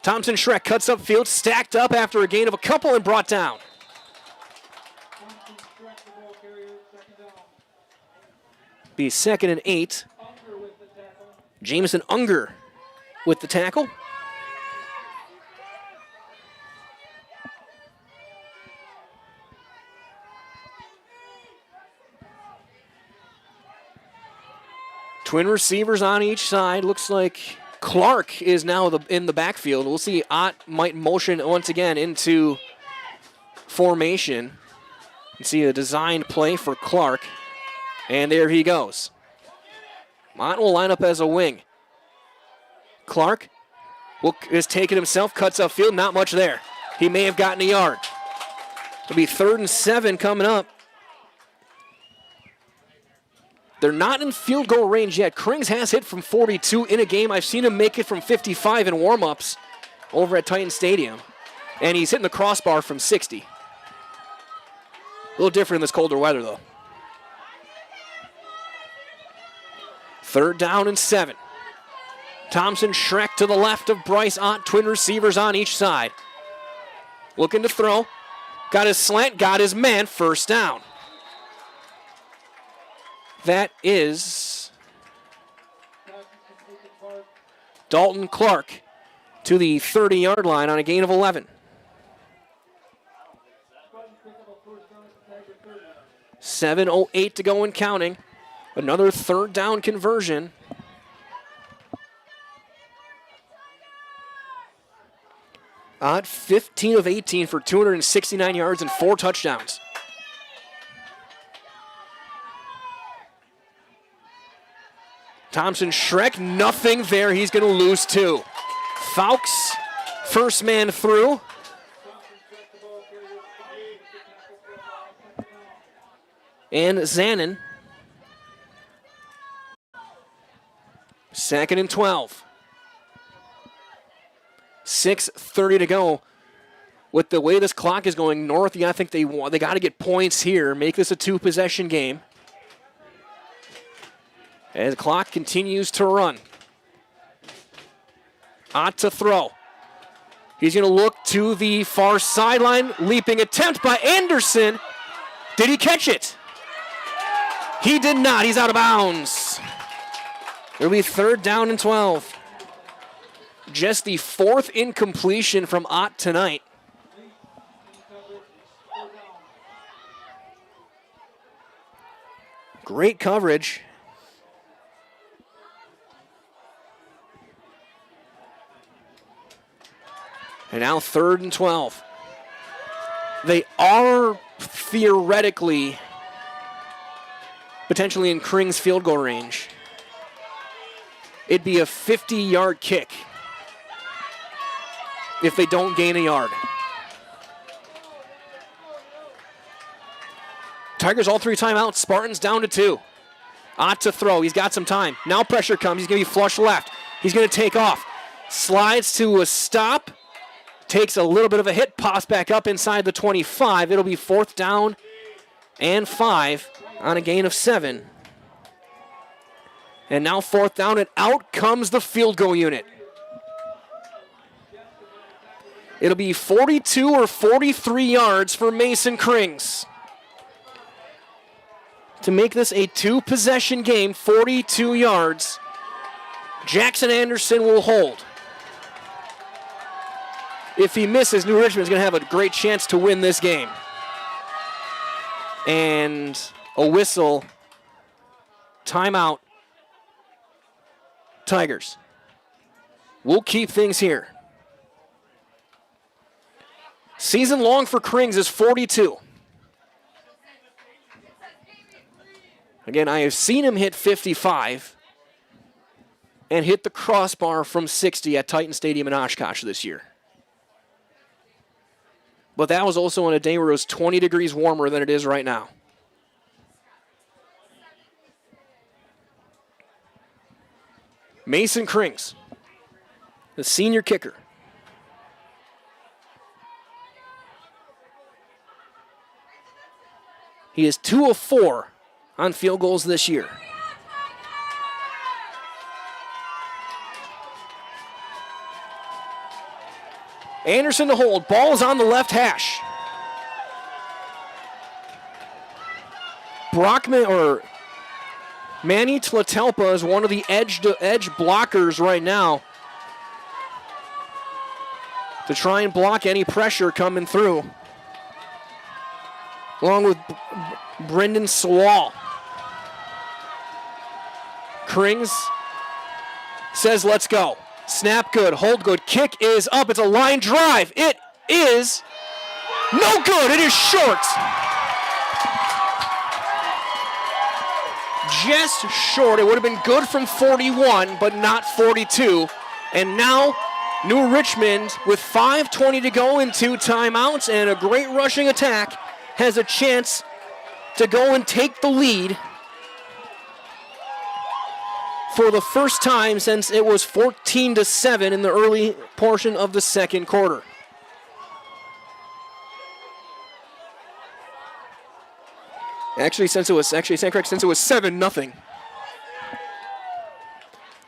Thompson Schreck cuts upfield, stacked up after a gain of a couple and brought down. Be 2nd and 8. Jameson Unger with the tackle. Twin receivers on each side. Looks like Clark is now in the backfield. We'll see. Ott might motion once again into formation. You see a designed play for Clark. And there he goes. Ott will line up as a wing. Clark is taking himself, cuts upfield, not much there. He may have gotten a yard. It'll be 3rd and 7 coming up. They're not in field goal range yet. Krings has hit from 42 in a game. I've seen him make it from 55 in warm-ups over at Titan Stadium. And he's hitting the crossbar from 60. A little different in this colder weather, though. 3rd down and 7. Thompson Schreck to the left of Bryce Ott. Twin receivers on each side. Looking to throw. Got his slant, got his man. First down. That is Dalton Clark to the 30-yard line on a gain of 11. .708 to go and counting. Another 3rd down conversion. Ott 15 of 18 for 269 yards and 4 touchdowns. Thompson Schreck, nothing there. He's going to lose 2. Fowkes, first man through. And Zanin. 2nd and 12. 6:30 to go. With the way this clock is going north, I think they got to get points here. Make this a 2-possession game. As the clock continues to run. Ott to throw. He's going to look to the far sideline. Leaping attempt by Anderson. Did he catch it? He did not. He's out of bounds. It'll be 3rd down and 12. Just the 4th incompletion from Ott tonight. Great coverage. And now 3rd and 12. They are theoretically potentially in Kring's field goal range. It'd be a 50-yard kick if they don't gain a yard. Tigers all 3 timeouts. Spartans down to 2. Ott to throw. He's got some time. Now pressure comes. He's going to be flush left. He's going to take off. Slides to a stop. Takes a little bit of a hit. Pops back up inside the 25. It'll be 4th down and 5 on a gain of 7. And now 4th down, and out comes the field goal unit. It'll be 42 or 43 yards for Mason Krings. To make this a 2-possession game, 42 yards. Jackson Anderson will hold. If he misses, New Richmond's going to have a great chance to win this game. And a whistle. Timeout. Tigers. We'll keep things here. Season long for Krings is 42. Again, I have seen him hit 55 and hit the crossbar from 60 at Titan Stadium in Oshkosh this year. But that was also on a day where it was 20 degrees warmer than it is right now. Mason Krings, the senior kicker. He is 2 of 4 on field goals this year. Anderson to hold. Ball is on the left hash. Brockman or Manny Tlatelpa is one of the edge blockers right now to try and block any pressure coming through, along with Brendan Sewall. Krings says, let's go. Snap good, hold good, kick is up. It's a line drive. It is no good. It is short. Just short. It would have been good from 41, but not 42. And now New Richmond, with 5:20 to go and 2 timeouts and a great rushing attack, has a chance to go and take the lead for the first time since it was 14-7 in the early portion of the second quarter. Since it was 7-0.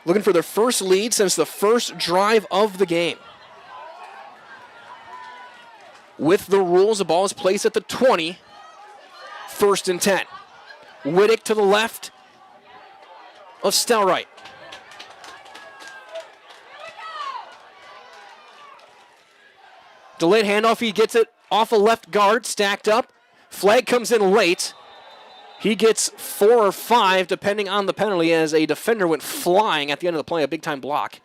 Looking for their first lead since the first drive of the game. With the rules, the ball is placed at the 20. 1st and 10. Whittick to the left of Stelright. Delayed handoff, he gets it off a left guard, stacked up. Flag comes in late. He gets 4 or 5, depending on the penalty, as a defender went flying at the end of the play, a big-time block.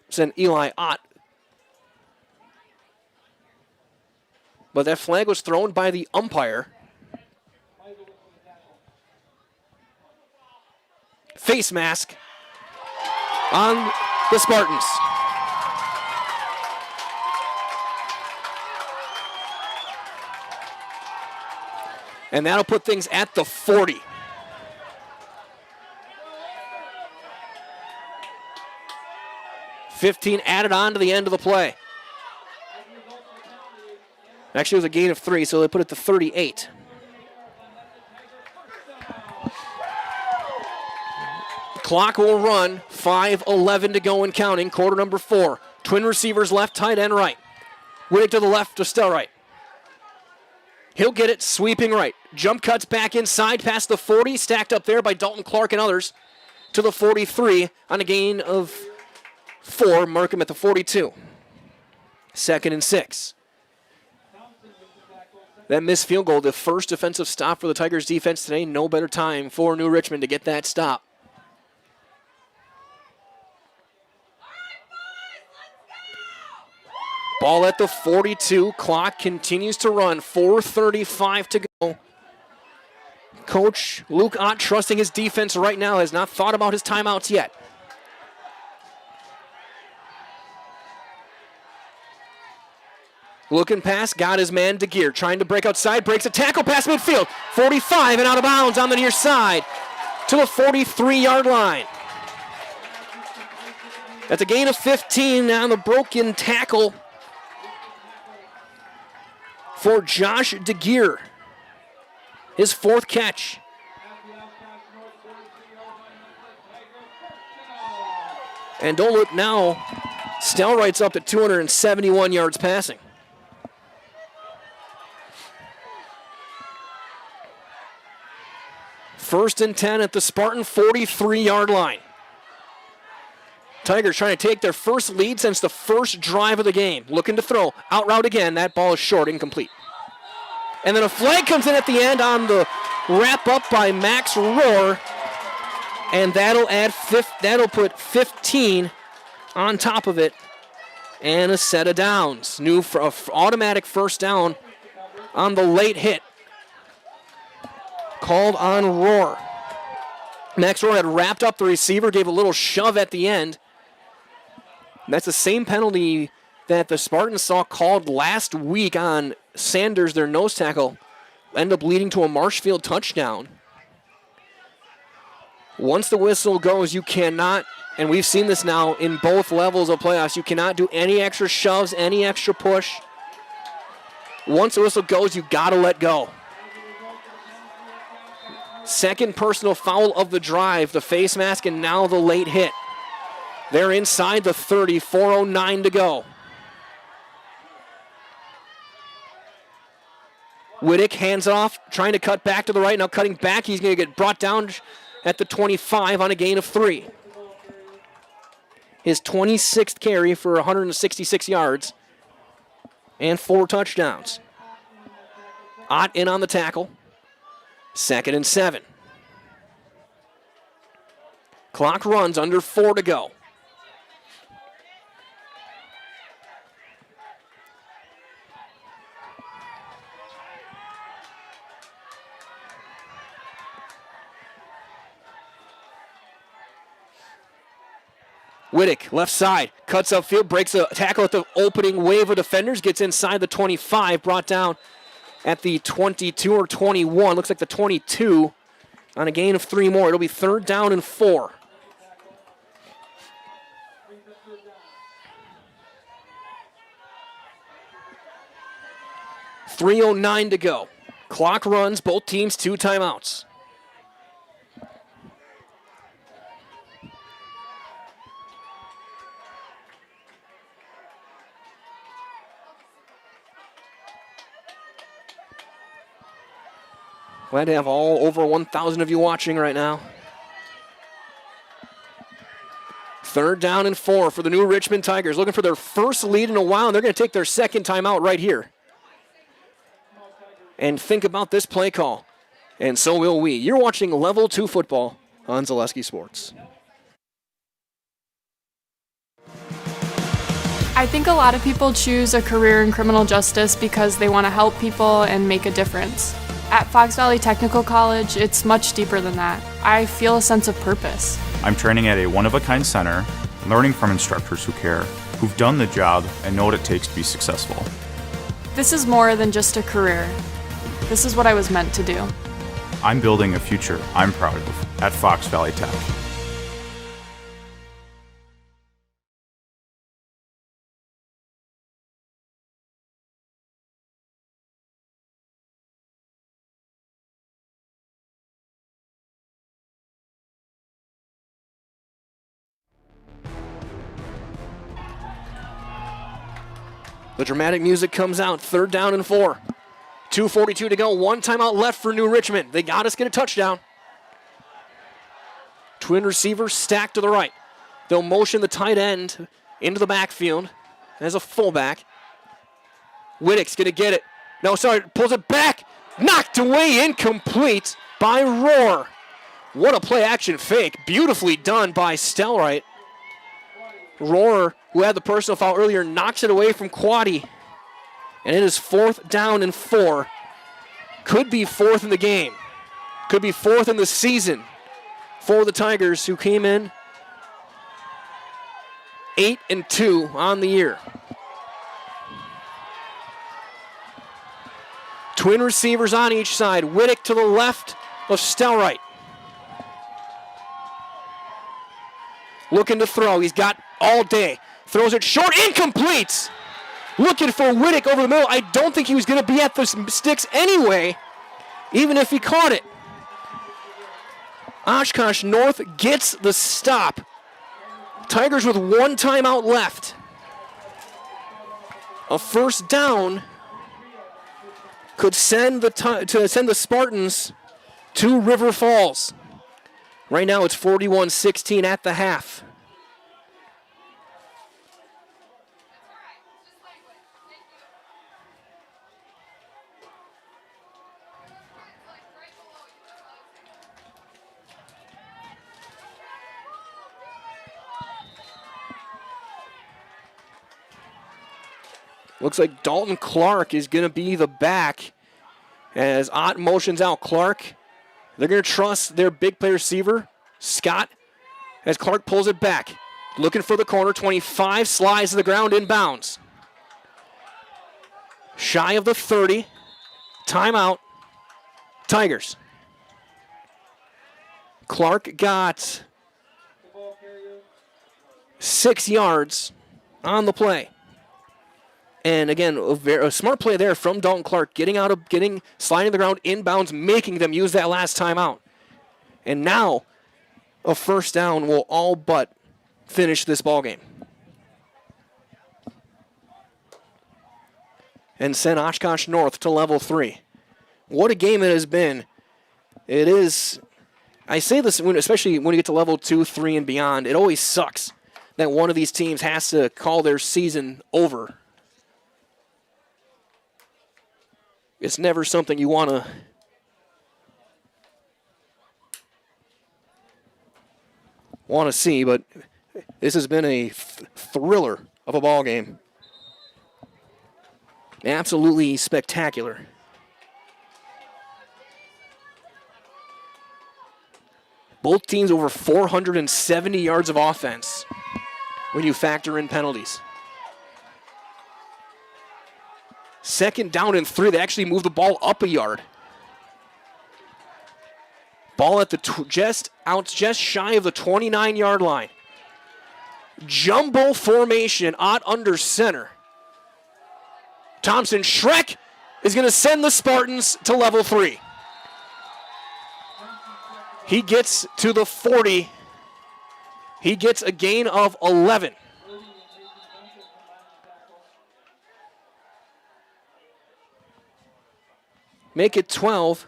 Sent Eli Ott. But that flag was thrown by the umpire. Face mask on the Spartans. And that'll put things at the 40. $15 added on to the end of the play. Actually, it was a gain of 3, so they put it to 38. Clock will run, 5:11 to go and counting, quarter number 4. Twin receivers left, tight end right. Whittick to the left to Stelright. He'll get it, sweeping right. Jump cuts back inside past the 40, stacked up there by Dalton Clark and others, to the 43 on a gain of 4. Mark him at the 42. 2nd and 6. That missed field goal, the first defensive stop for the Tigers defense today. No better time for New Richmond to get that stop. Ball at the 42. Clock continues to run. 4:35 to go. Coach Luke Ott, trusting his defense right now, has not thought about his timeouts yet. Looking pass, got his man DeGear, trying to break outside, breaks a tackle past midfield. 45 and out of bounds on the near side to the 43-yard line. That's a gain of 15 on the broken tackle for Josh DeGear. His 4th catch. And don't look now, Stelright's up to 271 yards passing. First and 10 at the Spartan 43-yard line. Tigers trying to take their first lead since the first drive of the game. Looking to throw. Out route again. That ball is short, incomplete. And then a flag comes in at the end on the wrap up by Max Rohr. And that'll put 15 on top of it. And a set of downs. New automatic first down on the late hit. Called on Rohr. Max Rohr had wrapped up the receiver, gave a little shove at the end. That's the same penalty that the Spartans saw called last week on Sanders, their nose tackle. Ended up leading to a Marshfield touchdown. Once the whistle goes, you cannot, and we've seen this now in both levels of playoffs, you cannot do any extra shoves, any extra push. Once the whistle goes, you gotta let go. Second personal foul of the drive, the face mask, and now the late hit. They're inside the 30, 4:09 to go. Whittick hands off, trying to cut back to the right. Now cutting back, he's going to get brought down at the 25 on a gain of 3. His 26th carry for 166 yards and 4 touchdowns. Ott in on the tackle. 2nd and 7. Clock runs, under 4 to go. Whittick, left side, cuts upfield, breaks a tackle at the opening wave of defenders, gets inside the 25, brought down at the 22 or 21. Looks like the 22 on a gain of 3 more. It'll be 3rd down and 4. .309 to go. Clock runs, both teams 2 timeouts. Glad to have all over 1,000 of you watching right now. 3rd down and 4 for the new Richmond Tigers. Looking for their first lead in a while, and they're going to take their second timeout right here. And think about this play call. And so will we. You're watching Level 2 football on Zaleski Sports. I think a lot of people choose a career in criminal justice because they want to help people and make a difference. At Fox Valley Technical College, it's much deeper than that. I feel a sense of purpose. I'm training at a one-of-a-kind center, learning from instructors who care, who've done the job and know what it takes to be successful. This is more than just a career. This is what I was meant to do. I'm building a future I'm proud of at Fox Valley Tech. The dramatic music comes out, 3rd down and 4. 2:42 to go, 1 timeout left for New Richmond. They got us get a touchdown. Twin receivers stacked to the right. They'll motion the tight end into the backfield as a fullback. Whittick's going to get it. No, sorry, pulls it back. Knocked away, incomplete by Rohr. What a play-action fake. Beautifully done by Stellright. Rohr, who had the personal foul earlier, knocks it away from Quaddy. And it is 4th down and 4. Could be 4th in the game. Could be 4th in the season for the Tigers, who came in 8-2 on the year. Twin receivers on each side. Whittick to the left of Stellright. Looking to throw. He's got all day. Throws it short. Incomplete. Looking for Whittick over the middle. I don't think he was going to be at the sticks anyway, even if he caught it. Oshkosh North gets the stop. Tigers with 1 timeout left. A first down could send the Spartans to River Falls. Right now it's 41-16 at the half. Looks like Dalton Clark is going to be the back as Ott motions out Clark. They're going to trust their big play receiver, Scott, as Clark pulls it back. Looking for the corner, 25, slides to the ground, inbounds. Shy of the 30. Timeout. Tigers. Clark got 6 yards on the play. And again, a smart play there from Dalton Clark, sliding the ground inbounds, making them use that last timeout. And now a first down will all but finish this ballgame. And send Oshkosh North to level 3. What a game it has been. It is, I say this especially when you get to level 2, 3, and beyond, it always sucks that one of these teams has to call their season over. It's never something you want to see, but this has been a thriller of a ball game. Absolutely spectacular. Both teams over 470 yards of offense when you factor in penalties. Second down and 3. They actually moved the ball up a yard. Ball at the just shy of the 29-yard line. Jumbo formation, Ott under center. Thompson Schreck is going to send the Spartans to level 3. He gets to the 40. He gets a gain of 11. Make it 12.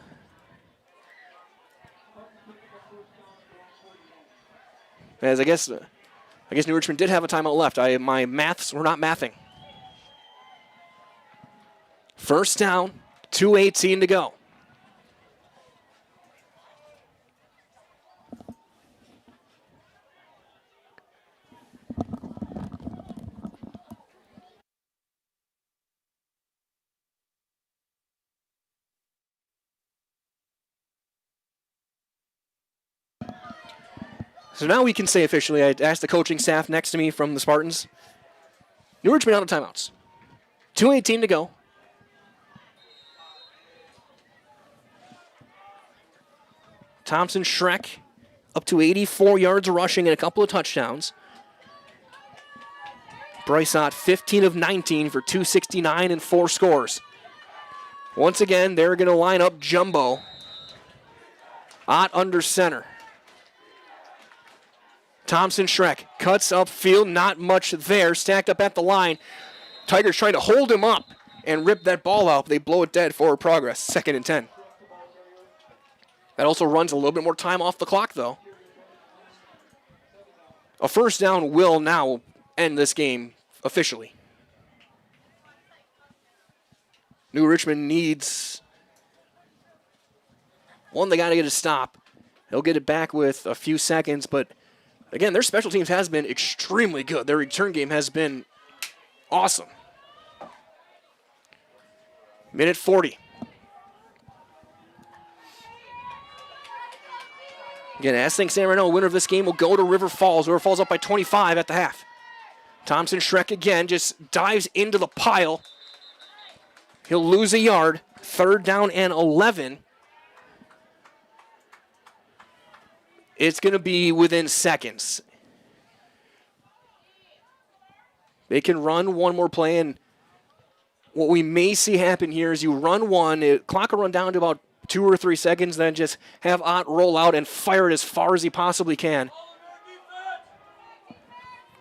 As I guess New Richmond did have a timeout left. My maths were not mathing. First down, 2:18 to go. So now we can say officially, I asked the coaching staff next to me from the Spartans, New Richmond out of timeouts. 2:18 to go. Thompson Schreck up to 84 yards rushing and a couple of touchdowns. Bryce Ott 15 of 19 for 269 and 4 scores. Once again, they're going to line up jumbo. Ott under center. Thompson Schreck cuts upfield, not much there, stacked up at the line. Tigers trying to hold him up and rip that ball out. They blow it dead, forward progress, 2nd and 10. That also runs a little bit more time off the clock, though. A first down will now end this game officially. New Richmond needs one. They got to get a stop. They'll get it back with a few seconds, but again, their special teams has been extremely good. Their return game has been awesome. Minute 40. Again, as things stand right now, winner of this game will go to River Falls. River Falls up by 25 at the half. Thompson Schreck again just dives into the pile. He'll lose a yard. 3rd down and 11. It's going to be within seconds. They can run one more play, and what we may see happen here is you run one, clock will run down to about 2 or 3 seconds, then just have Ott roll out and fire it as far as he possibly can.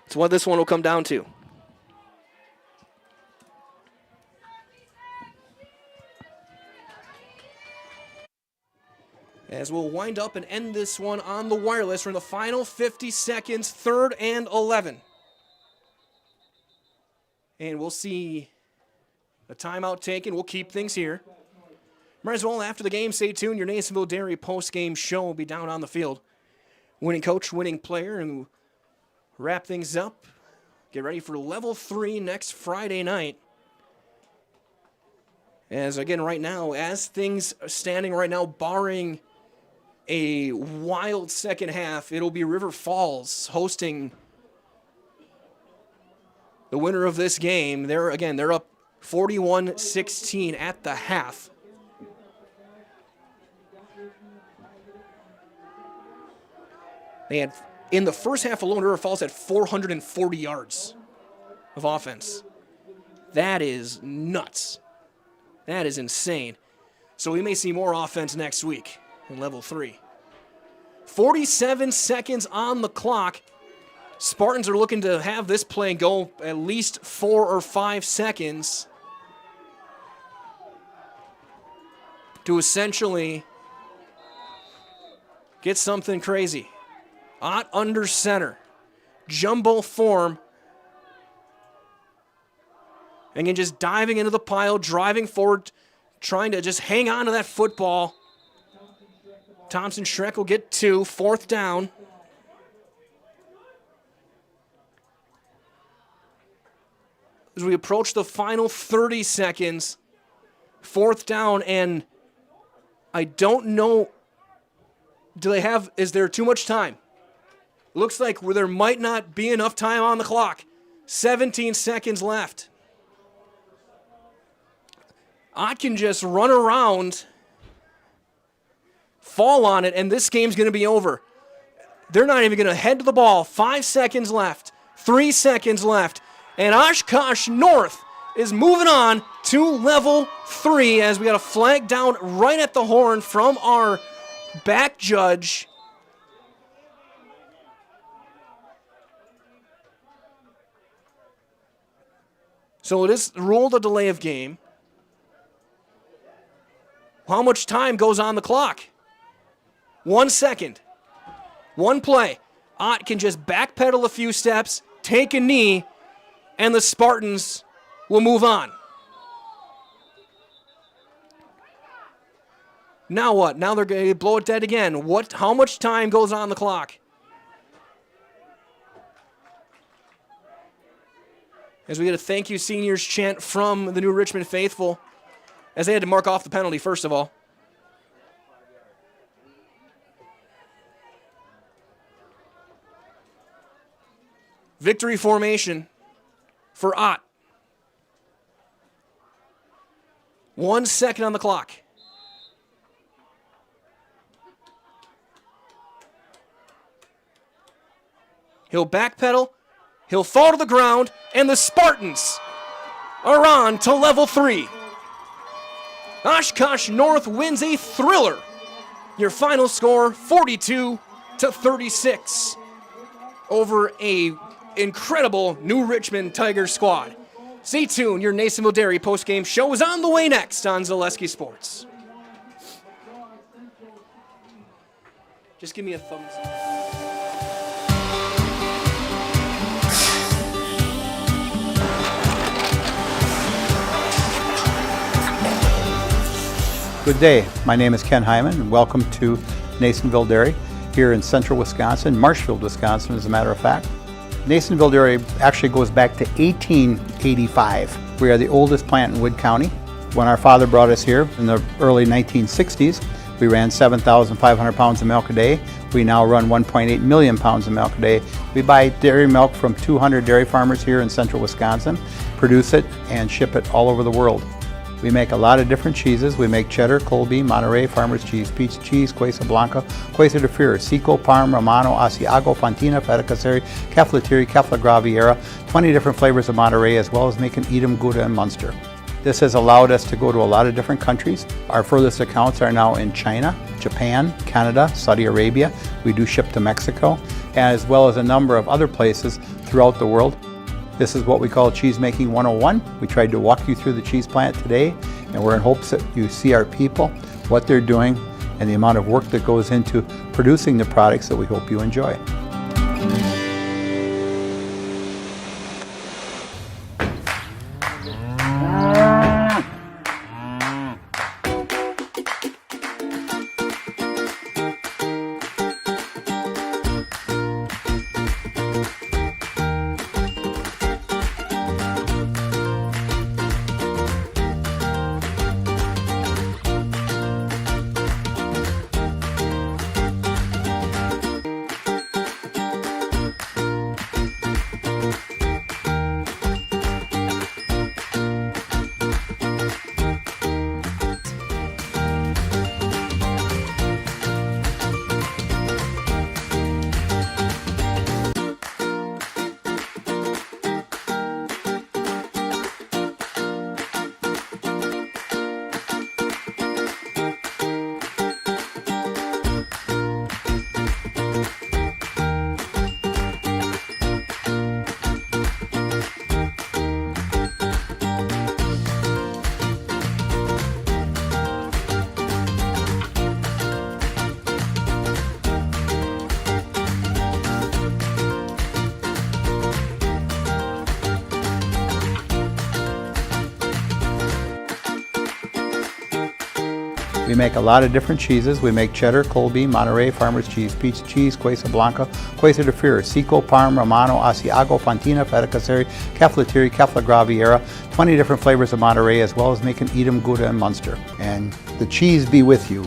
That's what this one will come down to. As we'll wind up and end this one on the wireless from the final 50 seconds, 3rd and 11. And we'll see a timeout taken. We'll keep things here. Might as well, after the game, stay tuned. Your Nasonville Dairy post-game show will be down on the field. Winning coach, winning player, and we'll wrap things up. Get ready for level 3 next Friday night. As, again, right now, as things are standing right now, barring a wild second half, it'll be River Falls hosting the winner of this game. They're up 41-16 at the half. They had, in the first half alone, River Falls had 440 yards of offense. That is nuts. That is insane. So we may see more offense next week in level 3. 47 seconds on the clock. Spartans are looking to have this play go at least 4 or 5 seconds to essentially get something crazy. Ott under center. Jumbo form. And again, just diving into the pile, driving forward, trying to just hang on to that football. Thompson Schreck will get 2, 4th down. As we approach the final 30 seconds, 4th down, and I don't know, is there too much time? Looks like there might not be enough time on the clock. 17 seconds left. Ott can just run around, fall on it, and this game's going to be over. They're not even going to head to the ball. 5 seconds left. 3 seconds left. And Oshkosh North is moving on to level 3 as we got a flag down right at the horn from our back judge. So it is ruled a delay of game. How much time goes on the clock? 1 second. 1 play. Ott can just backpedal a few steps, take a knee, and the Spartans will move on. Now what? Now they're going to blow it dead again. How much time goes on the clock? As we get a thank you seniors chant from the New Richmond faithful, as they had to mark off the penalty first of all. Victory formation for Ott. 1 second on the clock. He'll backpedal, he'll fall to the ground, and the Spartans are on to level 3. Oshkosh North wins a thriller. Your final score, 42-36 over a incredible New Richmond Tiger squad. Stay tuned. Your Nasonville Dairy postgame show is on the way next on Zaleski Sports. Just give me a thumbs up. Good day. My name is Ken Hyman, and welcome to Nasonville Dairy here in central Wisconsin, Marshfield, Wisconsin, as a matter of fact. Nasonville Dairy actually goes back to 1885. We are the oldest plant in Wood County. When our father brought us here in the early 1960s, we ran 7,500 pounds of milk a day. We now run 1.8 million pounds of milk a day. We buy dairy milk from 200 dairy farmers here in central Wisconsin, produce it, and ship it all over the world. We make a lot of different cheeses. We make cheddar, Colby, Monterey, Farmer's Cheese, Peach Cheese, Quesa Blanca, Quesa de Freer, Seco, Parm, Romano, Asiago, Fontina, Feta Caseri, Caflatiri, Cafla Graviera, 20 different flavors of Monterey, as well as making Edam, Gouda, and Munster. This has allowed us to go to a lot of different countries. Our furthest accounts are now in China, Japan, Canada, Saudi Arabia. We do ship to Mexico, as well as a number of other places throughout the world. This is what we call Cheese Making 101. We tried to walk you through the cheese plant today, and we're in hopes that you see our people, what they're doing, and and the amount of work that goes into producing the products that we hope you enjoy. We make a lot of different cheeses. We make cheddar, Colby, Monterey, Farmer's Cheese, Peach Cheese, Quesa Blanca, Quesa de Fir, Seco, Parm, Romano, Asiago, Fontina, Feta Caseri, Cafflatiri, Caffla Graviera, 20 different flavors of Monterey, as well as making Edam, Gouda, and Munster. And the cheese be with you.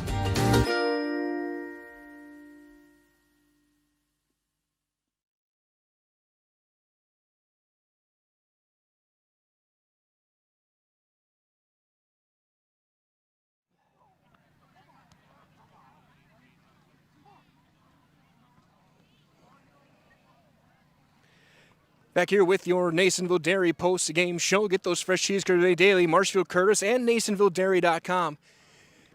Back here with your Nasonville Dairy post-game show. Get those fresh cheese today daily. Marshfield Curtis and NasonvilleDairy.com.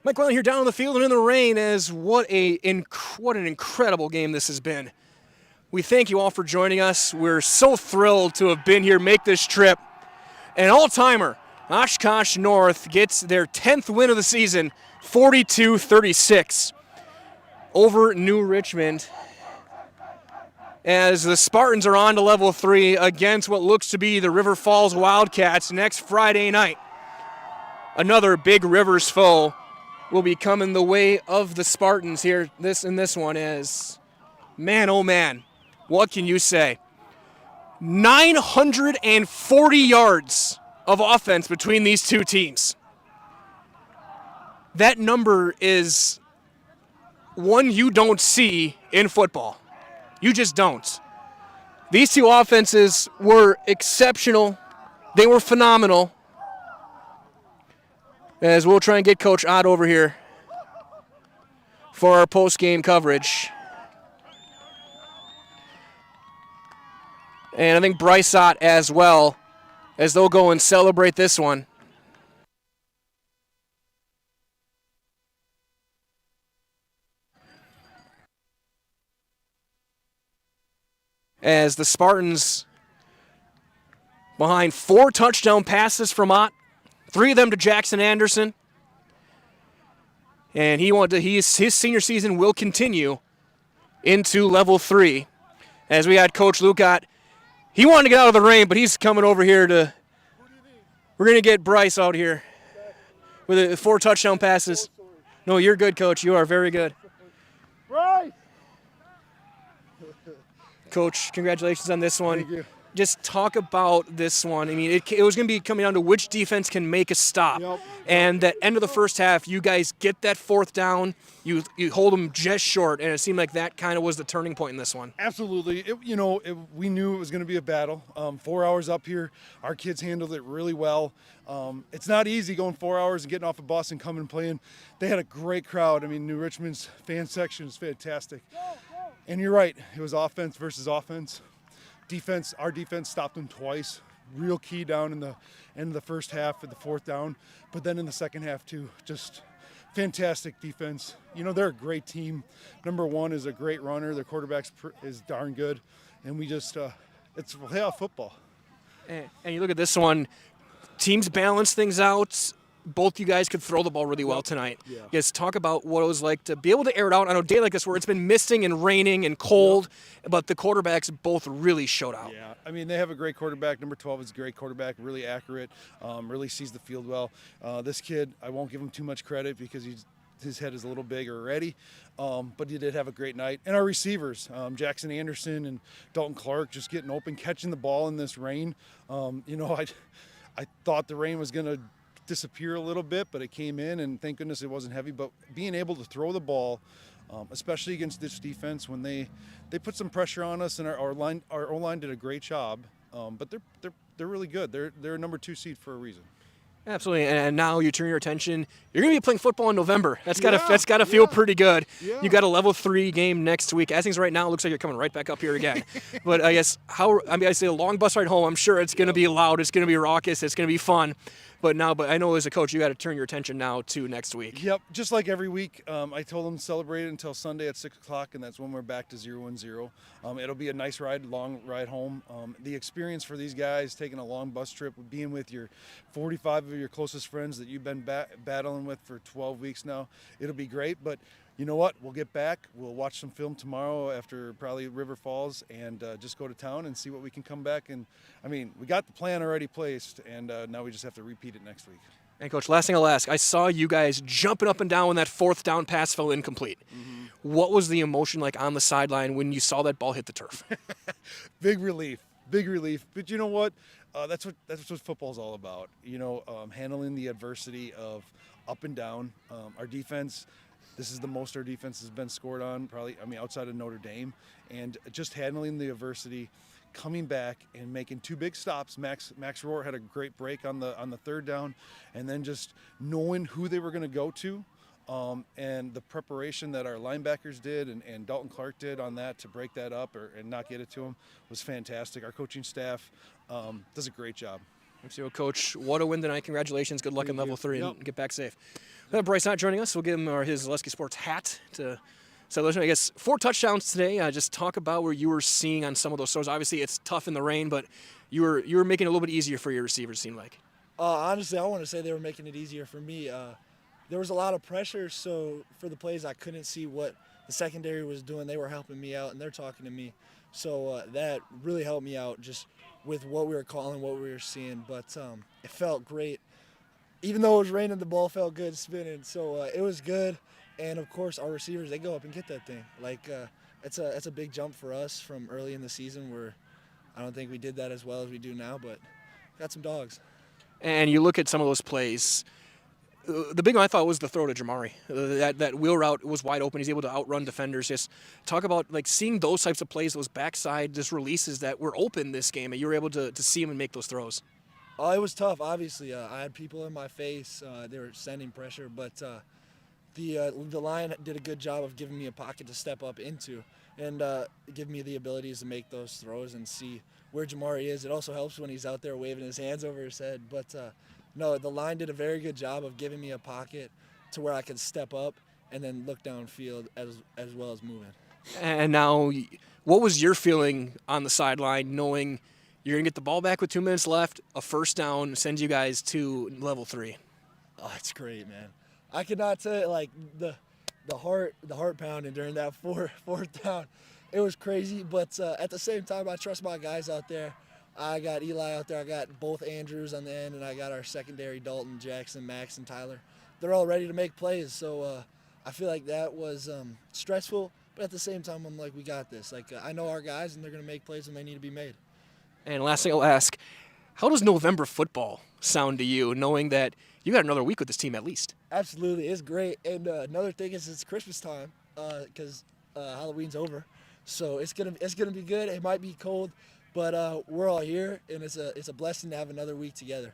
Mike Wellen here down on the field and in the rain as what an incredible game this has been. We thank you all for joining us. We're so thrilled to have been here, make this trip. An all-timer, Oshkosh North gets their 10th win of the season, 42-36 over New Richmond, as the Spartans are on to level 3 against what looks to be the River Falls Wildcats next Friday night. Another big Rivers foe will be coming the way of the Spartans here. This one is, man, oh man, what can you say? 940 yards of offense between these two teams. That number is one you don't see in football. You just don't. These two offenses were exceptional. They were phenomenal. As we'll try and get Coach Ott over here for our post-game coverage. And I think Bryce Ott as well, as they'll go and celebrate this one. As the Spartans behind 4 touchdown passes from Ott, 3 of them to Jackson Anderson. And his senior season will continue into level 3. As we had Coach Lucat, he wanted to get out of the rain, but he's coming over here to, we're going to get Bryce out here with 4 touchdown passes. No, you're good, Coach. You are very good. Bryce! Coach, congratulations on this one. Thank you. Just talk about this one. I mean, it was going to be coming down to which defense can make a stop. Yep. And at end of the first half, you guys get that 4th down. You hold them just short, and it seemed like that kind of was the turning point in this one. Absolutely. We knew it was going to be a battle. 4 hours up here, our kids handled it really well. It's not easy going 4 hours and getting off a bus and coming and playing. They had a great crowd. I mean, New Richmond's fan section is fantastic. And you're right, it was offense versus offense. Defense, our defense stopped them twice. Real key down in the end of the first half with the 4th down. But then in the second half too, just fantastic defense. They're a great team. Number 1 is a great runner. Their quarterback is darn good. And we just, it's playoff football. And you look at this one, teams balance things out. both you guys could throw the ball really well tonight. Yeah. Yes, talk about what it was like to be able to air it out on a day like this where it's been misting and raining and cold, but the quarterbacks both really showed out. Yeah, I mean, they have a great quarterback. Number 12 is a great quarterback, really accurate, really sees the field well. This kid, I won't give him too much credit because his head is a little big already, but he did have a great night. And our receivers, Jackson Anderson and Dalton Clark, just getting open, catching the ball in this rain. I thought the rain was going to disappear a little bit, but it came in, and thank goodness it wasn't heavy. But being able to throw the ball, especially against this defense, when they put some pressure on us, and our O-line did a great job. But they're really good. They're a number 2 seed for a reason. Absolutely, and now you turn your attention. You're going to be playing football in November. That's got to feel pretty good. Yeah. You got a level 3 game next week. As things right now, it looks like you're coming right back up here again. But I guess I say a long bus ride home. I'm sure it's going to be loud. It's going to be raucous. It's going to be fun. But I know as a coach, you got to turn your attention now to next week. Yep, just like every week, I told them to celebrate it until Sunday at 6 o'clock, and that's when we're back to 0-0. It'll be a nice long ride home. The experience for these guys, taking a long bus trip, being with your 45 of your closest friends that you've been battling with for 12 weeks now, it'll be great. But you know what? We'll get back. We'll watch some film tomorrow after probably River Falls, and just go to town and see what we can come back. And I mean, we got the plan already placed, and now we just have to repeat it next week. And Coach, last thing I'll ask, I saw you guys jumping up and down when that 4th down pass fell incomplete. Mm-hmm. What was the emotion like on the sideline when you saw that ball hit the turf? Big relief. But you know what? That's what football's all about. Handling the adversity of up and down. Our defense. This is the most our defense has been scored on, probably, outside of Notre Dame. And just handling the adversity, coming back and making 2 big stops. Max Rohr had a great break on the 3rd down, and then just knowing who they were going to go to, and the preparation that our linebackers did and Dalton Clark did on that to break that up and not get it to him was fantastic. Our coaching staff does a great job. So, Coach, what a win tonight. Congratulations. Good luck in level 3 Yep. and get back safe. Bryce not joining us. We'll give him his Zaleski Sports hat to celebration. I guess 4 touchdowns today. Just talk about where you were seeing on some of those throws. Obviously, it's tough in the rain, but you were making it a little bit easier for your receivers, it seemed like. Honestly, I want to say they were making it easier for me. There was a lot of pressure, so for the plays, I couldn't see what the secondary was doing. They were helping me out, and they're talking to me. So that really helped me out just with what we were calling, what we were seeing. But it felt great. Even though it was raining, the ball felt good spinning. So it was good. And, of course, our receivers, they go up and get that thing. It's a big jump for us from early in the season where I don't think we did that as well as we do now, but got some dogs. And you look at some of those plays. The big one I thought was the throw to Jamari. That wheel route was wide open. He's able to outrun defenders. Just talk about seeing those types of plays, those backside just releases that were open this game, and you were able to see him and make those throws. It was tough, obviously. I had people in my face. They were sending pressure, but the line did a good job of giving me a pocket to step up into and give me the abilities to make those throws and see where Jamari is. It also helps when he's out there waving his hands over his head. But, no, the line did a very good job of giving me a pocket to where I could step up and then look downfield as well as moving. And now, what was your feeling on the sideline knowing you're going to get the ball back with 2 minutes left, a first down, sends you guys to level 3? Oh, it's great, man. I could not tell you, the heart pounding during that fourth down. It was crazy, but at the same time, I trust my guys out there. I got Eli out there. I got both Andrews on the end, and I got our secondary, Dalton, Jackson, Max, and Tyler. They're all ready to make plays, so I feel like that was stressful, but at the same time, I'm like, we got this. I know our guys, and they're going to make plays when they need to be made. And last thing I'll ask, how does November football sound to you, knowing that you got another week with this team at least? Absolutely, it's great. And another thing is it's Christmas time because Halloween's over, so it's gonna be good. It might be cold, but we're all here, and it's a blessing to have another week together.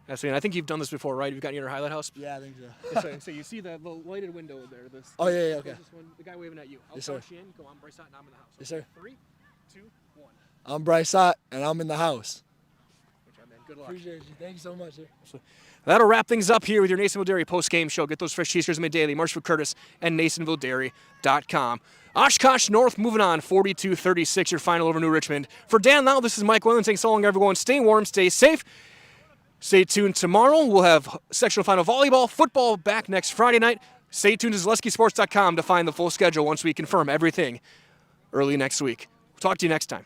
Absolutely. And I think you've done this before, right? You've gotten your highlight house. Yeah, I think so. So you see the lighted window there. Oh yeah, okay. One, the guy waving at you. I'll yes, sir. you in. Go on, Bryce Ott, and I'm in the house. Yes, sir. 3, 2, 1. I'm Bryce Ott, and I'm in the house. Good luck. Appreciate you. Thank you so much, sir. That'll wrap things up here with your Nasonville Dairy post-game show. Get those fresh cheeseburgers made daily. Marshall Curtis and NasonvilleDairy.com. Oshkosh North moving on, 42-36, your final over New Richmond. For Dan Lau, this is Mike Whalen saying so long, everyone. Stay warm, stay safe. Stay tuned tomorrow. We'll have sectional final volleyball, football back next Friday night. Stay tuned to ZaleskiSports.com to find the full schedule once we confirm everything early next week. We'll talk to you next time.